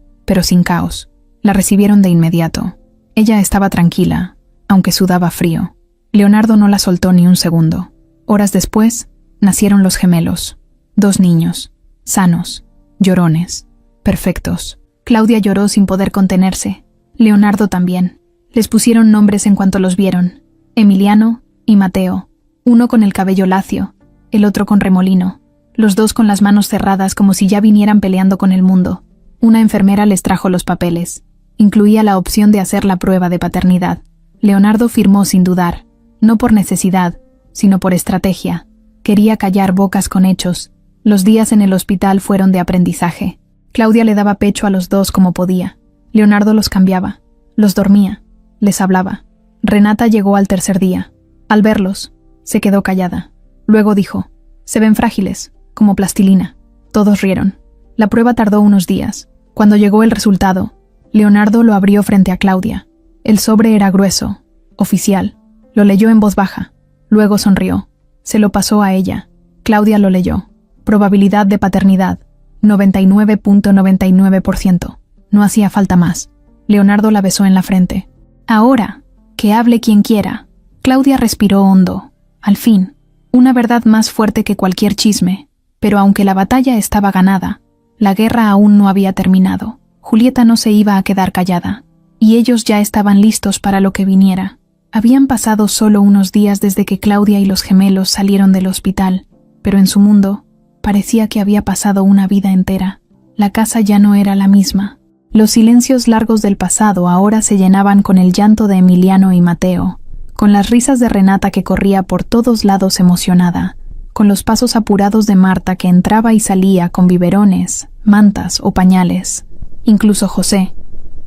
[SPEAKER 1] pero sin caos. La recibieron de inmediato. Ella estaba tranquila, aunque sudaba frío. Leonardo no la soltó ni un segundo. Horas después, nacieron los gemelos. 2 niños, sanos, llorones, perfectos. Claudia lloró sin poder contenerse. Leonardo también. Les pusieron nombres en cuanto los vieron. Emiliano y Mateo. Uno con el cabello lacio, el otro con remolino. Los dos con las manos cerradas como si ya vinieran peleando con el mundo. Una enfermera les trajo los papeles. Incluía la opción de hacer la prueba de paternidad. Leonardo firmó sin dudar, no por necesidad, sino por estrategia. Quería callar bocas con hechos. Los días en el hospital fueron de aprendizaje. Claudia le daba pecho a los dos como podía. Leonardo los cambiaba, los dormía, les hablaba. Renata llegó al 3er día. Al verlos, se quedó callada. Luego dijo, «Se ven frágiles, como plastilina». Todos rieron. La prueba tardó unos días. Cuando llegó el resultado, Leonardo lo abrió frente a Claudia. El sobre era grueso, oficial. Lo leyó en voz baja. Luego sonrió. Se lo pasó a ella. Claudia lo leyó. Probabilidad de paternidad, 99.99%. No hacía falta más. Leonardo la besó en la frente. «Ahora, que hable quien quiera». Claudia respiró hondo. Al fin, una verdad más fuerte que cualquier chisme. Pero aunque la batalla estaba ganada, la guerra aún no había terminado. Julieta no se iba a quedar callada. Y ellos ya estaban listos para lo que viniera. Habían pasado solo unos días desde que Claudia y los gemelos salieron del hospital, pero en su mundo parecía que había pasado una vida entera. La casa ya no era la misma. Los silencios largos del pasado ahora se llenaban con el llanto de Emiliano y Mateo, con las risas de Renata que corría por todos lados emocionada, con los pasos apurados de Marta que entraba y salía con biberones, mantas o pañales. Incluso José,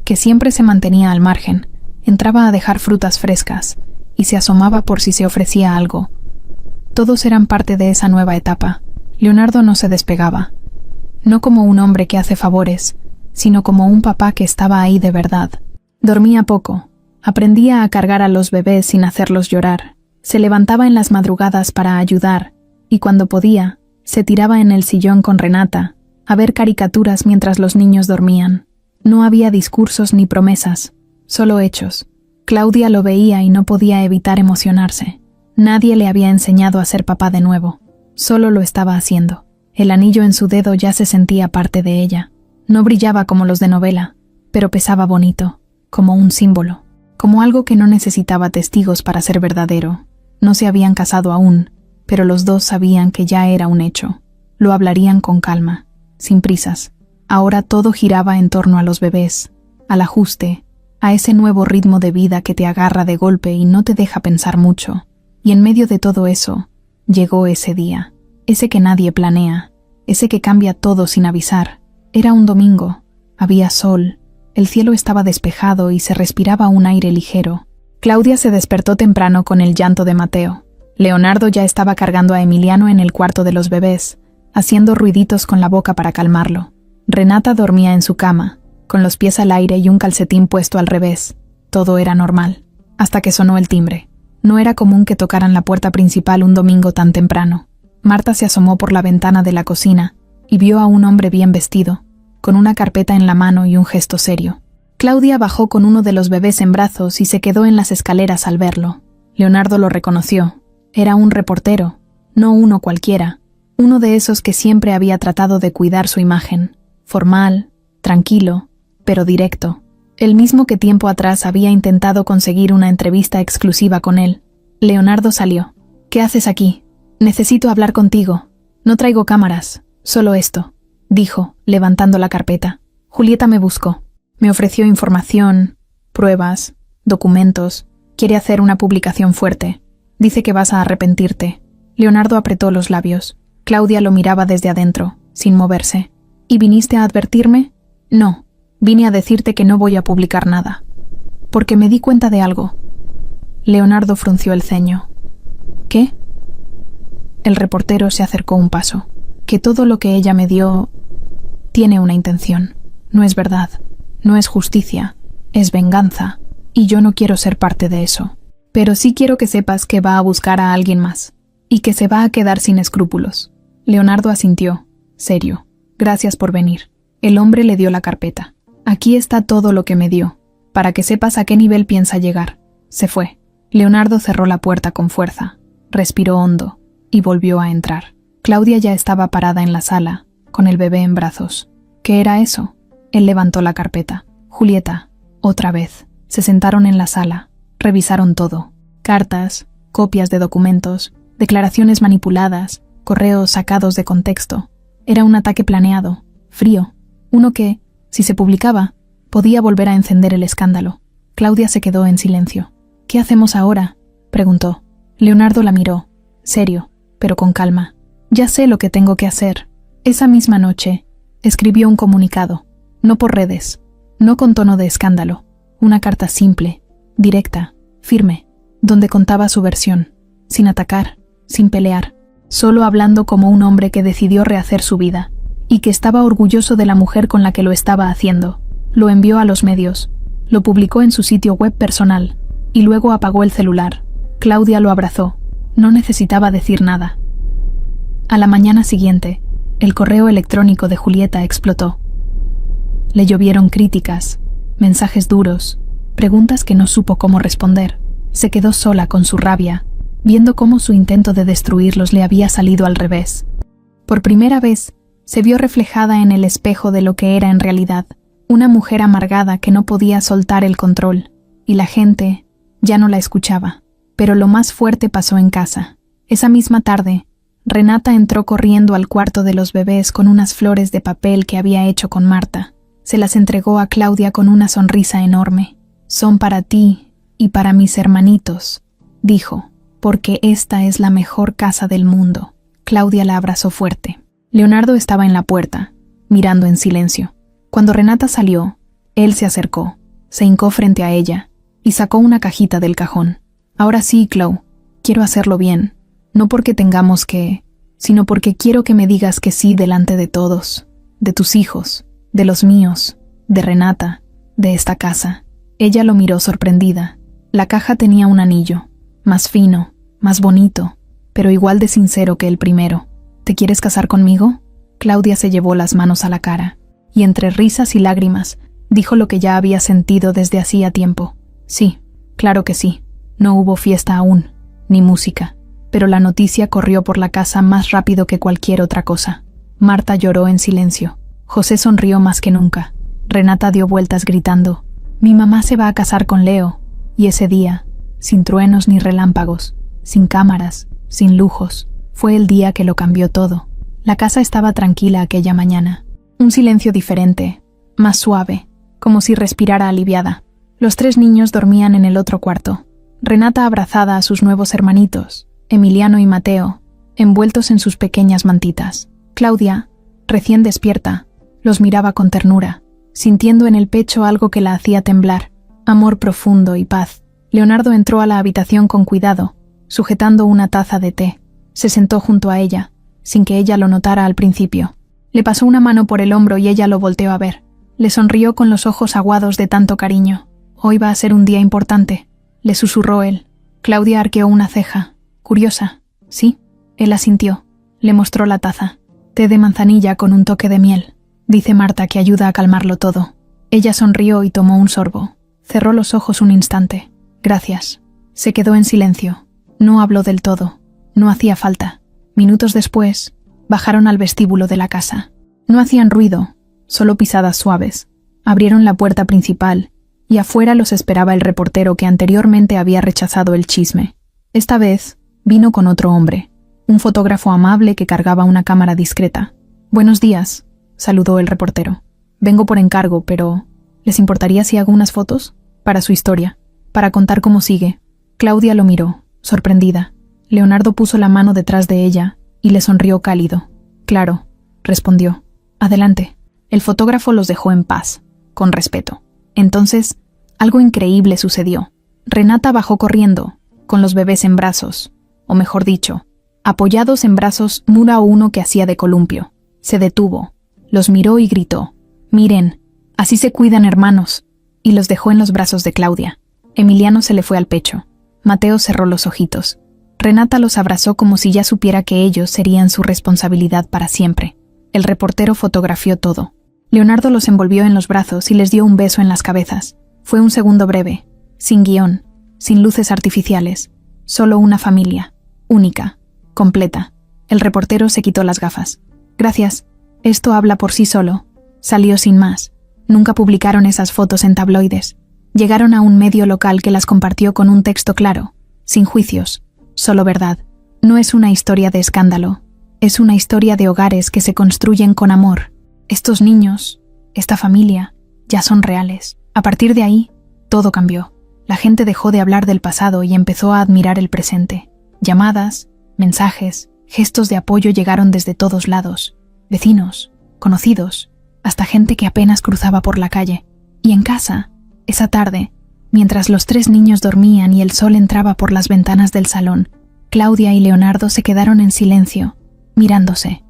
[SPEAKER 1] que siempre se mantenía al margen, entraba a dejar frutas frescas y se asomaba por si se ofrecía algo. Todos eran parte de esa nueva etapa. Leonardo no se despegaba, no como un hombre que hace favores, sino como un papá que estaba ahí de verdad. Dormía poco, aprendía a cargar a los bebés sin hacerlos llorar, se levantaba en las madrugadas para ayudar, y cuando podía, se tiraba en el sillón con Renata, a ver caricaturas mientras los niños dormían. No había discursos ni promesas, solo hechos. Claudia lo veía y no podía evitar emocionarse. Nadie le había enseñado a ser papá de nuevo, solo lo estaba haciendo. El anillo en su dedo ya se sentía parte de ella. No brillaba como los de novela, pero pesaba bonito, como un símbolo, como algo que no necesitaba testigos para ser verdadero. No se habían casado aún, pero los dos sabían que ya era un hecho. Lo hablarían con calma, sin prisas. Ahora todo giraba en torno a los bebés, al ajuste, a ese nuevo ritmo de vida que te agarra de golpe y no te deja pensar mucho. Y en medio de todo eso, llegó ese día, ese que nadie planea, ese que cambia todo sin avisar. Era un domingo, había sol, El cielo estaba despejado y se respiraba un aire ligero. Claudia se despertó temprano con el llanto de Mateo. Leonardo ya estaba cargando a Emiliano en el cuarto de los bebés, haciendo ruiditos con la boca para calmarlo. Renata dormía en su cama, con los pies al aire y un calcetín puesto al revés. Todo era normal, hasta que sonó el timbre. No era común que tocaran la puerta principal un domingo tan temprano. Marta se asomó por la ventana de la cocina y vio a un hombre bien vestido, con una carpeta en la mano y un gesto serio. Claudia bajó con uno de los bebés en brazos y se quedó en las escaleras al verlo. Leonardo lo reconoció. Era un reportero, no uno cualquiera, uno de esos que siempre había tratado de cuidar su imagen, formal, tranquilo, pero directo. El mismo que tiempo atrás había intentado conseguir una entrevista exclusiva con él. Leonardo salió. «¿Qué haces aquí? Necesito hablar contigo. No traigo cámaras, solo esto», dijo, levantando la carpeta. «Julieta me buscó. Me ofreció información, pruebas, documentos. Quiere hacer una publicación fuerte. Dice que vas a arrepentirte». Leonardo apretó los labios. Claudia lo miraba desde adentro, sin moverse. «¿Y viniste a advertirme?» «No, vine a decirte que no voy a publicar nada. Porque me di cuenta de algo». Leonardo frunció el ceño. «¿Qué?» El reportero se acercó un paso. «Que todo lo que ella me dio tiene una intención. No es verdad, no es justicia, es venganza, y yo no quiero ser parte de eso. Pero sí quiero que sepas que va a buscar a alguien más, y que se va a quedar sin escrúpulos». Leonardo asintió, serio. «Gracias por venir». El hombre le dio la carpeta. «Aquí está todo lo que me dio, para que sepas a qué nivel piensa llegar». Se fue. Leonardo cerró la puerta con fuerza, respiró hondo, y volvió a entrar. Claudia ya estaba parada en la sala, con el bebé en brazos. ¿Qué era eso? Él levantó la carpeta. «Julieta, otra vez». Se sentaron en la sala, revisaron todo. Cartas, copias de documentos, declaraciones manipuladas, correos sacados de contexto. Era un ataque planeado, frío, uno que, si se publicaba, podía volver a encender el escándalo. Claudia se quedó en silencio. «¿Qué hacemos ahora?», preguntó. Leonardo la miró, serio, pero con calma. «Ya sé lo que tengo que hacer». Esa misma noche, escribió un comunicado, no por redes, no con tono de escándalo, una carta simple, directa, firme, donde contaba su versión, sin atacar, sin pelear, solo hablando como un hombre que decidió rehacer su vida, y que estaba orgulloso de la mujer con la que lo estaba haciendo. Lo envió a los medios, lo publicó en su sitio web personal, y luego apagó el celular. Claudia lo abrazó. No necesitaba decir nada. A la mañana siguiente, el correo electrónico de Julieta explotó. Le llovieron críticas, mensajes duros, preguntas que no supo cómo responder. Se quedó sola con su rabia, viendo cómo su intento de destruirlos le había salido al revés. Por primera vez, se vio reflejada en el espejo de lo que era en realidad, una mujer amargada que no podía soltar el control, y la gente ya no la escuchaba. Pero lo más fuerte pasó en casa. Esa misma tarde, Renata entró corriendo al cuarto de los bebés con unas flores de papel que había hecho con Marta. Se las entregó a Claudia con una sonrisa enorme. «Son para ti y para mis hermanitos», dijo, «porque esta es la mejor casa del mundo». Claudia la abrazó fuerte. Leonardo estaba en la puerta, mirando en silencio. Cuando Renata salió, él se acercó, se hincó frente a ella y sacó una cajita del cajón. «Ahora sí, Clau, quiero hacerlo bien, no porque tengamos que, sino porque quiero que me digas que sí delante de todos, de tus hijos, de los míos, de Renata, de esta casa». Ella lo miró sorprendida. La caja tenía un anillo, más fino, más bonito, pero igual de sincero que el primero. «¿Te quieres casar conmigo?». Claudia se llevó las manos a la cara, y entre risas y lágrimas, dijo lo que ya había sentido desde hacía tiempo. «Sí, claro que sí». No hubo fiesta aún, ni música, pero la noticia corrió por la casa más rápido que cualquier otra cosa. Marta lloró en silencio. José sonrió más que nunca. Renata dio vueltas gritando: «Mi mamá se va a casar con Leo». Y ese día, sin truenos ni relámpagos, sin cámaras, sin lujos, fue el día que lo cambió todo. La casa estaba tranquila aquella mañana. Un silencio diferente, más suave, como si respirara aliviada. Los 3 niños dormían en el otro cuarto. Renata abrazada a sus nuevos hermanitos, Emiliano y Mateo, envueltos en sus pequeñas mantitas. Claudia, recién despierta, los miraba con ternura. sintiendo en el pecho algo que la hacía temblar, amor profundo y paz. Leonardo entró a la habitación con cuidado, sujetando una taza de té. Se sentó junto a ella, sin que ella lo notara al principio. Le pasó una mano por el hombro y ella lo volteó a ver. Le sonrió con los ojos aguados de tanto cariño. Hoy va a ser un día importante, le susurró él. Claudia arqueó una ceja. Curiosa. Sí, él asintió. Le mostró la taza. Té de manzanilla con un toque de miel. Dice Marta que ayuda a calmarlo todo. Ella sonrió y tomó un sorbo. Cerró los ojos un instante. Gracias. Se quedó en silencio. No habló del todo. No hacía falta. Minutos después, bajaron al vestíbulo de la casa. No hacían ruido, solo pisadas suaves. Abrieron la puerta principal, y afuera los esperaba el reportero que anteriormente había rechazado el chisme. Esta vez, vino con otro hombre, un fotógrafo amable que cargaba una cámara discreta. «Buenos días», saludó el reportero. «Vengo por encargo, pero ¿les importaría si hago unas fotos? Para su historia, para contar cómo sigue». Claudia lo miró, sorprendida. Leonardo puso la mano detrás de ella y le sonrió cálido. «Claro», respondió. «Adelante». El fotógrafo los dejó en paz, con respeto. Entonces, algo increíble sucedió. Renata bajó corriendo, con los bebés en brazos, o mejor dicho, apoyados en brazos uno a uno que hacía de columpio. Se detuvo, los miró y gritó: «Miren, así se cuidan, hermanos», y los dejó en los brazos de Claudia. Emiliano se le fue al pecho. Mateo cerró los ojitos. Renata los abrazó como si ya supiera que ellos serían su responsabilidad para siempre. El reportero fotografió todo. Leonardo los envolvió en los brazos y les dio un beso en las cabezas. Fue un segundo breve, sin guión, sin luces artificiales, solo una familia, única, completa. El reportero se quitó las gafas. «Gracias, esto habla por sí solo». Salió sin más. Nunca publicaron esas fotos en tabloides. Llegaron a un medio local que las compartió con un texto claro, sin juicios, solo verdad. No es una historia de escándalo, es una historia de hogares que se construyen con amor. Estos niños, esta familia, ya son reales. A partir de ahí, todo cambió. La gente dejó de hablar del pasado y empezó a admirar el presente. Llamadas, mensajes, gestos de apoyo llegaron desde todos lados. Vecinos, conocidos, hasta gente que apenas cruzaba por la calle. Y en casa, esa tarde, mientras los 3 niños dormían y el sol entraba por las ventanas del salón, Claudia y Leonardo se quedaron en silencio, mirándose.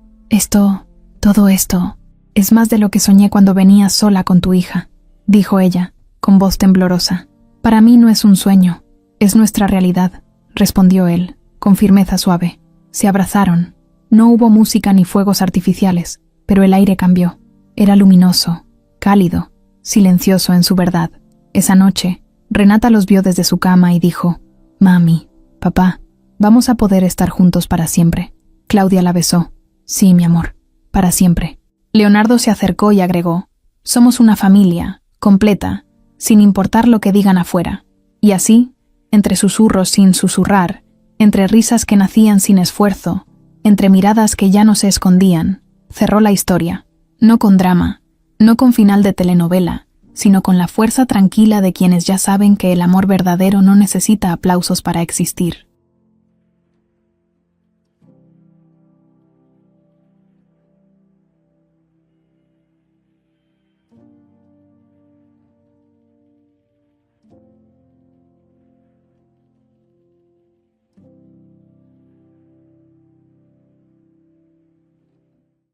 [SPEAKER 1] Todo esto, es más de lo que soñé cuando venías sola con tu hija», dijo ella, con voz temblorosa. «Para mí no es un sueño, es nuestra realidad», respondió él, con firmeza suave. Se abrazaron. No hubo música ni fuegos artificiales, pero el aire cambió. Era luminoso, cálido, silencioso en su verdad. Esa noche, Renata los vio desde su cama y dijo: «Mami, papá, vamos a poder estar juntos para siempre». Claudia la besó. «Sí, mi amor, para siempre». Leonardo se acercó y agregó: «Somos una familia, completa, sin importar lo que digan afuera». Y así, entre susurros sin susurrar, entre risas que nacían sin esfuerzo, entre miradas que ya no se escondían, cerró la historia. No con drama, no con final de telenovela, sino con la fuerza tranquila de quienes ya saben que el amor verdadero no necesita aplausos para existir.